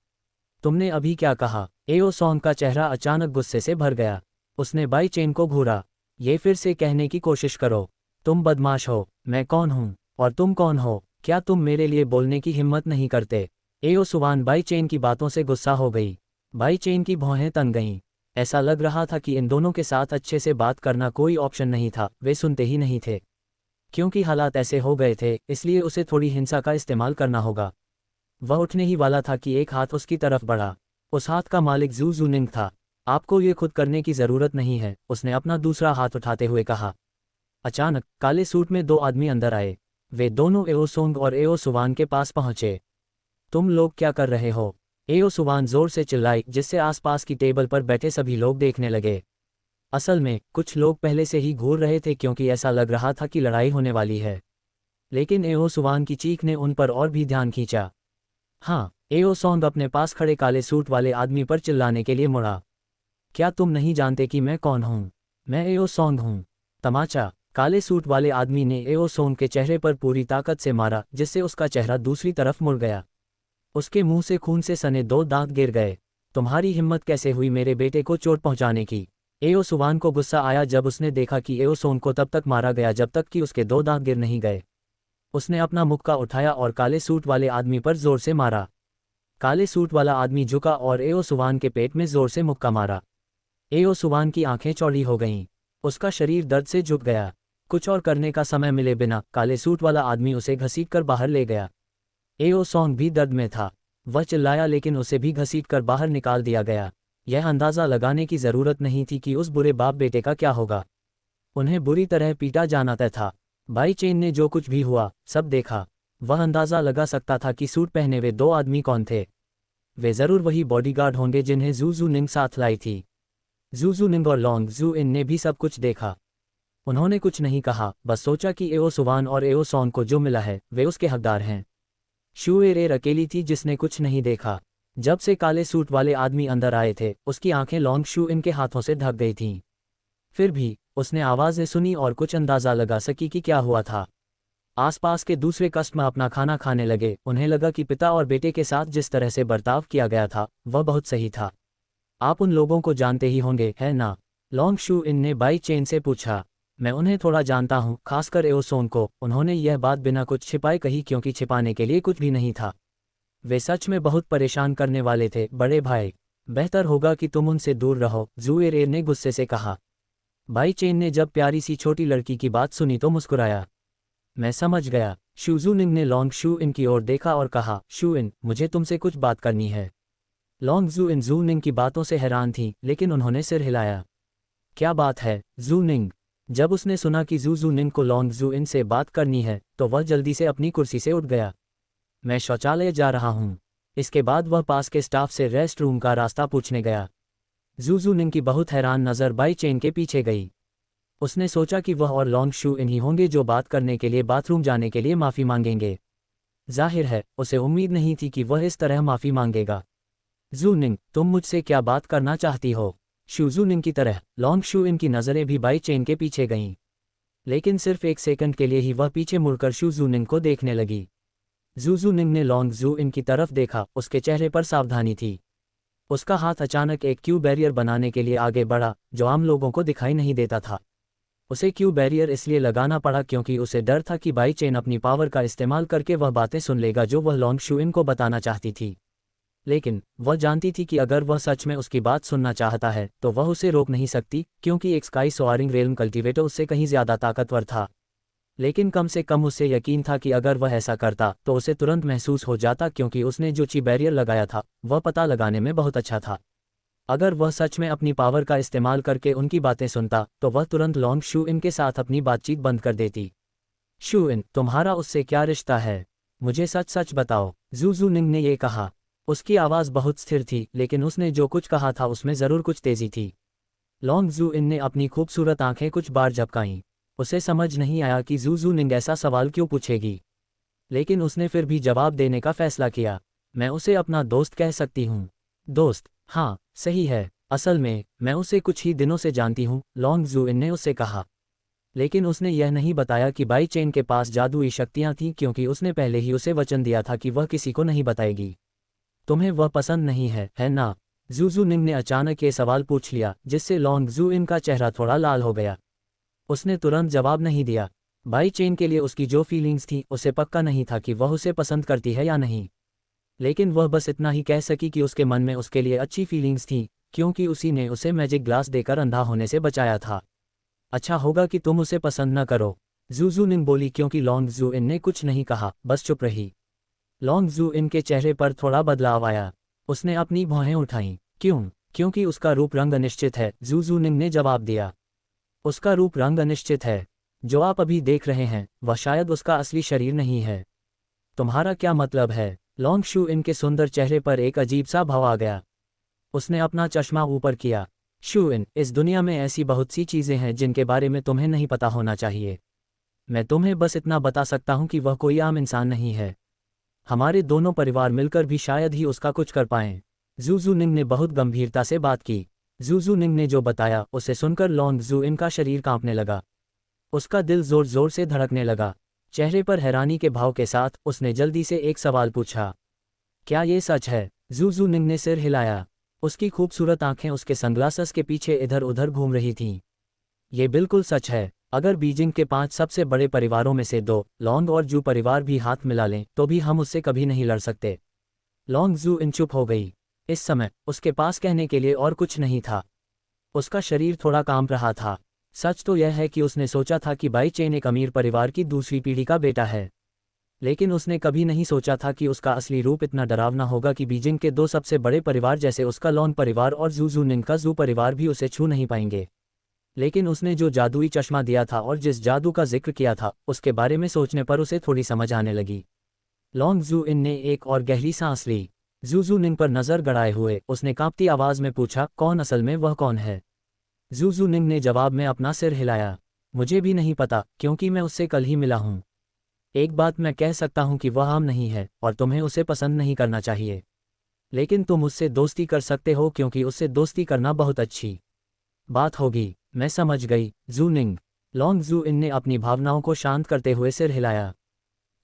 तुमने अभी क्या कहा? एओ सॉन्ग का चेहरा अचानक गुस्से से भर गया। उसने बाई चेन को घूरा। ये फिर से कहने की कोशिश करो। तुम बदमाश हो। मैं कौन हूँ और तुम कौन हो? क्या तुम मेरे लिए बोलने की हिम्मत नहीं करते? एओ सुवान बाई चेन की बातों से गुस्सा हो गई। बाई चेन की भौहें तन गईं। ऐसा लग रहा था कि इन दोनों के साथ अच्छे से बात करना कोई ऑप्शन नहीं था, वे सुनते ही नहीं थे। क्योंकि हालात ऐसे हो गए थे, इसलिए उसे थोड़ी हिंसा का इस्तेमाल करना होगा। वह उठने ही वाला था कि एक हाथ उसकी तरफ बढ़ा। उस हाथ का मालिक जू जूनिंग था। आपको ये खुद करने की ज़रूरत नहीं है, उसने अपना दूसरा हाथ उठाते हुए कहा। अचानक काले सूट में दो आदमी अंदर आए। वे दोनों एओ सोंग और एओ सुवान के पास पहुंचे। तुम लोग क्या कर रहे हो? एओ सुवान जोर से चिल्लाई, जिससे आसपास की टेबल पर बैठे सभी लोग देखने लगे। असल में कुछ लोग पहले से ही घूर रहे थे क्योंकि ऐसा लग रहा था कि लड़ाई होने वाली है, लेकिन एओ सुवान की चीख ने उन पर और भी ध्यान खींचा। हाँ, एओ सोंग अपने पास खड़े काले सूट वाले आदमी पर चिल्लाने के लिए मुड़ा। क्या तुम नहीं जानते कि मैं कौन हूँ? मैं एओ सोंग हूँ। तमाचा। काले सूट वाले आदमी ने एओ सोंग के चेहरे पर पूरी ताकत से मारा, जिससे उसका चेहरा दूसरी तरफ मुड़ गया। उसके मुंह से खून से सने दो दांत गिर गए। तुम्हारी हिम्मत कैसे हुई मेरे बेटे को चोट पहुंचाने की? एओ सुवान को गुस्सा आया जब उसने देखा कि एओ सोन को तब तक मारा गया जब तक कि उसके 2 दांत गिर नहीं गए। उसने अपना मुक्का उठाया और काले सूट वाले आदमी पर जोर से मारा। काले सूट वाला आदमी झुका और एओ सुवान के पेट में जोर से मुक्का मारा। एओ सुवान की आंखें चौड़ी हो गईं। उसका शरीर दर्द से झुक गया। कुछ और करने का समय मिले बिना काले सूट वाला आदमी उसे घसीटकर बाहर ले गया। एओ सोंग भी दर्द में था। वह चिल्लाया लेकिन उसे भी घसीटकर बाहर निकाल दिया गया। यह अंदाज़ा लगाने की ज़रूरत नहीं थी कि उस बुरे बाप बेटे का क्या होगा। उन्हें बुरी तरह पीटा जाना तय था। बाई चेन ने जो कुछ भी हुआ सब देखा। वह अंदाज़ा लगा सकता था कि सूट पहने वे 2 आदमी कौन थे। वे ज़रूर वही बॉडीगार्ड होंगे जिन्हें जू जू निंग साथ लाई थी। जू जू निंग और लॉन्ग जू इन ने भी सब कुछ देखा। उन्होंने कुछ नहीं कहा, बस सोचा कि एओ सुवान और एओ सॉन्ग को जो मिला है वे उसके हकदार हैं। शुएरेर अकेली थी जिसने कुछ नहीं देखा। जब से काले सूट वाले आदमी अंदर आए थे उसकी आंखें लॉन्ग शू इनके हाथों से ढक गई थीं। फिर भी उसने आवाज़ें सुनी और कुछ अंदाज़ा लगा सकी कि क्या हुआ था। आसपास के दूसरे कस्टमर अपना खाना खाने लगे। उन्हें लगा कि पिता और बेटे के साथ जिस तरह से बर्ताव किया गया था वह बहुत सही था। आप उन लोगों को जानते ही होंगे, है ना? लॉन्ग शू इन ने बाई चेन से पूछा। मैं उन्हें थोड़ा जानता हूँ, खासकर एओ सोन को। उन्होंने यह बात बिना कुछ छिपाए कही क्योंकि छिपाने के लिए कुछ भी नहीं था। वे सच में बहुत परेशान करने वाले थे। बड़े भाई, बेहतर होगा कि तुम उनसे दूर रहो, जुएरेर ने गुस्से से कहा। बाई चेन ने जब प्यारी सी छोटी लड़की की बात सुनी तो मुस्कुराया। मैं समझ गया। शूजुनिंग ने लॉन्ग शू इन की ओर देखा और कहा, शू इन, मुझे तुमसे कुछ बात करनी है। लॉन्ग जू इन जू निंग की बातों से हैरान थी लेकिन उन्होंने सिर हिलाया। क्या बात है जू निंग? जब उसने सुना कि जू निंग को लॉन्ग जू इन से बात करनी है तो वह जल्दी से अपनी कुर्सी से उठ गया। मैं शौचालय जा रहा हूँ। इसके बाद वह पास के स्टाफ से रेस्ट रूम का रास्ता पूछने गया। जू निंग की बहुत हैरान नज़र बाई चेन के पीछे गई। उसने सोचा कि वह और लॉन्ग शू इन ही होंगे जो बात करने के लिए बाथरूम जाने के लिए माफ़ी मांगेंगे। जाहिर है उसे उम्मीद नहीं थी कि वह इस तरह माफ़ी मांगेगा। जू निंग, तुम मुझसे क्या बात करना चाहती हो? शू निंग की तरह लॉन्ग शू इन की नज़रें भी बाई चेन के पीछे गईं। लेकिन सिर्फ एक सेकंड के लिए ही वह पीछे मुड़कर शू निंग को देखने लगी। जू निंग ने लॉन्ग जू इन की तरफ देखा। उसके चेहरे पर सावधानी थी। उसका हाथ अचानक एक क्यू बैरियर बनाने के लिए आगे बढ़ा जो आम लोगों को दिखाई नहीं देता था। उसे क्यू बैरियर इसलिए लगाना पड़ा क्योंकि उसे डर था कि बाई चेन अपनी पावर का इस्तेमाल करके वह बातें सुन लेगा जो वह लॉन्ग शू इन को बताना चाहती थी। लेकिन वह जानती थी कि अगर वह सच में उसकी बात सुनना चाहता है तो वह उसे रोक नहीं सकती क्योंकि एक स्काई सोआरिंग रेल्म कल्टीवेटर उससे कहीं ज़्यादा ताकतवर था। लेकिन कम से कम उसे यकीन था कि अगर वह ऐसा करता तो उसे तुरंत महसूस हो जाता क्योंकि उसने जो ची बैरियर लगाया था वह पता लगाने में बहुत अच्छा था। अगर वह सच में अपनी पावर का इस्तेमाल करके उनकी बातें सुनता तो वह तुरंत लॉन्ग शू इन के साथ अपनी बातचीत बंद कर देती। शू इन, तुम्हारा उससे क्या रिश्ता है? मुझे सच सच बताओ, जू निंग ने यह कहा। उसकी आवाज़ बहुत स्थिर थी लेकिन उसने जो कुछ कहा था उसमें ज़रूर कुछ तेज़ी थी। लॉन्ग जू इन ने अपनी खूबसूरत आंखें कुछ बार झपकाईं। उसे समझ नहीं आया कि जू निंग ऐसा सवाल क्यों पूछेगी, लेकिन उसने फिर भी जवाब देने का फैसला किया। मैं उसे अपना दोस्त कह सकती हूँ। दोस्त? हाँ, सही है। असल में मैं उसे कुछ ही दिनों से जानती हूँ, लॉन्ग जू इन ने उससे कहा। लेकिन उसने यह नहीं बताया कि बाई चेन के पास जादुई शक्तियाँ थीं क्योंकि उसने पहले ही उसे वचन दिया था कि वह किसी को नहीं बताएगी। तुम्हें वह पसंद नहीं है ना? जू निंग ने अचानक ये सवाल पूछ लिया जिससे लॉन्ग जू इन का चेहरा थोड़ा लाल हो गया। उसने तुरंत जवाब नहीं दिया। बाई चेन के लिए उसकी जो फीलिंग्स थी उसे पक्का नहीं था कि वह उसे पसंद करती है या नहीं। लेकिन वह बस इतना ही कह सकी कि उसके मन में उसके लिए अच्छी फीलिंग्स थी क्योंकि उसी ने उसे मैजिक ग्लास देकर अंधा होने से बचाया था। अच्छा होगा कि तुम उसे पसंद न करो, जू निंग बोली क्योंकि लॉन्ग जू इन ने कुछ नहीं कहा, बस चुप रही। लॉन्ग जू इन के चेहरे पर थोड़ा बदलाव आया। उसने अपनी भौहें उठाईं। क्यों? क्योंकि उसका रूप रंग अनिश्चित है, जू निंग ने जवाब दिया। उसका रूप रंग अनिश्चित है। जो आप अभी देख रहे हैं वह शायद उसका असली शरीर नहीं है। तुम्हारा क्या मतलब है? लॉन्ग शू इन के सुंदर चेहरे पर एक अजीब सा भाव आ गया। उसने अपना चश्मा ऊपर किया। शू इन, इस दुनिया में ऐसी बहुत सी चीज़ें हैं जिनके बारे में तुम्हें नहीं पता होना चाहिए। मैं तुम्हें बस इतना बता सकता हूँ कि वह कोई आम इंसान नहीं है। हमारे दोनों परिवार मिलकर भी शायद ही उसका कुछ कर पाएं। जू निंग ने बहुत गंभीरता से बात की। जू निंग ने जो बताया उसे सुनकर लॉन्ग जू इन का शरीर कांपने लगा। उसका दिल जोर जोर से धड़कने लगा। चेहरे पर हैरानी के भाव के साथ उसने जल्दी से एक सवाल पूछा। क्या ये सच है? जू निंग ने सिर हिलाया। उसकी खूबसूरत आंखें उसके सनग्लासेस के पीछे इधर उधर घूम रही थीं। ये बिल्कुल सच है। अगर बीजिंग के 5 सबसे बड़े परिवारों में से 2 लॉन्ग और जू परिवार भी हाथ मिला लें तो भी हम उससे कभी नहीं लड़ सकते। लॉन्ग जू इन चुप हो गई। इस समय उसके पास कहने के लिए और कुछ नहीं था। उसका शरीर थोड़ा कांप रहा था। सच तो यह है कि उसने सोचा था कि बाई चेन एक अमीर परिवार की दूसरी पीढ़ी का बेटा है, लेकिन उसने कभी नहीं सोचा था कि उसका असली रूप इतना डरावना होगा कि बीजिंग के 2 सबसे बड़े परिवार जैसे उसका लॉन परिवार और जूनिंग का जू परिवार भी उसे छू नहीं पाएंगे। लेकिन उसने जो जादुई चश्मा दिया था और जिस जादू का जिक्र किया था उसके बारे में सोचने पर उसे थोड़ी समझ आने लगी। लॉन्ग जू इन ने एक और गहरी सांस ली। जूनिंग पर नजर गड़ाए हुए उसने कांपती आवाज में पूछा, कौन असल में वह कौन है? जूनिंग ने जवाब में अपना सिर हिलाया। मुझे भी नहीं पता, क्योंकि मैं उससे कल ही मिला हूं। एक बात मैं कह सकता हूं कि वह आम नहीं है और तुम्हें उसे पसंद नहीं करना चाहिए, लेकिन तुम उससे दोस्ती कर सकते हो क्योंकि उससे दोस्ती करना बहुत अच्छी बात होगी। मैं समझ गई, जूनिंग। लॉन्ग जू इन ने अपनी भावनाओं को शांत करते हुए सिर हिलाया।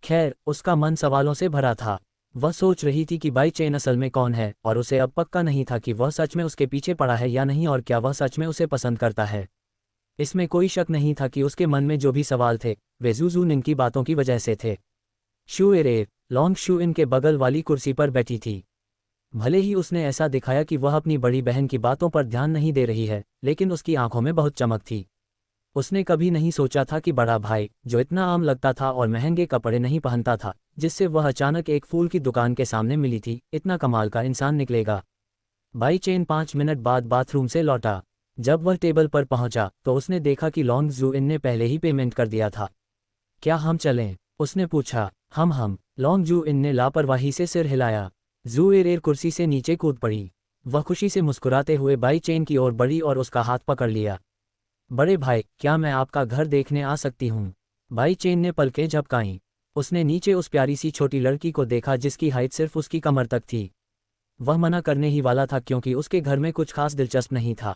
खैर, उसका मन सवालों से भरा था। वह सोच रही थी कि बाई चेन असल में कौन है और उसे अब पक्का नहीं था कि वह सच में उसके पीछे पड़ा है या नहीं और क्या वह सच में उसे पसंद करता है। इसमें कोई शक नहीं था कि उसके मन में जो भी सवाल थे वे जूनिंग की बातों की वजह से थे। शूएरेर, लॉन्ग शू इन के बगल वाली कुर्सी पर बैठी थी। भले ही उसने ऐसा दिखाया कि वह अपनी बड़ी बहन की बातों पर ध्यान नहीं दे रही है, लेकिन उसकी आंखों में बहुत चमक थी। उसने कभी नहीं सोचा था कि बड़ा भाई, जो इतना आम लगता था और महंगे कपड़े नहीं पहनता था, जिससे वह अचानक एक फूल की दुकान के सामने मिली थी, इतना कमाल का इंसान निकलेगा। बाई चेन 5 मिनट बाद बाथरूम से लौटा। जब वह टेबल पर पहुंचा तो उसने देखा कि लॉन्ग जू इन ने पहले ही पेमेंट कर दिया था। क्या हम चलें? उसने पूछा। हम। लॉन्ग जू इन ने लापरवाही से सिर हिलाया। जूएरेर कुर्सी से नीचे कूद पड़ी। वह खुशी से मुस्कुराते हुए बाई चेन की ओर बढ़ी और उसका हाथ पकड़ लिया। बड़े भाई, क्या मैं आपका घर देखने आ सकती हूँ? बाई चेन ने पलकें झपकाईं। उसने नीचे उस प्यारी सी छोटी लड़की को देखा जिसकी हाइट सिर्फ उसकी कमर तक थी। वह मना करने ही वाला था क्योंकि उसके घर में कुछ खास दिलचस्प नहीं था।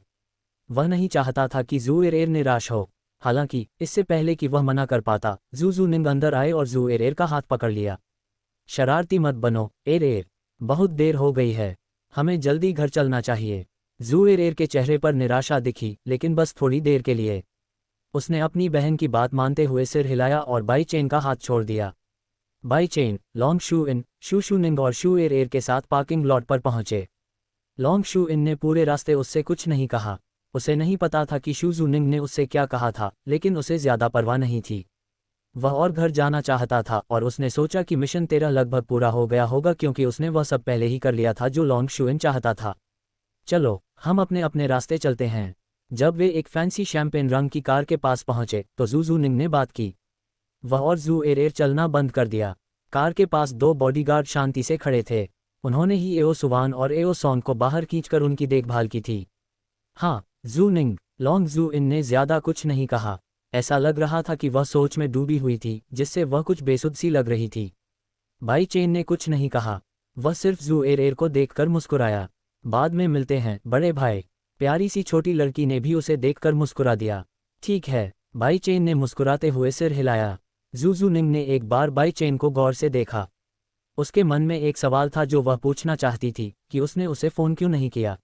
वह नहीं चाहता था कि जूएरेर निराश हो। हालांकि इससे पहले कि वह मना कर पाता, जूनिंग अंदर आए और जूएरेर का हाथ पकड़ लिया। शरारती मत बनो, एरेर। बहुत देर हो गई है, हमें जल्दी घर चलना चाहिए। जूएरेर के चेहरे पर निराशा दिखी, लेकिन बस थोड़ी देर के लिए। उसने अपनी बहन की बात मानते हुए सिर हिलाया और बाई चेन का हाथ छोड़ दिया। बाई चेन, लॉन्ग शू इन, शूनिंग और शूएरेर के साथ पार्किंग लॉट पर पहुंचे। लॉन्ग शू इन ने पूरे रास्ते उससे कुछ नहीं कहा। उसे नहीं पता था कि जूनिंग ने उससे क्या कहा था, लेकिन उसे ज्यादा परवाह नहीं थी। वह और घर जाना चाहता था और उसने सोचा कि मिशन 13 लगभग पूरा हो गया होगा क्योंकि उसने वह सब पहले ही कर लिया था जो लॉन्ग शू इन चाहता था। चलो, हम अपने अपने रास्ते चलते हैं। जब वे एक फैंसी शैंपेन रंग की कार के पास पहुंचे तो जूनिंग ने बात की। वह और जूएरेर चलना बंद कर दिया। कार के पास 2 बॉडीगार्ड शांति से खड़े थे। उन्होंने ही एओ सुवान और एओ सॉन्ग को बाहर खींचकर उनकी देखभाल की थी। हाँ, जूनिंग। लॉन्ग जू इन ने ज्यादा कुछ नहीं कहा। ऐसा लग रहा था कि वह सोच में डूबी हुई थी, जिससे वह कुछ बेसुध सी लग रही थी। बाई चेन ने कुछ नहीं कहा। वह सिर्फ जूएरेर को देखकर मुस्कुराया। बाद में मिलते हैं, बड़े भाई। प्यारी सी छोटी लड़की ने भी उसे देखकर मुस्कुरा दिया। ठीक है, बाई चेन ने मुस्कुराते हुए सिर हिलाया। जूनिंग ने एक बार बाई चेन को गौर से देखा। उसके मन में एक सवाल था जो वह पूछना चाहती थी कि उसने उसे फ़ोन क्यों नहीं किया।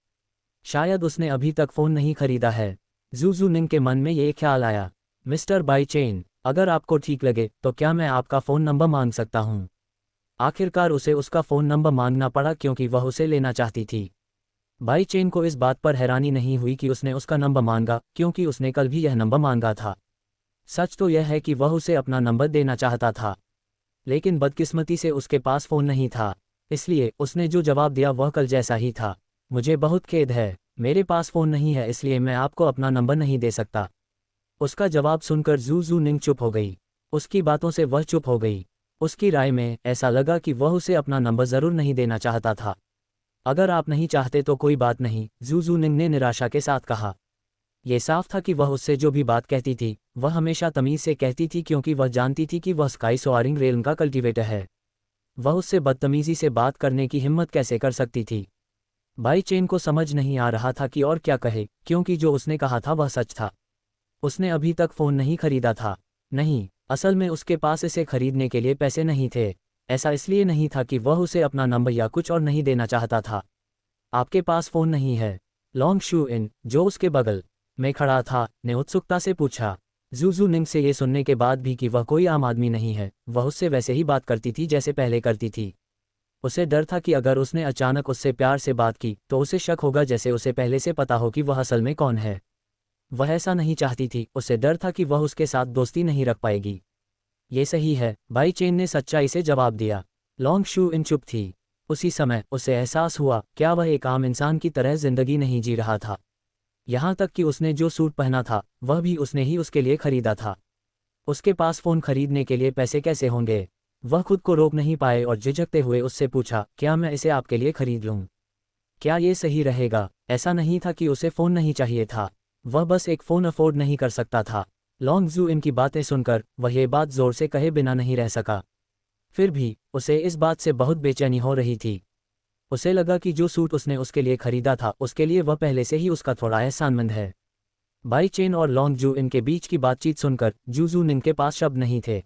शायद उसने अभी तक फ़ोन नहीं खरीदा है। जूनिंग के मन में ये ख्याल आया। मिस्टर बाई चेन, अगर आपको ठीक लगे तो क्या मैं आपका फ़ोन नंबर मांग सकता हूँ? आखिरकार उसे उसका फ़ोन नंबर मांगना पड़ा क्योंकि वह उसे लेना चाहती थी। बाई चेन को इस बात पर हैरानी नहीं हुई कि उसने उसका नंबर मांगा, क्योंकि उसने कल भी यह नंबर मांगा था। सच तो यह है कि वह उसे अपना नंबर देना चाहता था, लेकिन बदकिस्मती से उसके पास फ़ोन नहीं था। इसलिए उसने जो जवाब दिया वह कल जैसा ही था। मुझे बहुत खेद है, मेरे पास फ़ोन नहीं है, इसलिए मैं आपको अपना नंबर नहीं दे सकता। उसका जवाब सुनकर जूनिंग चुप हो गई। उसकी बातों से वह चुप हो गई। उसकी राय में ऐसा लगा कि वह उसे अपना नंबर ज़रूर नहीं देना चाहता था। अगर आप नहीं चाहते तो कोई बात नहीं, जूनिंग ने निराशा के साथ कहा। यह साफ था कि वह उससे जो भी बात कहती थी वह हमेशा तमीज़ से कहती थी क्योंकि वह जानती थी कि वह स्काई सोआरिंग रेलम का कल्टीवेटर है। वह उससे बदतमीज़ी से बात करने की हिम्मत कैसे कर सकती थी? बाई चेन को समझ नहीं आ रहा था कि और क्या कहे, क्योंकि जो उसने कहा था वह सच था। उसने अभी तक फ़ोन नहीं खरीदा था। नहीं, असल में उसके पास इसे खरीदने के लिए पैसे नहीं थे। ऐसा इसलिए नहीं था कि वह उसे अपना नंबर या कुछ और नहीं देना चाहता था। आपके पास फ़ोन नहीं है? लॉन्ग शू इन, जो उसके बगल में खड़ा था, ने उत्सुकता से पूछा। जू निंग से ये सुनने के बाद भी कि वह कोई आम आदमी नहीं है, वह उससे वैसे ही बात करती थी जैसे पहले करती थी। उसे डर था कि अगर उसने अचानक उससे प्यार से बात की तो उसे शक होगा, जैसे उसे पहले से पता हो कि वह असल में कौन है। वह ऐसा नहीं चाहती थी, उसे डर था कि वह उसके साथ दोस्ती नहीं रख पाएगी। ये सही है, बाई चेन ने सच्चाई से जवाब दिया। लॉन्ग शू इन चुप थी। उसी समय उसे एहसास हुआ, क्या वह एक आम इंसान की तरह जिंदगी नहीं जी रहा था? यहाँ तक कि उसने जो सूट पहना था वह भी उसने ही उसके लिए खरीदा था। उसके पास फ़ोन खरीदने के लिए पैसे कैसे होंगे? वह खुद को रोक नहीं पाए और झिझकते हुए उससे पूछा, क्या मैं इसे आपके लिए खरीद लूँ? क्या ये सही रहेगा? ऐसा नहीं था कि उसे फ़ोन नहीं चाहिए था, वह बस एक फ़ोन अफोर्ड नहीं कर सकता था। लॉन्ग जू इनकी बातें सुनकर वह ये बात ज़ोर से कहे बिना नहीं रह सका। फिर भी उसे इस बात से बहुत बेचैनी हो रही थी। उसे लगा कि जो सूट उसने उसके लिए खरीदा था उसके लिए वह पहले से ही उसका थोड़ा एहसानमंद है। बाई चेन और लॉन्ग जू इनके बीच की बातचीत सुनकर जू निंग के पास शब्द नहीं थे।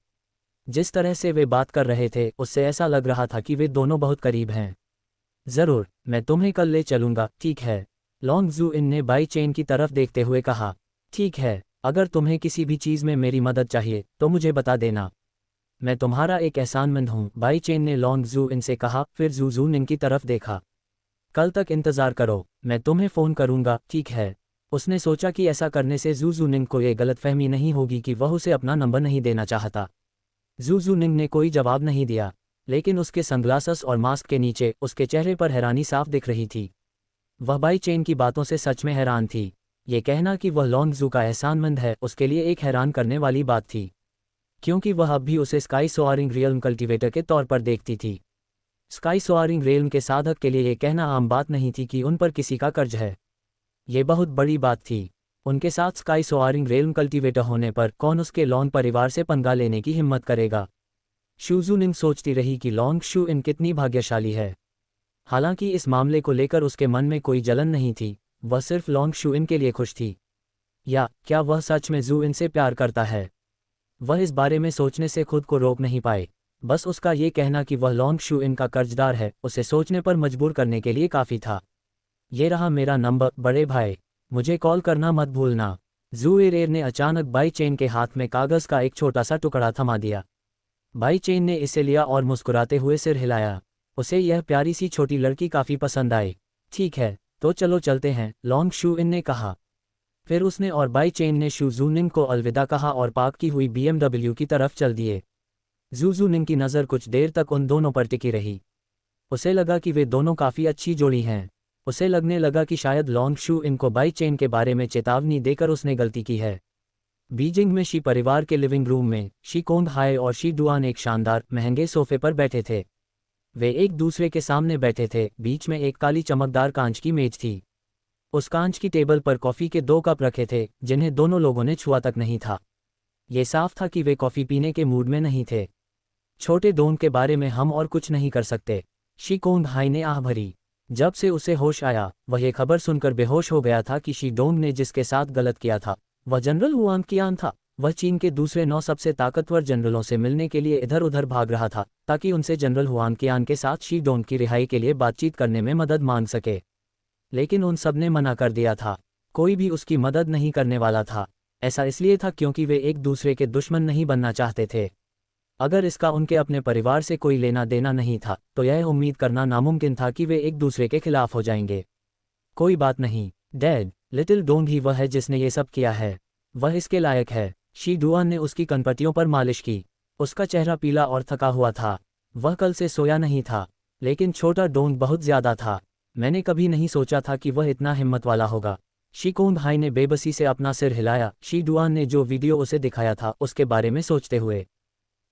जिस तरह से वे बात कर रहे थे उससे ऐसा लग रहा था कि वे दोनों बहुत करीब हैं। ज़रूर, मैं तुम्हें कल ले चलूँगा, ठीक है? लॉन्ग जू इन ने बाई चेन की तरफ देखते हुए कहा। ठीक है, अगर तुम्हें किसी भी चीज़ में मेरी मदद चाहिए तो मुझे बता देना। मैं तुम्हारा एक एहसानमंद हूँ, बाई चेन ने लॉन्ग जू इन से कहा, फिर जू निंग की तरफ देखा। कल तक इंतज़ार करो, मैं तुम्हें फ़ोन करूँगा, ठीक है? उसने सोचा कि ऐसा करने से जू निंग को ये गलतफहमी नहीं होगी कि वह उसे अपना नंबर नहीं देना चाहता। जू निंग ने कोई जवाब नहीं दिया, लेकिन उसके सनग्लासेस और मास्क के नीचे उसके चेहरे पर हैरानी साफ दिख रही थी। वह बाई चेन की बातों से सच में हैरान थी। ये कहना कि वह लॉन्ग जू का एहसानमंद है उसके लिए एक हैरान करने वाली बात थी, क्योंकि वह अब भी उसे स्काई सोआरिंग रियल्म कल्टीवेटर के तौर पर देखती थी। स्काई सोआरिंग रियल्म के साधक के लिए ये कहना आम बात नहीं थी कि उन पर किसी का कर्ज है। ये बहुत बड़ी बात थी। उनके साथ स्काई सोआरिंग रियल्म कल्टीवेटर होने पर कौन उसके लॉन्ग परिवार से पंगा लेने की हिम्मत करेगा? जू निंग सोचती रही कि लॉन्ग शू इन कितनी भाग्यशाली है। हालांकि इस मामले को लेकर उसके मन में कोई जलन नहीं थी, वह सिर्फ लॉन्ग शू इन के लिए खुश थी। या क्या वह सच में जू इन से प्यार करता है? वह इस बारे में सोचने से खुद को रोक नहीं पाए। बस उसका ये कहना कि वह लॉन्ग शू इन का कर्जदार है उसे सोचने पर मजबूर करने के लिए काफ़ी था। ये रहा मेरा नंबर, बड़े भाई, मुझे कॉल करना मत भूलना। जू एरेर ने अचानक बाई चेन के हाथ में कागज़ का एक छोटा सा टुकड़ा थमा दिया। बाई चेन ने इसे लिया और मुस्कुराते हुए सिर हिलाया। उसे यह प्यारी सी छोटी लड़की काफ़ी पसंद आई। ठीक है, तो चलो चलते हैं, लॉन्ग शू इन ने कहा। फिर उसने और बाई चेन ने जू निंग को अलविदा कहा और पार्क की हुई BMW की तरफ चल दिए। जू निंग की नज़र कुछ देर तक उन दोनों पर टिकी रही। उसे लगा कि वे दोनों काफ़ी अच्छी जोड़ी हैं। उसे लगने लगा कि शायद लॉन्ग शू इन को बाई चेन के बारे में चेतावनी देकर उसने गलती की है। बीजिंग में शी परिवार के लिविंग रूम में शी कोंग हाय और शी डुआन एक शानदार महंगे सोफे पर बैठे थे। वे एक दूसरे के सामने बैठे थे, बीच में एक काली चमकदार कांच की मेज थी। उस कांच की टेबल पर कॉफ़ी के 2 कप रखे थे जिन्हें दोनों लोगों ने छुआ तक नहीं था। ये साफ था कि वे कॉफ़ी पीने के मूड में नहीं थे। छोटे डोंग के बारे में हम और कुछ नहीं कर सकते, शी कोंग हाई ने आह भरी। जब से उसे होश आया वह ये खबर सुनकर बेहोश हो गया था कि शी डोंग ने जिसके साथ गलत किया था वह जनरल हुआंग कियान था। वह चीन के दूसरे 9 सबसे ताकतवर जनरलों से मिलने के लिए इधर उधर भाग रहा था ताकि उनसे जनरल हुआंग कियान के साथ शी डोंग की रिहाई के लिए बातचीत करने में मदद मांग सके। लेकिन उन सब ने मना कर दिया था। कोई भी उसकी मदद नहीं करने वाला था। ऐसा इसलिए था क्योंकि वे एक दूसरे के दुश्मन नहीं बनना चाहते थे। अगर इसका उनके अपने परिवार से कोई लेना देना नहीं था तो यह उम्मीद करना नामुमकिन था कि वे एक दूसरे के खिलाफ हो जाएंगे। कोई बात नहीं, डैड, लिटिल डोंग ही वह है जिसने ये सब किया है। वह इसके लायक है। शी डुआन ने उसकी कनपटियों पर मालिश की। उसका चेहरा पीला और थका हुआ था। वह कल से सोया नहीं था। लेकिन छोटा डोंग बहुत ज़्यादा था। मैंने कभी नहीं सोचा था कि वह इतना हिम्मत वाला होगा। शी कोंग हाई ने बेबसी से अपना सिर हिलाया, शी डुआन ने जो वीडियो उसे दिखाया था उसके बारे में सोचते हुए।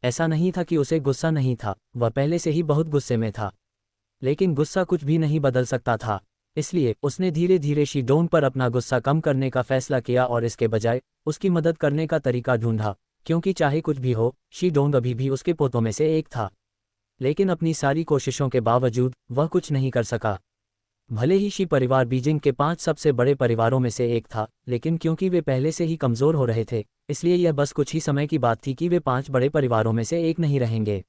ऐसा नहीं था कि उसे गुस्सा नहीं था, वह पहले से ही बहुत गुस्से में था। लेकिन गुस्सा कुछ भी नहीं बदल सकता था। इसलिए उसने धीरे धीरे शी डोंग पर अपना गुस्सा कम करने का फैसला किया और इसके बजाय उसकी मदद करने का तरीका ढूंढा, क्योंकि चाहे कुछ भी हो शी डोंग अभी भी उसके पोतों में से एक था। लेकिन अपनी सारी कोशिशों के बावजूद वह कुछ नहीं कर सका। भले ही शी परिवार बीजिंग के 5 सबसे बड़े परिवारों में से एक था, लेकिन क्योंकि वे पहले से ही कमज़ोर हो रहे थे इसलिए यह बस कुछ ही समय की बात थी कि वे 5 बड़े परिवारों में से एक नहीं रहेंगे।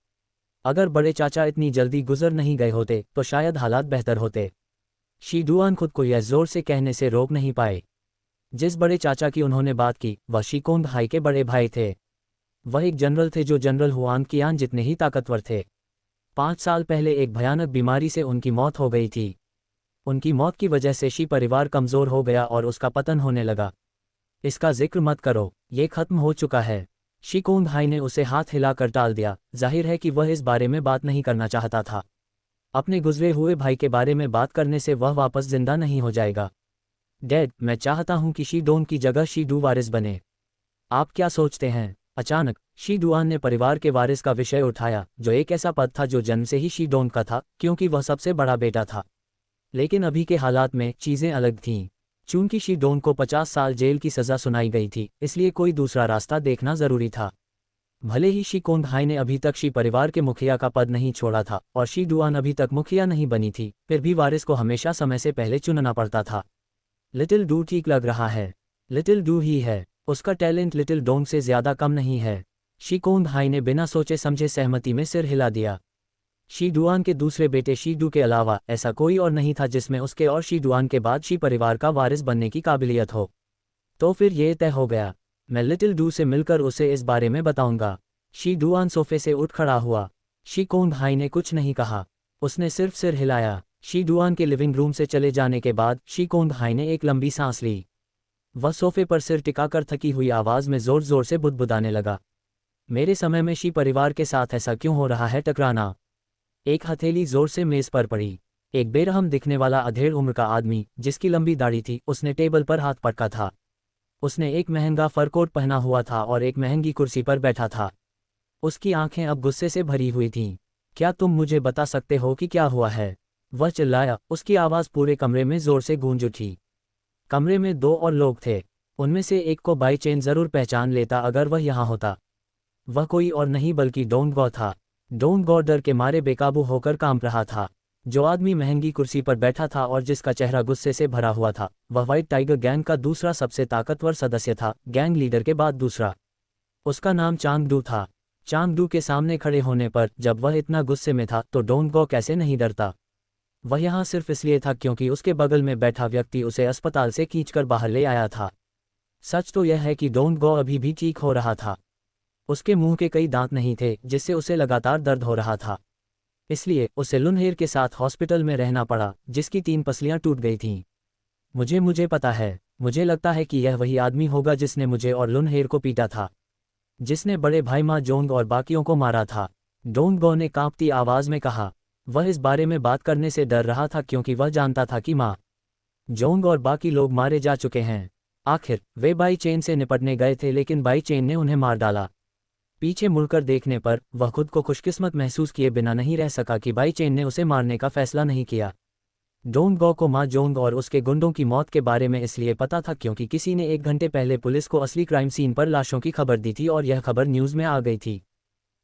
अगर बड़े चाचा इतनी जल्दी गुजर नहीं गए होते तो शायद हालात बेहतर होते। शी डुआन खुद को यह जोर से कहने से रोक नहीं पाए। जिस बड़े चाचा की उन्होंने बात की वह शी कोंग हाई के बड़े भाई थे। वह एक जनरल थे जो जनरल हुआन कियान जितने ही ताकतवर थे। 5 साल पहले एक भयानक बीमारी से उनकी मौत हो गई थी। उनकी मौत की वजह से शी परिवार कमज़ोर हो गया और उसका पतन होने लगा। इसका जिक्र मत करो, ये खत्म हो चुका है। शी कोंग हाई ने उसे हाथ हिलाकर टाल दिया। जाहिर है कि वह इस बारे में बात नहीं करना चाहता था। अपने गुजरे हुए भाई के बारे में बात करने से वह वापस जिंदा नहीं हो जाएगा। डैड, मैं चाहता हूं कि शी डोन की जगह शी डू वारिस बने। आप क्या सोचते हैं? अचानक शी डुआन ने परिवार के वारिस का विषय उठाया, जो एक ऐसा पद था जो जन्म से ही शी डोन का था, क्योंकि वह सबसे बड़ा बेटा था। लेकिन अभी के हालात में चीज़ें अलग थीं। चूंकि शी डोन को 50 साल जेल की सज़ा सुनाई गई थी, इसलिए कोई दूसरा रास्ता देखना ज़रूरी था। भले ही शी कोंग हाई ने अभी तक शी परिवार के मुखिया का पद नहीं छोड़ा था और शी डुआन अभी तक मुखिया नहीं बनी थी, फिर भी वारिस को हमेशा समय से पहले चुनना पड़ता था। लिटिल डू ठीक लग रहा है। लिटिल डू ही है। उसका टैलेंट लिटिल डोंग से ज़्यादा कम नहीं है। शी कोंग हाई ने बिना सोचे समझे सहमति में सिर हिला दिया। शी डुआन के दूसरे बेटे शी डू के अलावा ऐसा कोई और नहीं था जिसमें उसके और शी डुआन के बाद शी परिवार का वारिस बनने की काबिलियत हो। तो फिर ये तय हो गया, मैं लिटिल डू से मिलकर उसे इस बारे में बताऊंगा। शी डुआन सोफे से उठ खड़ा हुआ। शी कोंग हाई ने कुछ नहीं कहा, उसने सिर्फ सिर हिलाया। शी डुआन के लिविंग रूम से चले जाने के बाद शी कोंग हाई ने एक लंबी सांस ली। वह सोफे पर सिर टिकाकर थकी हुई आवाज़ में ज़ोर ज़ोर से बुदबुदाने लगा। मेरे समय में शी परिवार के साथ ऐसा क्यों हो रहा है? टकराना। एक हथेली जोर से मेज़ पर पड़ी। एक बेरहम दिखने वाला अधेड़ उम्र का आदमी जिसकी लंबी दाढ़ी थी, उसने टेबल पर हाथ पटका था। उसने एक महंगा फर कोट पहना हुआ था और एक महंगी कुर्सी पर बैठा था। उसकी आंखें अब गुस्से से भरी हुई थीं। क्या तुम मुझे बता सकते हो कि क्या हुआ है? वह चिल्लाया। उसकी आवाज़ पूरे कमरे में जोर से गूंज उठी। कमरे में 2 और लोग थे। उनमें से एक को बाई चेन ज़रूर पहचान लेता अगर वह यहाँ होता। वह कोई और नहीं बल्कि डोंग गो था। डोंग गो डर के मारे बेकाबू होकर कांप रहा था। जो आदमी महंगी कुर्सी पर बैठा था और जिसका चेहरा गुस्से से भरा हुआ था, वह व्हाइट टाइगर गैंग का दूसरा सबसे ताकतवर सदस्य था, गैंग लीडर के बाद दूसरा। उसका नाम चांग डू था। चांग डू के सामने खड़े होने पर जब वह इतना गुस्से में था तो डोंग गो कैसे नहीं डरता? वह यहाँ सिर्फ इसलिए था क्योंकि उसके बगल में बैठा व्यक्ति उसे अस्पताल से खींचकर बाहर ले आया था। सच तो यह है कि डोंग गो अभी भी ठीक हो रहा था। उसके मुंह के कई दांत नहीं थे, जिससे उसे लगातार दर्द हो रहा था। इसलिए उसे लुनहेर के साथ हॉस्पिटल में रहना पड़ा, जिसकी 3 पसलियां टूट गई थीं। मुझे पता है। मुझे लगता है कि यह वही आदमी होगा जिसने मुझे और लुनहेर को पीटा था, जिसने बड़े भाई मा जोंग और बाकियों को मारा था। डोंग गो ने कांपती आवाज़ में कहा। वह इस बारे में बात करने से डर रहा था क्योंकि वह जानता था कि माँ जोंग और बाकी लोग मारे जा चुके हैं। आखिर वे बाई चेन से निपटने गए थे, लेकिन बाई चेन ने उन्हें मार डाला। पीछे मुड़कर देखने पर वह खुद को खुशकिस्मत महसूस किए बिना नहीं रह सका कि बाई चेन ने उसे मारने का फैसला नहीं किया। डोंग गो को माँ जोंग और उसके गुंडों की मौत के बारे में इसलिए पता था क्योंकि किसी ने 1 घंटे पहले पुलिस को असली क्राइम सीन पर लाशों की खबर दी थी और यह खबर न्यूज़ में आ गई थी।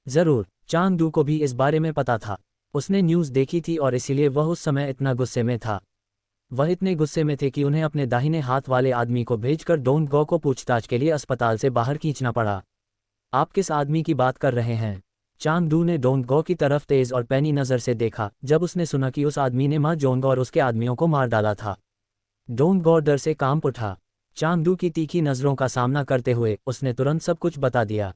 ज़रूर, चांग डू को भी इस बारे में पता था। उसने न्यूज़ देखी थी और इसीलिए वह उस समय इतना गुस्से में था। वह इतने गुस्से में थे कि उन्हें अपने दाहिने हाथ वाले आदमी को भेजकर डोंग गो को पूछताछ के लिए अस्पताल से बाहर खींचना पड़ा। आप किस आदमी की बात कर रहे हैं? चांग डू ने डोंग गो की तरफ तेज और पैनी नज़र से देखा जब उसने सुना कि उस आदमी ने माँ जोंग और उसके आदमियों को मार डाला था। डोंग गो डर से कांप उठा। चांग डू की तीखी नज़रों का सामना करते हुए उसने तुरंत सब कुछ बता दिया।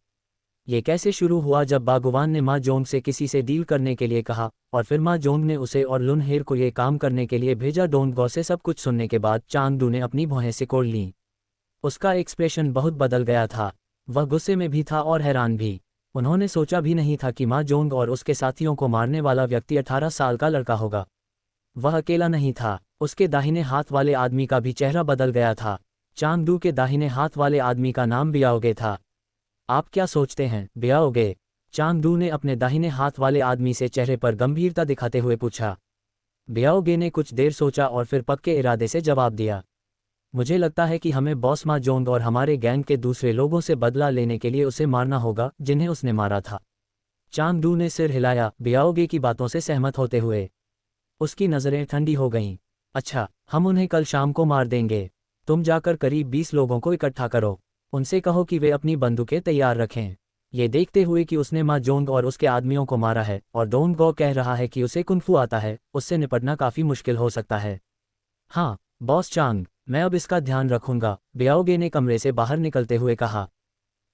ये कैसे शुरू हुआ जब बागवान ने माँ जोंग से किसी से डील करने के लिए कहा और फिर माँ जोंग ने उसे और लुनहेर को ये काम करने के लिए भेजा। डोंग गो से सब कुछ सुनने के बाद चांग डू ने अपनी भौहें सिकोड़ लीं। उसका एक्सप्रेशन बहुत बदल गया था। वह गुस्से में भी था और हैरान भी। उन्होंने सोचा भी नहीं था कि माँ जोंग और उसके साथियों को मारने वाला व्यक्ति 18 साल का लड़का होगा। वह अकेला नहीं था, उसके दाहिने हाथ वाले आदमी का भी चेहरा बदल गया था। चांग डू के दाहिने हाथ वाले आदमी का नाम बियाओगे था। आप क्या सोचते हैं, बियाओगे? चांग डू ने अपने दाहिने हाथ वाले आदमी से चेहरे पर गंभीरता दिखाते हुए पूछा। बियाओगे ने कुछ देर सोचा और फिर पक्के इरादे से जवाब दिया। मुझे लगता है कि हमें बॉस मा जोंग और हमारे गैंग के दूसरे लोगों से बदला लेने के लिए उसे मारना होगा जिन्हें उसने मारा था। चांग डू ने सिर हिलाया, बियाओगे की बातों से सहमत होते हुए। उसकी नज़रें ठंडी हो गईं। अच्छा, हम उन्हें कल शाम को मार देंगे। तुम जाकर करीब 20 लोगों को इकट्ठा करो। उनसे कहो कि वे अपनी बंदूकें तैयार रखें। ये देखते हुए कि उसने माँ जोंग और उसके आदमियों को मारा है और डोंग गो कह रहा है कि उसे कुंफू आता है, उससे निपटना काफ़ी मुश्किल हो सकता है। हाँ बॉस चांग, मैं अब इसका ध्यान रखूंगा, बियाओगे ने कमरे से बाहर निकलते हुए कहा।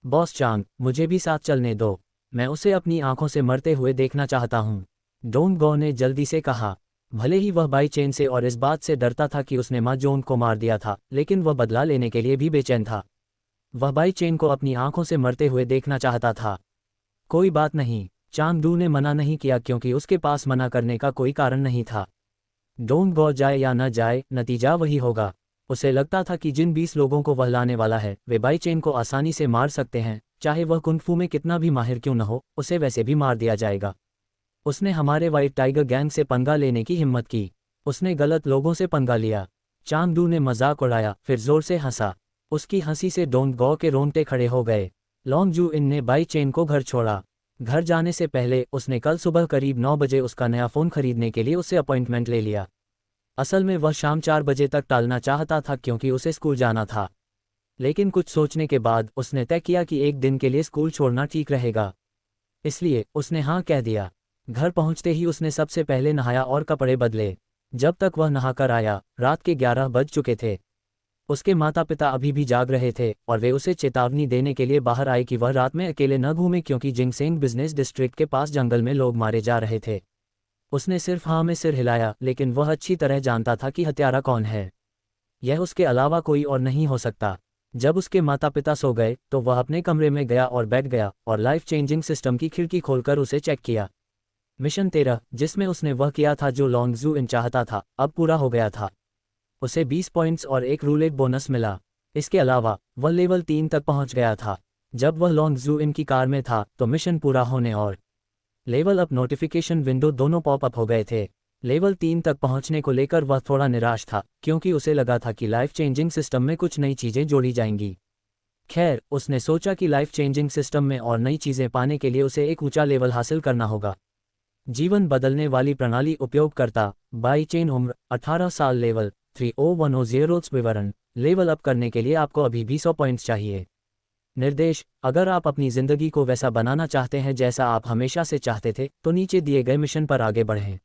बॉस चांग, मुझे भी साथ चलने दो, मैं उसे अपनी आंखों से मरते हुए देखना चाहता हूँ, डोंग गो ने जल्दी से कहा। भले ही वह बाई चेन से और इस बात से डरता था कि उसने माँ जोंग को मार दिया था, लेकिन वह बदला लेने के लिए भी बेचैन था। वह बाई चेन को अपनी आंखों से मरते हुए देखना चाहता था। कोई बात नहीं, चांग डू ने मना नहीं किया क्योंकि उसके पास मना करने का कोई कारण नहीं था। डोंग गो जाए या न जाए, नतीजा वही होगा। उसे लगता था कि जिन 20 लोगों को वह लाने वाला है वे बाई चेन को आसानी से मार सकते हैं, चाहे वह कुंग-फू में कितना भी माहिर क्यों न हो, उसे वैसे भी मार दिया जाएगा। उसने हमारे व्हाइट टाइगर गैंग से पंगा लेने की हिम्मत की, उसने गलत लोगों से पंगा लिया। चांग डू ने मजाक उड़ाया, फिर जोर से हंसा। उसकी हंसी से डोंग गो के रोंगटे खड़े हो गए। लॉन्ग जू इन ने बाई चेन को घर छोड़ा। घर जाने से पहले उसने कल सुबह करीब 9 बजे उसका नया फ़ोन खरीदने के लिए उससे अपॉइंटमेंट ले लिया। असल में वह शाम 4 बजे तक टालना चाहता था क्योंकि उसे स्कूल जाना था, लेकिन कुछ सोचने के बाद उसने तय किया कि एक दिन के लिए स्कूल छोड़ना ठीक रहेगा, इसलिए उसने हाँ कह दिया। घर पहुंचते ही उसने सबसे पहले नहाया और कपड़े बदले। जब तक वह नहाकर आया, रात के 11 बज चुके थे। उसके माता पिता अभी भी जाग रहे थे और वे उसे चेतावनी देने के लिए बाहर आए कि वह रात में अकेले न घूमे क्योंकि जिंगसेंग बिजनेस डिस्ट्रिक्ट के पास जंगल में लोग मारे जा रहे थे। उसने सिर्फ हाँ में सिर हिलाया, लेकिन वह अच्छी तरह जानता था कि हत्यारा कौन है। यह उसके अलावा कोई और नहीं हो सकता। जब उसके माता पिता सो गए तो वह अपने कमरे में गया और बैठ गया और लाइफ चेंजिंग सिस्टम की खिड़की खोलकर उसे चेक किया। मिशन 13, जिसमें उसने वह किया था जो लॉन्ग जू इन चाहता था, अब पूरा हो गया था। उसे 20 पॉइंट्स और एक रूलेट बोनस मिला। इसके अलावा वह लेवल 3 तक पहुंच गया था। जब वह लॉन्ग जू इन की कार में था तो मिशन पूरा होने और लेवल अप नोटिफिकेशन विंडो दोनों पॉप अप हो गए थे। लेवल 3 तक पहुंचने को लेकर वह थोड़ा निराश था क्योंकि उसे लगा था कि लाइफ चेंजिंग सिस्टम में कुछ नई चीज़ें जोड़ी जाएंगी। खैर, उसने सोचा कि लाइफ चेंजिंग सिस्टम में और नई चीज़ें पाने के लिए उसे एक ऊंचा लेवल हासिल करना होगा। जीवन बदलने वाली प्रणाली उपयोगकर्ता, बाई चेन, उम्र 18 साल, लेवल 3010 विवरण। लेवल अप करने के लिए आपको अभी भी 100 पॉइंट्स चाहिए। निर्देश: अगर आप अपनी ज़िंदगी को वैसा बनाना चाहते हैं जैसा आप हमेशा से चाहते थे तो नीचे दिए गए मिशन पर आगे बढ़ें।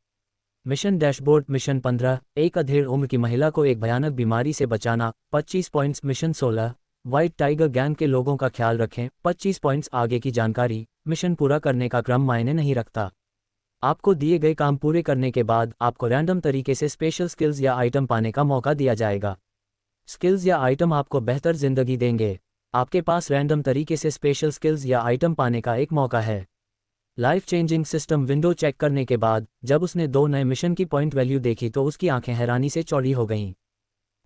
Mission dashboard. मिशन 15, एक अधेड़ उम्र की महिला को एक भयानक बीमारी से बचाना, 25 points. Mission 16, white tiger gang के लोगों का ख्याल रखें, 25 पॉइंट्स। आगे की जानकारी: मिशन पूरा करने का क्रम मायने नहीं रखता। आपको दिए गए काम पूरे करने के बाद आपको रैंडम तरीके से स्पेशल स्किल्स या आइटम पाने का मौका दिया जाएगा। स्किल्स या आइटम आपको बेहतर जिंदगी देंगे। आपके पास रैंडम तरीके से स्पेशल स्किल्स या आइटम पाने का एक मौका है। Life changing system window check करने के बाद जब उसने 2 नए मिशन की पॉइंट वैल्यू देखी तो उसकी आंखें हैरानी से चौड़ी हो गईं।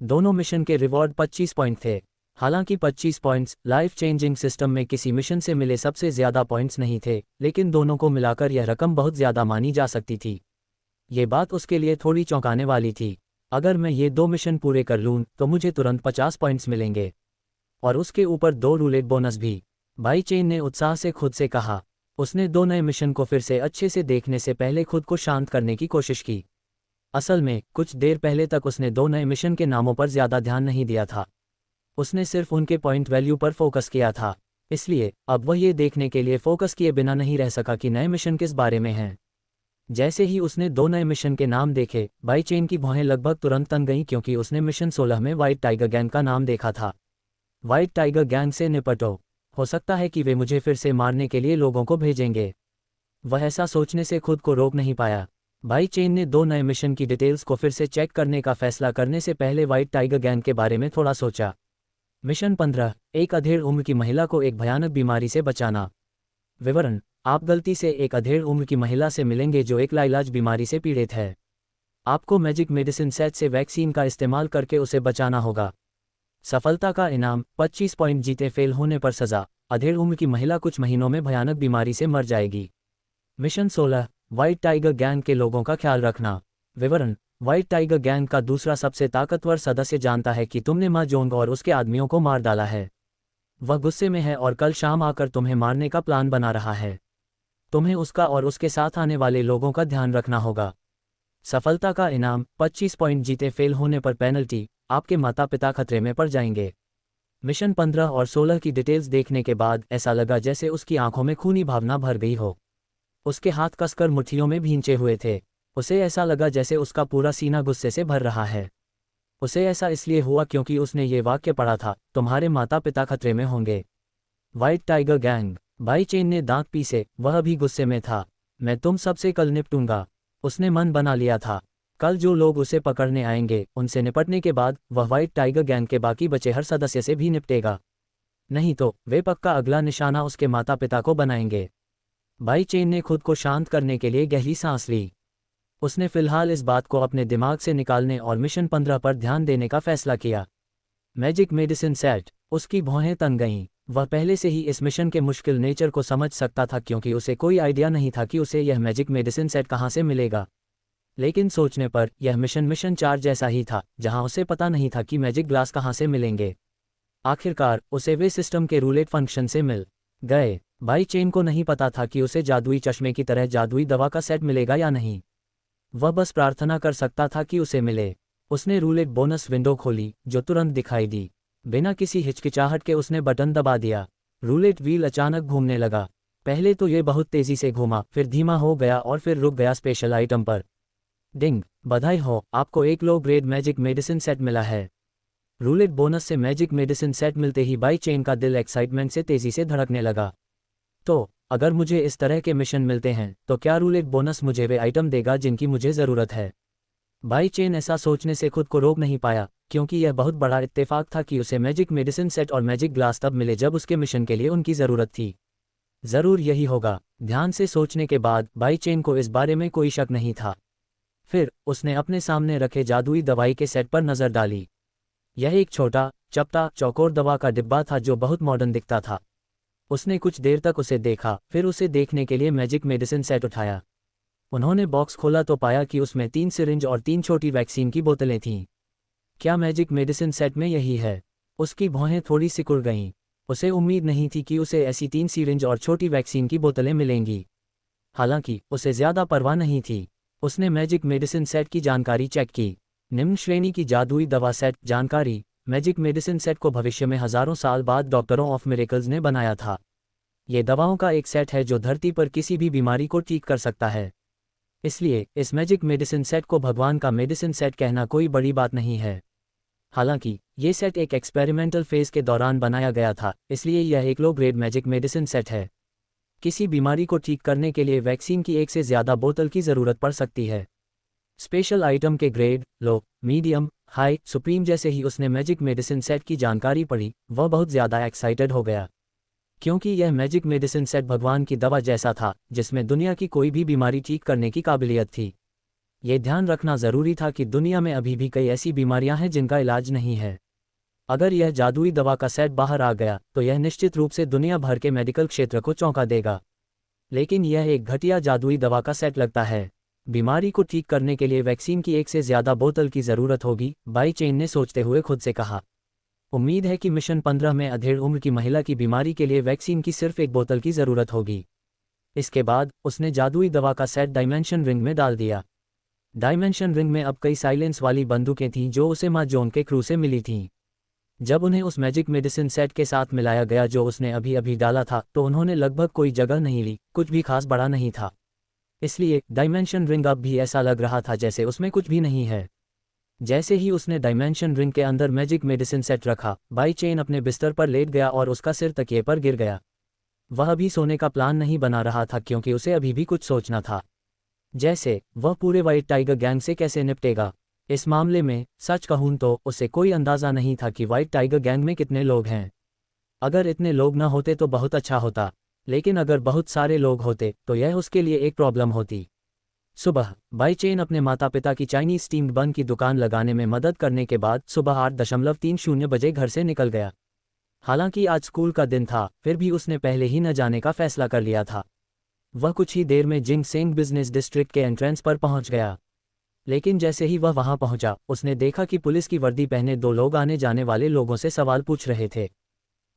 दोनों मिशन के रिवॉर्ड 25 पॉइंट थे। हालांकि 25 पॉइंट्स लाइफ चेंजिंग सिस्टम में किसी मिशन से मिले सबसे ज़्यादा पॉइंट्स नहीं थे, लेकिन दोनों को मिलाकर यह रकम बहुत ज़्यादा मानी जा सकती थी। ये बात उसके लिए थोड़ी चौंकाने वाली थी। अगर मैं ये 2 मिशन पूरे कर लूँ तो मुझे तुरंत 50 पॉइंट्स मिलेंगे, और उसके ऊपर 2 रूलेट बोनस भी। बाई चेन ने उत्साह से खुद से कहा। उसने 2 नए मिशन को फिर से अच्छे से देखने से पहले खुद को शांत करने की कोशिश की। असल में कुछ देर पहले तक उसने 2 नए मिशन के नामों पर ज़्यादा ध्यान नहीं दिया था। उसने सिर्फ उनके पॉइंट वैल्यू पर फोकस किया था। इसलिए अब वह ये देखने के लिए फोकस किए बिना नहीं रह सका कि नए मिशन किस बारे में हैं। जैसे ही उसने 2 नए मिशन के नाम देखे, बाई चेन की भौहें लगभग तुरंत तन गईं क्योंकि उसने मिशन 16 में व्हाइट टाइगर गैंग का नाम देखा था। व्हाइट टाइगर गैंग से निपटो। हो सकता है कि वे मुझे फिर से मारने के लिए लोगों को भेजेंगे। वह ऐसा सोचने से खुद को रोक नहीं पाया। बाई चेन ने 2 नए मिशन की डिटेल्स को फिर से चेक करने का फैसला करने से पहले व्हाइट टाइगर गैंग के बारे में थोड़ा सोचा। मिशन 15, एक अधेड़ उम्र की महिला को एक भयानक बीमारी से बचाना। विवरण: आप गलती से एक अधेड़ उम्र की महिला से मिलेंगे जो एक लाइलाज बीमारी से पीड़ित है। आपको मैजिक मेडिसिन सेट से वैक्सीन का इस्तेमाल करके उसे बचाना होगा। सफलता का इनाम: 25 पॉइंट जीते फेल होने पर सज़ा। अधेड़ उम्र की महिला कुछ महीनों में भयानक बीमारी से मर जाएगी। मिशन 16, व्हाइट टाइगर गैंग के लोगों का ख्याल रखना। विवरण: व्हाइट टाइगर गैंग का दूसरा सबसे ताकतवर सदस्य जानता है कि तुमने मा जोंग और उसके आदमियों को मार डाला है। वह गुस्से में है और कल शाम आकर तुम्हें मारने का प्लान बना रहा है। तुम्हें उसका और उसके साथ आने वाले लोगों का ध्यान रखना होगा। सफलता का इनाम: 25 पॉइंट जीते फेल होने पर पेनल्टी, आपके माता पिता खतरे में पड़ जाएंगे। मिशन 15 और 16 की डिटेल्स देखने के बाद ऐसा लगा जैसे उसकी आंखों में खूनी भावना भर गई हो। उसके हाथ कसकर मुट्ठियों में भींचे हुए थे। उसे ऐसा लगा जैसे उसका पूरा सीना गुस्से से भर रहा है। उसे ऐसा इसलिए हुआ क्योंकि उसने ये वाक्य पढ़ा था, तुम्हारे माता पिता खतरे में होंगे। White tiger gang. भाई चेन ने दांत पीसे, वह भी गुस्से में था। मैं तुम सबसे कल निपटूंगा। उसने मन बना लिया था, कल जो लोग उसे पकड़ने आएंगे उनसे निपटने के बाद वह व्हाइट टाइगर गैंग के बाकी बचे हर सदस्य से भी निपटेगा। नहीं तो वे पक्का अगला निशाना उसके माता पिता को बनाएंगे। भाई चेन ने खुद को शांत करने के लिए गहरी सांस ली। उसने फिलहाल इस बात को अपने दिमाग से निकालने और मिशन 15 पर ध्यान देने का फैसला किया। Magic medicine set. उसकी भौहें तन गईं। वह पहले से ही इस मिशन के मुश्किल नेचर को समझ सकता था क्योंकि उसे कोई आइडिया नहीं था कि उसे यह मैजिक मेडिसिन सेट कहाँ से मिलेगा। लेकिन सोचने पर यह मिशन 4 जैसा ही था, जहां उसे पता नहीं था कि मैजिक ग्लास कहाँ से मिलेंगे। आखिरकार उसे वे सिस्टम के रूलेट फंक्शन से मिल गए। भाई चेन को नहीं पता था कि उसे जादुई चश्मे की तरह जादुई दवा का सेट मिलेगा या नहीं। वह बस प्रार्थना कर सकता था कि उसे मिले। उसने रूलेट बोनस विंडो खोली, जो तुरंत दिखाई दी। बिना किसी हिचकिचाहट के उसने बटन दबा दिया। रूलेट व्हील अचानक घूमने लगा। पहले तो ये बहुत तेजी से घूमा, फिर धीमा हो गया और फिर रुक गया स्पेशल आइटम पर। डिंग, बधाई हो, आपको एक low grade magic medicine set मिला है। रूलेट बोनस से मैजिक मेडिसिन सेट मिलते ही बाई चेन का दिल एक्साइटमेंट से तेजी से धड़कने लगा। तो अगर मुझे इस तरह के मिशन मिलते हैं तो क्या रूलेट बोनस मुझे वे आइटम देगा जिनकी मुझे ज़रूरत है? बाई चेन ऐसा सोचने से खुद को रोक नहीं पाया, क्योंकि यह बहुत बड़ा इत्तेफाक था कि उसे मैजिक मेडिसिन सेट और मैजिक ग्लास तब मिले जब उसके मिशन के लिए उनकी ज़रूरत थी। ज़रूर यही होगा। ध्यान से सोचने के बाद बाई चेन को इस बारे में कोई शक नहीं था। फिर उसने अपने सामने रखे जादुई दवाई के सेट पर नज़र डाली। यह एक छोटा, चपटा, चौकोर दवा का डिब्बा था जो बहुत मॉडर्न दिखता था। उसने कुछ देर तक उसे देखा, फिर उसे देखने के लिए मैजिक मेडिसिन सेट उठाया। उन्होंने बॉक्स खोला तो पाया कि उसमें 3 सिरिंज और 3 छोटी वैक्सीन की बोतलें थीं। क्या मैजिक मेडिसिन सेट में यही है? उसकी भौहें थोड़ी सिकुड़ गईं। उसे उम्मीद नहीं थी कि उसे ऐसी 3 सिरिंज और छोटी वैक्सीन की बोतलें मिलेंगी। हालांकि उसे ज़्यादा परवाह नहीं थी। उसने मैजिक मेडिसिन सेट की जानकारी चेक की। निम्न श्रेणी की जादुई दवा सेट जानकारी। मैजिक मेडिसिन सेट को भविष्य में हज़ारों साल बाद डॉक्टरों ऑफ मिरेकल्स ने बनाया था। ये दवाओं का एक सेट है जो धरती पर किसी भी बीमारी को ठीक कर सकता है। इसलिए इस मैजिक मेडिसिन सेट को भगवान का मेडिसिन सेट कहना कोई बड़ी बात नहीं है। हालांकि ये सेट एक एक्सपेरिमेंटल फेज के दौरान बनाया गया था, इसलिए यह एक low grade magic medicine set है। किसी बीमारी को ठीक करने के लिए वैक्सीन की एक से ज़्यादा बोतल की ज़रूरत पड़ सकती है। स्पेशल आइटम के ग्रेड लो, मीडियम, हाई, सुप्रीम जैसे ही उसने मैजिक मेडिसिन सेट की जानकारी पढ़ी, वह बहुत ज़्यादा एक्साइटेड हो गया। क्योंकि यह मैजिक मेडिसिन सेट भगवान की दवा जैसा था, जिसमें दुनिया की कोई भी बीमारी ठीक करने की काबिलियत थी। ये ध्यान रखना ज़रूरी था कि दुनिया में अभी भी कई ऐसी बीमारियां हैं जिनका इलाज नहीं है। अगर यह जादुई दवा का सेट बाहर आ गया तो यह निश्चित रूप से दुनिया भर के मेडिकल क्षेत्र को चौंका देगा। लेकिन यह एक घटिया जादुई दवा का सेट लगता है। बीमारी को ठीक करने के लिए वैक्सीन की एक से ज़्यादा बोतल की ज़रूरत होगी, बाई चेन ने सोचते हुए खुद से कहा। उम्मीद है कि मिशन 15 में अधेड़ उम्र की महिला की बीमारी के लिए वैक्सीन की सिर्फ एक बोतल की ज़रूरत होगी। इसके बाद उसने जादुई दवा का सेट डायमेंशन रिंग में डाल दिया। डायमेंशन रिंग में अब कई साइलेंस वाली बंदूकें थीं जो उसे माँ जोन के क्रू से मिली थीं। जब उन्हें उस मैजिक मेडिसिन सेट के साथ मिलाया गया जो उसने अभी अभी डाला था, तो उन्होंने लगभग कोई जगह नहीं ली, कुछ भी खास बड़ा नहीं था। इसलिए डायमेंशन रिंग अब भी ऐसा लग रहा था जैसे उसमें कुछ भी नहीं है। जैसे ही उसने डायमेंशन रिंग के अंदर मैजिक मेडिसिन सेट रखा, बाई चेन अपने बिस्तर पर लेट गया और उसका सिर तकिए पर गिर गया। वह अभी सोने का प्लान नहीं बना रहा था क्योंकि उसे अभी भी कुछ सोचना था, जैसे वह पूरे व्हाइट टाइगर गैंग से कैसे निपटेगा। इस मामले में सच कहूं तो उसे कोई अंदाज़ा नहीं था कि व्हाइट टाइगर गैंग में कितने लोग हैं। अगर इतने लोग न होते तो बहुत अच्छा होता, लेकिन अगर बहुत सारे लोग होते तो यह उसके लिए एक प्रॉब्लम होती। सुबह बाई चेन अपने माता पिता की चाइनीज स्टीम्ड बन की दुकान लगाने में मदद करने के बाद सुबह 8:30 बजे घर से निकल गया। हालांकि आज स्कूल का दिन था, फिर भी उसने पहले ही न जाने का फैसला कर लिया था। वह कुछ ही देर में जिंग सेंग बिजनेस डिस्ट्रिक्ट के एंट्रेंस पर पहुंच गया। लेकिन जैसे ही वह वहां पहुंचा, उसने देखा कि पुलिस की वर्दी पहने 2 लोग आने जाने वाले लोगों से सवाल पूछ रहे थे।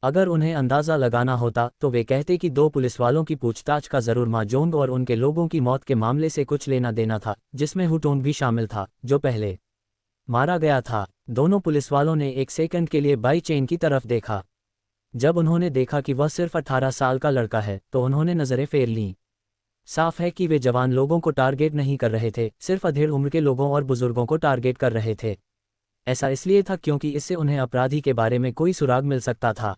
अगर उन्हें अंदाज़ा लगाना होता तो वे कहते कि 2 पुलिस वालों की पूछताछ का ज़रूर मा जोंग और उनके लोगों की मौत के मामले से कुछ लेना देना था, जिसमें हुटोंग भी शामिल था, जो पहले मारा गया था। दोनों पुलिस वालों ने एक सेकंड के लिए बाई चेन की तरफ देखा। जब उन्होंने देखा कि वह सिर्फ 18 साल का लड़का है, तो उन्होंने नज़रें फेर लीं। साफ है कि वे जवान लोगों को टारगेट नहीं कर रहे थे, सिर्फ अधेड़ उम्र के लोगों और बुजुर्गों को टारगेट कर रहे थे। ऐसा इसलिए था क्योंकि इससे उन्हें अपराधी के बारे में कोई सुराग मिल सकता था।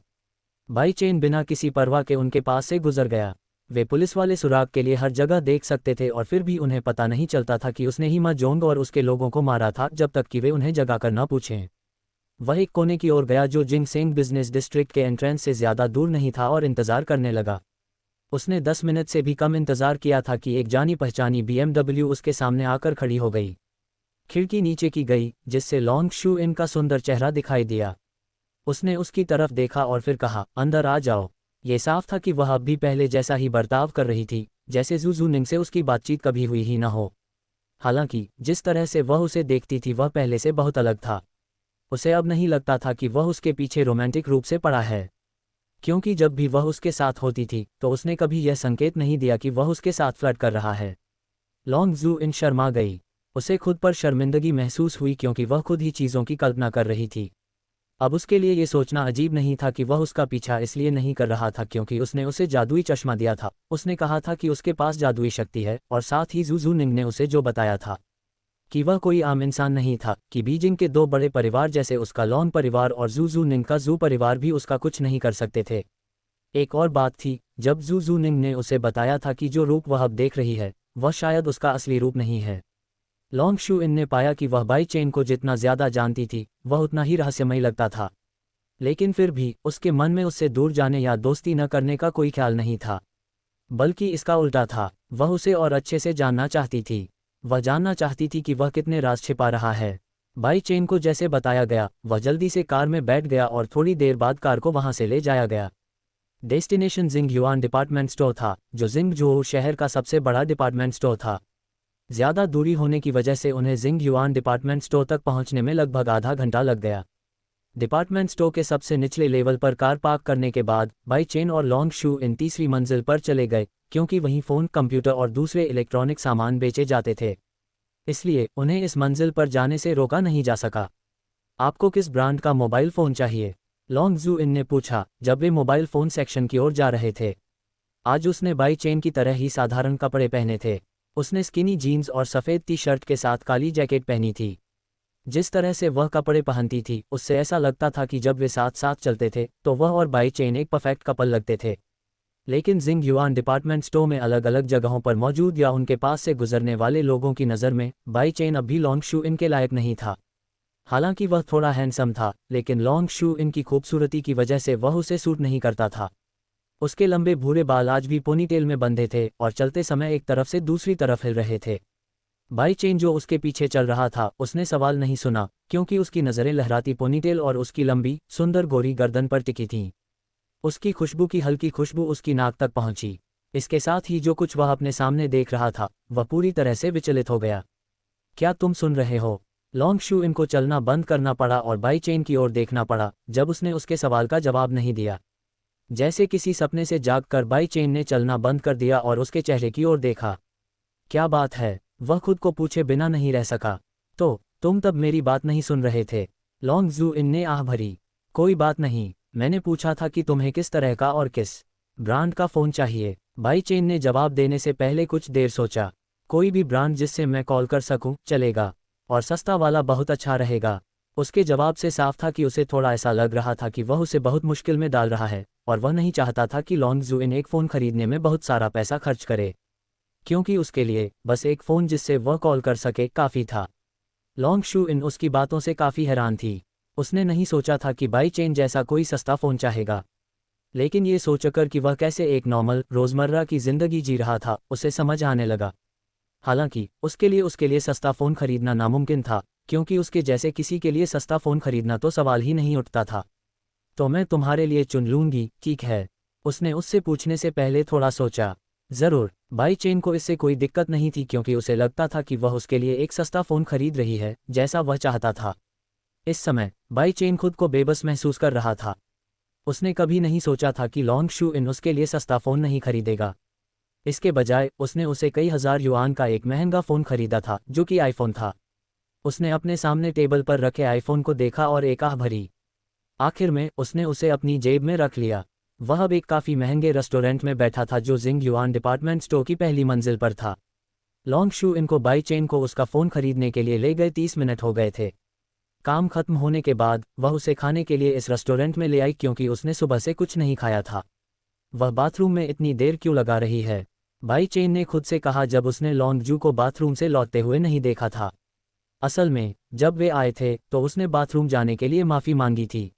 बाई चेन बिना किसी परवाह के उनके पास से गुजर गया। वे पुलिस वाले सुराग के लिए हर जगह देख सकते थे और फिर भी उन्हें पता नहीं चलता था कि उसने ही मा जोंग और उसके लोगों को मारा था जब तक कि वे उन्हें जगा कर न पूछें। वह एक कोने की ओर गया जो जिंगसेंग बिजनेस डिस्ट्रिक्ट के एंट्रेंस से ज़्यादा दूर नहीं था और इंतज़ार करने लगा। उसने 10 मिनट से भी कम इंतज़ार किया था कि एक जानी पहचानी BMW उसके सामने आकर खड़ी हो गई। खिड़की नीचे की गई जिससे लॉन्ग शू इन का सुंदर चेहरा दिखाई दिया। उसने उसकी तरफ देखा और फिर कहा, अंदर आ जाओ। ये साफ था कि वह अब भी पहले जैसा ही बर्ताव कर रही थी, जैसे जू जूनिंग से उसकी बातचीत कभी हुई ही न हो। हालांकि जिस तरह से वह उसे देखती थी वह पहले से बहुत अलग था। उसे अब नहीं लगता था कि वह उसके पीछे रोमांटिक रूप से पड़ा है, क्योंकि जब भी वह उसके साथ होती थी तो उसने कभी यह संकेत नहीं दिया कि वह उसके साथ फ्लर्ट कर रहा है। लॉन्ग जू इन शर्मा गई। उसे खुद पर शर्मिंदगी महसूस हुई क्योंकि वह खुद ही चीज़ों की कल्पना कर रही थी। अब उसके लिए ये सोचना अजीब नहीं था कि वह उसका पीछा इसलिए नहीं कर रहा था क्योंकि उसने उसे जादुई चश्मा दिया था। उसने कहा था कि उसके पास जादुई शक्ति है और साथ ही जू निंग ने उसे जो बताया था कि वह कोई आम इंसान नहीं था, कि बीजिंग के दो बड़े परिवार जैसे उसका लॉन परिवार और जू निंग का जू परिवार भी उसका कुछ नहीं कर सकते थे। एक और बात थी, जब जू निंग ने उसे बताया था कि जो रूप वह अब देख रही है वह शायद उसका असली रूप नहीं है। लॉन्ग शू इन ने पाया कि वह बाई चेन को जितना ज़्यादा जानती थी वह उतना ही रहस्यमयी लगता था, लेकिन फिर भी उसके मन में उससे दूर जाने या दोस्ती न करने का कोई ख्याल नहीं था, बल्कि इसका उल्टा था। वह उसे और अच्छे से जानना चाहती थी। वह जानना चाहती थी कि वह कितने राज छिपा रहा है। बाई चेन को जैसे बताया गया वह जल्दी से कार में बैठ गया और थोड़ी देर बाद कार को वहां से ले जाया गया। डेस्टिनेशन जिंग युआन डिपार्टमेंट स्टोर था, जो जिंगझोउ शहर का सबसे बड़ा डिपार्टमेंट स्टोर था। ज़्यादा दूरी होने की वजह से उन्हें जिंग युआन डिपार्टमेंट स्टोर तक पहुंचने में लगभग आधा घंटा लग गया। डिपार्टमेंट स्टोर के सबसे निचले लेवल पर कार पार्क करने के बाद बाई चेन और लॉन्ग शू इन तीसरी मंजिल पर चले गए, क्योंकि वहीं फ़ोन, कंप्यूटर और दूसरे इलेक्ट्रॉनिक सामान बेचे जाते थे। इसलिए उन्हें इस मंजिल पर जाने से रोका नहीं जा सका। आपको किस ब्रांड का मोबाइल फ़ोन चाहिए? लॉन्ग जू इन ने पूछा जब वे मोबाइल फ़ोन सेक्शन की ओर जा रहे थे। आज उसने बाई चेन की तरह ही साधारण कपड़े पहने थे। उसने स्किनी जीन्स और सफ़ेद टी शर्ट के साथ काली जैकेट पहनी थी। जिस तरह से वह कपड़े पहनती थी उससे ऐसा लगता था कि जब वे साथ साथ चलते थे तो वह और बाई चेन एक परफेक्ट कपल लगते थे। लेकिन जिंग युआन डिपार्टमेंट स्टोर में अलग अलग जगहों पर मौजूद या उनके पास से गुजरने वाले लोगों की नज़र में बाई चेन अब भी लॉन्ग शू इन के लायक नहीं था। हालांकि वह थोड़ा हैंडसम था, लेकिन लॉन्ग शू इन की खूबसूरती की वजह से वह उसे सूट नहीं करता था। उसके लंबे भूरे बाल आज भी पोनीटेल में बंधे थे और चलते समय एक तरफ से दूसरी तरफ हिल रहे थे। बाई चेन जो उसके पीछे चल रहा था उसने सवाल नहीं सुना, क्योंकि उसकी नज़रें लहराती पोनीटेल और उसकी लंबी सुंदर गोरी गर्दन पर टिकी थीं। उसकी खुशबू की हल्की खुशबू उसकी नाक तक पहुंची। इसके साथ ही जो कुछ वह अपने सामने देख रहा था वह पूरी तरह से विचलित हो गया। क्या तुम सुन रहे हो? लॉन्ग शू इनको चलना बंद करना पड़ा और बाई चेन की ओर देखना पड़ा जब उसने उसके सवाल का जवाब नहीं दिया। जैसे किसी सपने से जागकर बाई चेन ने चलना बंद कर दिया और उसके चेहरे की ओर देखा। क्या बात है? वह खुद को पूछे बिना नहीं रह सका। तो तुम तब मेरी बात नहीं सुन रहे थे? लॉन्ग जू इन ने आह भरी। कोई बात नहीं, मैंने पूछा था कि तुम्हें किस तरह का और किस ब्रांड का फ़ोन चाहिए। बाई चेन ने जवाब देने से पहले कुछ देर सोचा। कोई भी ब्रांड जिससे मैं कॉल कर सकूं चलेगा, और सस्ता वाला बहुत अच्छा रहेगा। उसके जवाब से साफ था कि उसे थोड़ा ऐसा लग रहा था कि वह उसे बहुत मुश्किल में डाल रहा है, और वह नहीं चाहता था कि लॉन्ग जू इन एक फ़ोन खरीदने में बहुत सारा पैसा खर्च करे, क्योंकि उसके लिए बस एक फ़ोन जिससे वह कॉल कर सके काफ़ी था। लॉन्ग शू इन उसकी बातों से काफ़ी हैरान थी। उसने नहीं सोचा था कि बाई चेन जैसा कोई सस्ता फ़ोन चाहेगा, लेकिन ये सोचकर कि वह कैसे एक नॉर्मल रोज़मर्रा की ज़िंदगी जी रहा था उसे समझ आने लगा। हालांकि उसके लिए सस्ता फ़ोन खरीदना नामुमकिन था, क्योंकि उसके जैसे किसी के लिए सस्ता फ़ोन खरीदना तो सवाल ही नहीं उठता था। तो मैं तुम्हारे लिए चुन लूँगी, ठीक है? उसने उससे पूछने से पहले थोड़ा सोचा। ज़रूर। बाई चेन को इससे कोई दिक्कत नहीं थी, क्योंकि उसे लगता था कि वह उसके लिए एक सस्ता फ़ोन खरीद रही है जैसा वह चाहता था। इस समय बाई चेन खुद को बेबस महसूस कर रहा था। उसने कभी नहीं सोचा था कि लॉन्ग शू इन उसके लिए सस्ता फ़ोन नहीं खरीदेगा। इसके बजाय उसने उसे कई हज़ार युआन का एक महंगा फ़ोन खरीदा था, जो कि आईफोन था। उसने अपने सामने टेबल पर रखे आईफोन को देखा और एक आह भरी। आखिर में उसने उसे अपनी जेब में रख लिया। वह अब एक काफ़ी महंगे रेस्टोरेंट में बैठा था जो जिंग युआन डिपार्टमेंट स्टोर की पहली मंजिल पर था। लॉन्ग शू इनको बाई चेन को उसका फ़ोन खरीदने के लिए ले गए 30 मिनट हो गए थे। काम खत्म होने के बाद वह उसे खाने के लिए इस रेस्टोरेंट में ले आई क्योंकि उसने सुबह से कुछ नहीं खाया था। वह बाथरूम में इतनी देर क्यों लगा रही है? बाई चेन ने खुद से कहा जब उसने लॉन्ग जू को बाथरूम से लौटते हुए नहीं देखा था। असल में जब वे आए थे तो उसने बाथरूम जाने के लिए माफ़ी मांगी थी।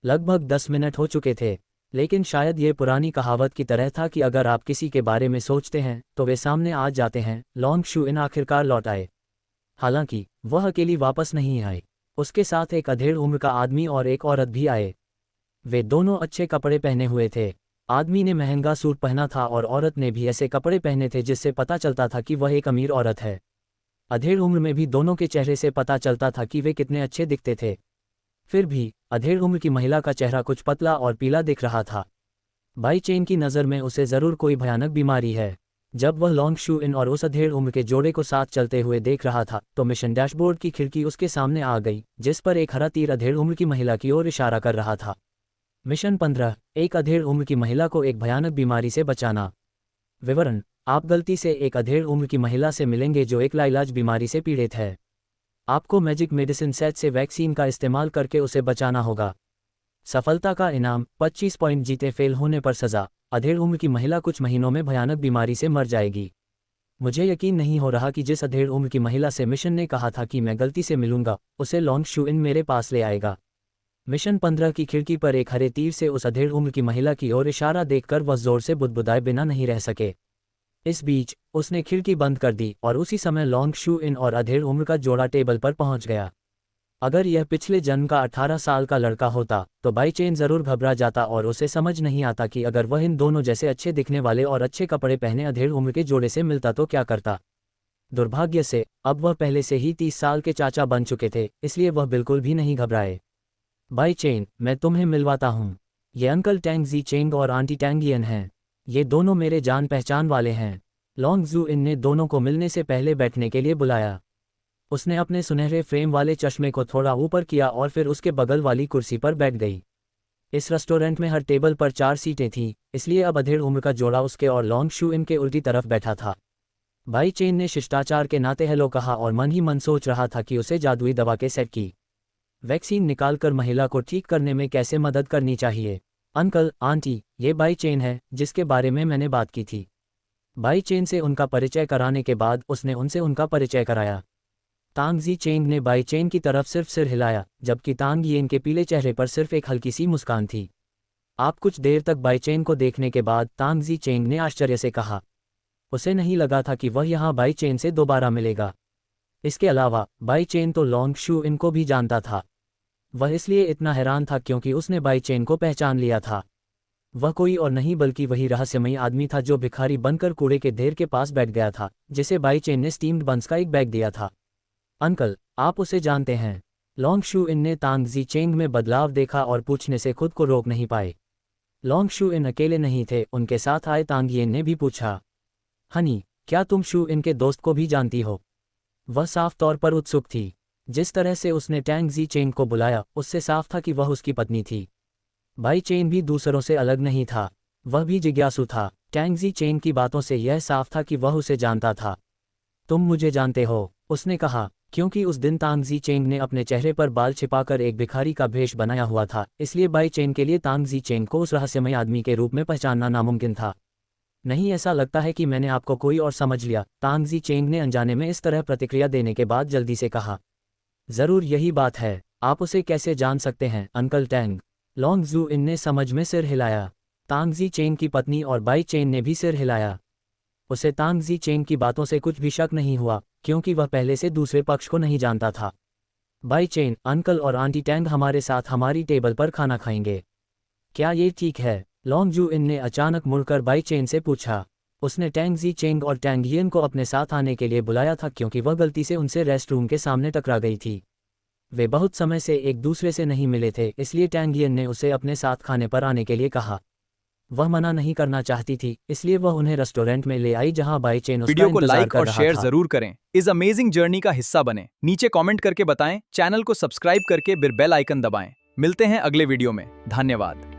लगभग 10 मिनट हो चुके थे, लेकिन शायद ये पुरानी कहावत की तरह था कि अगर आप किसी के बारे में सोचते हैं तो वे सामने आ जाते हैं। लॉन्ग शू इन आखिरकार लौट आए। हालांकि वह अकेली वापस नहीं आए, उसके साथ एक अधेड़ उम्र का आदमी और एक औरत भी आए। वे दोनों अच्छे कपड़े पहने हुए थे। आदमी ने महंगा सूट पहना था और औरत ने भी ऐसे कपड़े पहने थे जिससे पता चलता था कि वह एक अमीर औरत है। अधेड़ उम्र में भी दोनों के चेहरे से पता चलता था कि वे कितने अच्छे दिखते थे। फिर भी अधेड़ उम्र की महिला का चेहरा कुछ पतला और पीला दिख रहा था। बाई चेन की नज़र में उसे ज़रूर कोई भयानक बीमारी है। जब वह लॉन्ग शू इन और उस अधेड़ उम्र के जोड़े को साथ चलते हुए देख रहा था तो मिशन डैशबोर्ड की खिड़की उसके सामने आ गई, जिस पर एक हरा तीर अधेड़ उम्र की महिला की ओर इशारा कर रहा था। मिशन 15, एक अधेड़ उम्र की महिला को एक भयानक बीमारी से बचाना। विवरण: आप गलती से एक अधेड़ उम्र की महिला से मिलेंगे जो एक लाइलाज बीमारी से पीड़ित है। आपको मैजिक मेडिसिन सेट से वैक्सीन का इस्तेमाल करके उसे बचाना होगा। सफलता का इनाम 25 पॉइंट जीते, फेल होने पर सज़ा। अधेड़ उम्र की महिला कुछ महीनों में भयानक बीमारी से मर जाएगी। मुझे यकीन नहीं हो रहा कि जिस अधेड़ उम्र की महिला से मिशन ने कहा था कि मैं गलती से मिलूंगा, उसे लॉन्ग शू इन मेरे पास ले आएगा। मिशन 15 की खिड़की पर एक हरे तीर से उस अधेड़ उम्र की महिला की ओर इशारा देखकर वह जोर से बुदबुदाए बिना नहीं रह सके। इस बीच उसने खिड़की बंद कर दी और उसी समय लॉन्ग शू इन और अधेड़ उम्र का जोड़ा टेबल पर पहुंच गया। अगर यह पिछले जन्म का 18 साल का लड़का होता तो बाई चेन ज़रूर घबरा जाता और उसे समझ नहीं आता कि अगर वह इन दोनों जैसे अच्छे दिखने वाले और अच्छे कपड़े पहने अधेड़ उम्र के जोड़े से मिलता तो क्या करता। दुर्भाग्य से अब वह पहले से ही 30 साल के चाचा बन चुके थे, इसलिए वह बिल्कुल भी नहीं घबराए। बाई चेन, मैं तुम्हें मिलवाता हूँ। ये अंकल टैंग जी चेंग और आंटी टैंगियन हैं। ये दोनों मेरे जान पहचान वाले हैं। लॉन्ग जू इन ने दोनों को मिलने से पहले बैठने के लिए बुलाया। उसने अपने सुनहरे फ्रेम वाले चश्मे को थोड़ा ऊपर किया और फिर उसके बगल वाली कुर्सी पर बैठ गई। इस रेस्टोरेंट में हर टेबल पर 4 सीटें थीं, इसलिए अब अधेड़ उम्र का जोड़ा उसके और लॉन्ग शू इन के उल्टी तरफ बैठा था। बाई चेन ने शिष्टाचार के नाते हेलो कहा और मन ही मन सोच रहा था कि उसे जादुई दवा के सेट की वैक्सीन निकालकर महिला को ठीक करने में कैसे मदद करनी चाहिए। अंकल, आंटी, ये बाई चेन है जिसके बारे में मैंने बात की थी। बाई चेन से उनका परिचय कराने के बाद उसने उनसे उनका परिचय कराया। तांग जी चेंग ने बाई चेन की तरफ सिर्फ सिर हिलाया, जबकि तांग येन के पीले चेहरे पर सिर्फ एक हल्की सी मुस्कान थी। आप कुछ देर तक बाई चेन को देखने के बाद तांग जी चेंग ने आश्चर्य से कहा। उसे नहीं लगा था कि वह यहाँ बाई चेन से दोबारा मिलेगा। इसके अलावा बाई चेन तो लॉन्ग शू इन को भी जानता था। वह इसलिए इतना हैरान था क्योंकि उसने बाई चेन को पहचान लिया था। वह कोई और नहीं बल्कि वही रहस्यमयी आदमी था जो भिखारी बनकर कूड़े के ढेर के पास बैठ गया था, जिसे बाई चेन ने स्टीम्ड बंस का एक बैग दिया था। अंकल, आप उसे जानते हैं? लॉन्ग शू इन ने तांग जी चेंग में बदलाव देखा और पूछने से खुद को रोक नहीं पाए। लॉन्ग शू इन अकेले नहीं थे, उनके साथ आए तांग येन ने भी पूछा, हनी, क्या तुम शू इन के दोस्त को भी जानती हो? वह साफ तौर पर उत्सुक थी। जिस तरह से उसने टैंग जी चेंग को बुलाया उससे साफ था कि वह उसकी पत्नी थी। बाई चेन भी दूसरों से अलग नहीं था, वह भी जिज्ञासु था। टैंग जी चेंग की बातों से यह साफ था कि वह उसे जानता था। तुम मुझे जानते हो? उसने कहा। क्योंकि उस दिन तांग जी चेंग ने अपने चेहरे पर बाल छिपाकर एक भिखारी का भेष बनाया हुआ था, इसलिए बाई चेन के लिए तांग जी चेंग को उस रहस्यमय आदमी के रूप में पहचानना नामुमकिन था। नहीं, ऐसा लगता है कि मैंने आपको कोई और समझ लिया, तांग जी चेंग ने अनजाने में इस तरह प्रतिक्रिया देने के बाद जल्दी से कहा। जरूर यही बात है। आप उसे कैसे जान सकते हैं, अंकल टैंग? लॉन्ग जू इन ने समझ में सिर हिलाया। तांग जी चेंग की पत्नी और बाई चेन ने भी सिर हिलाया। उसे तांग जी चेंग की बातों से कुछ भी शक नहीं हुआ, क्योंकि वह पहले से दूसरे पक्ष को नहीं जानता था। बाई चेन, अंकल और आंटी टैंग हमारे साथ हमारी टेबल पर खाना खाएंगे। क्या ये ठीक है? लॉन्ग जू इन ने अचानक मुड़कर बाई चेन से पूछा। उसने टैंग जी चेंग और टैंग यिन को अपने साथ आने के लिए बुलाया था क्योंकि वह गलती से उनसे रेस्ट रूम के सामने टकरा गई थी। वे बहुत समय से एक दूसरे से नहीं मिले थे, इसलिए टैंग यिन ने उसे अपने साथ खाने पर आने के लिए कहा। वह मना नहीं करना चाहती थी, इसलिए वह उन्हें रेस्टोरेंट में ले आई जहां बाई चेन उसका वीडियो को इंतजार लाइक कर और रहा शेयर था। जरूर करें। इस अमेजिंग जर्नी का हिस्सा बने। नीचे कमेंट करके बताएं, चैनल को सब्सक्राइब करके फिर बेल आइकन दबाएं। मिलते हैं अगले वीडियो में। धन्यवाद।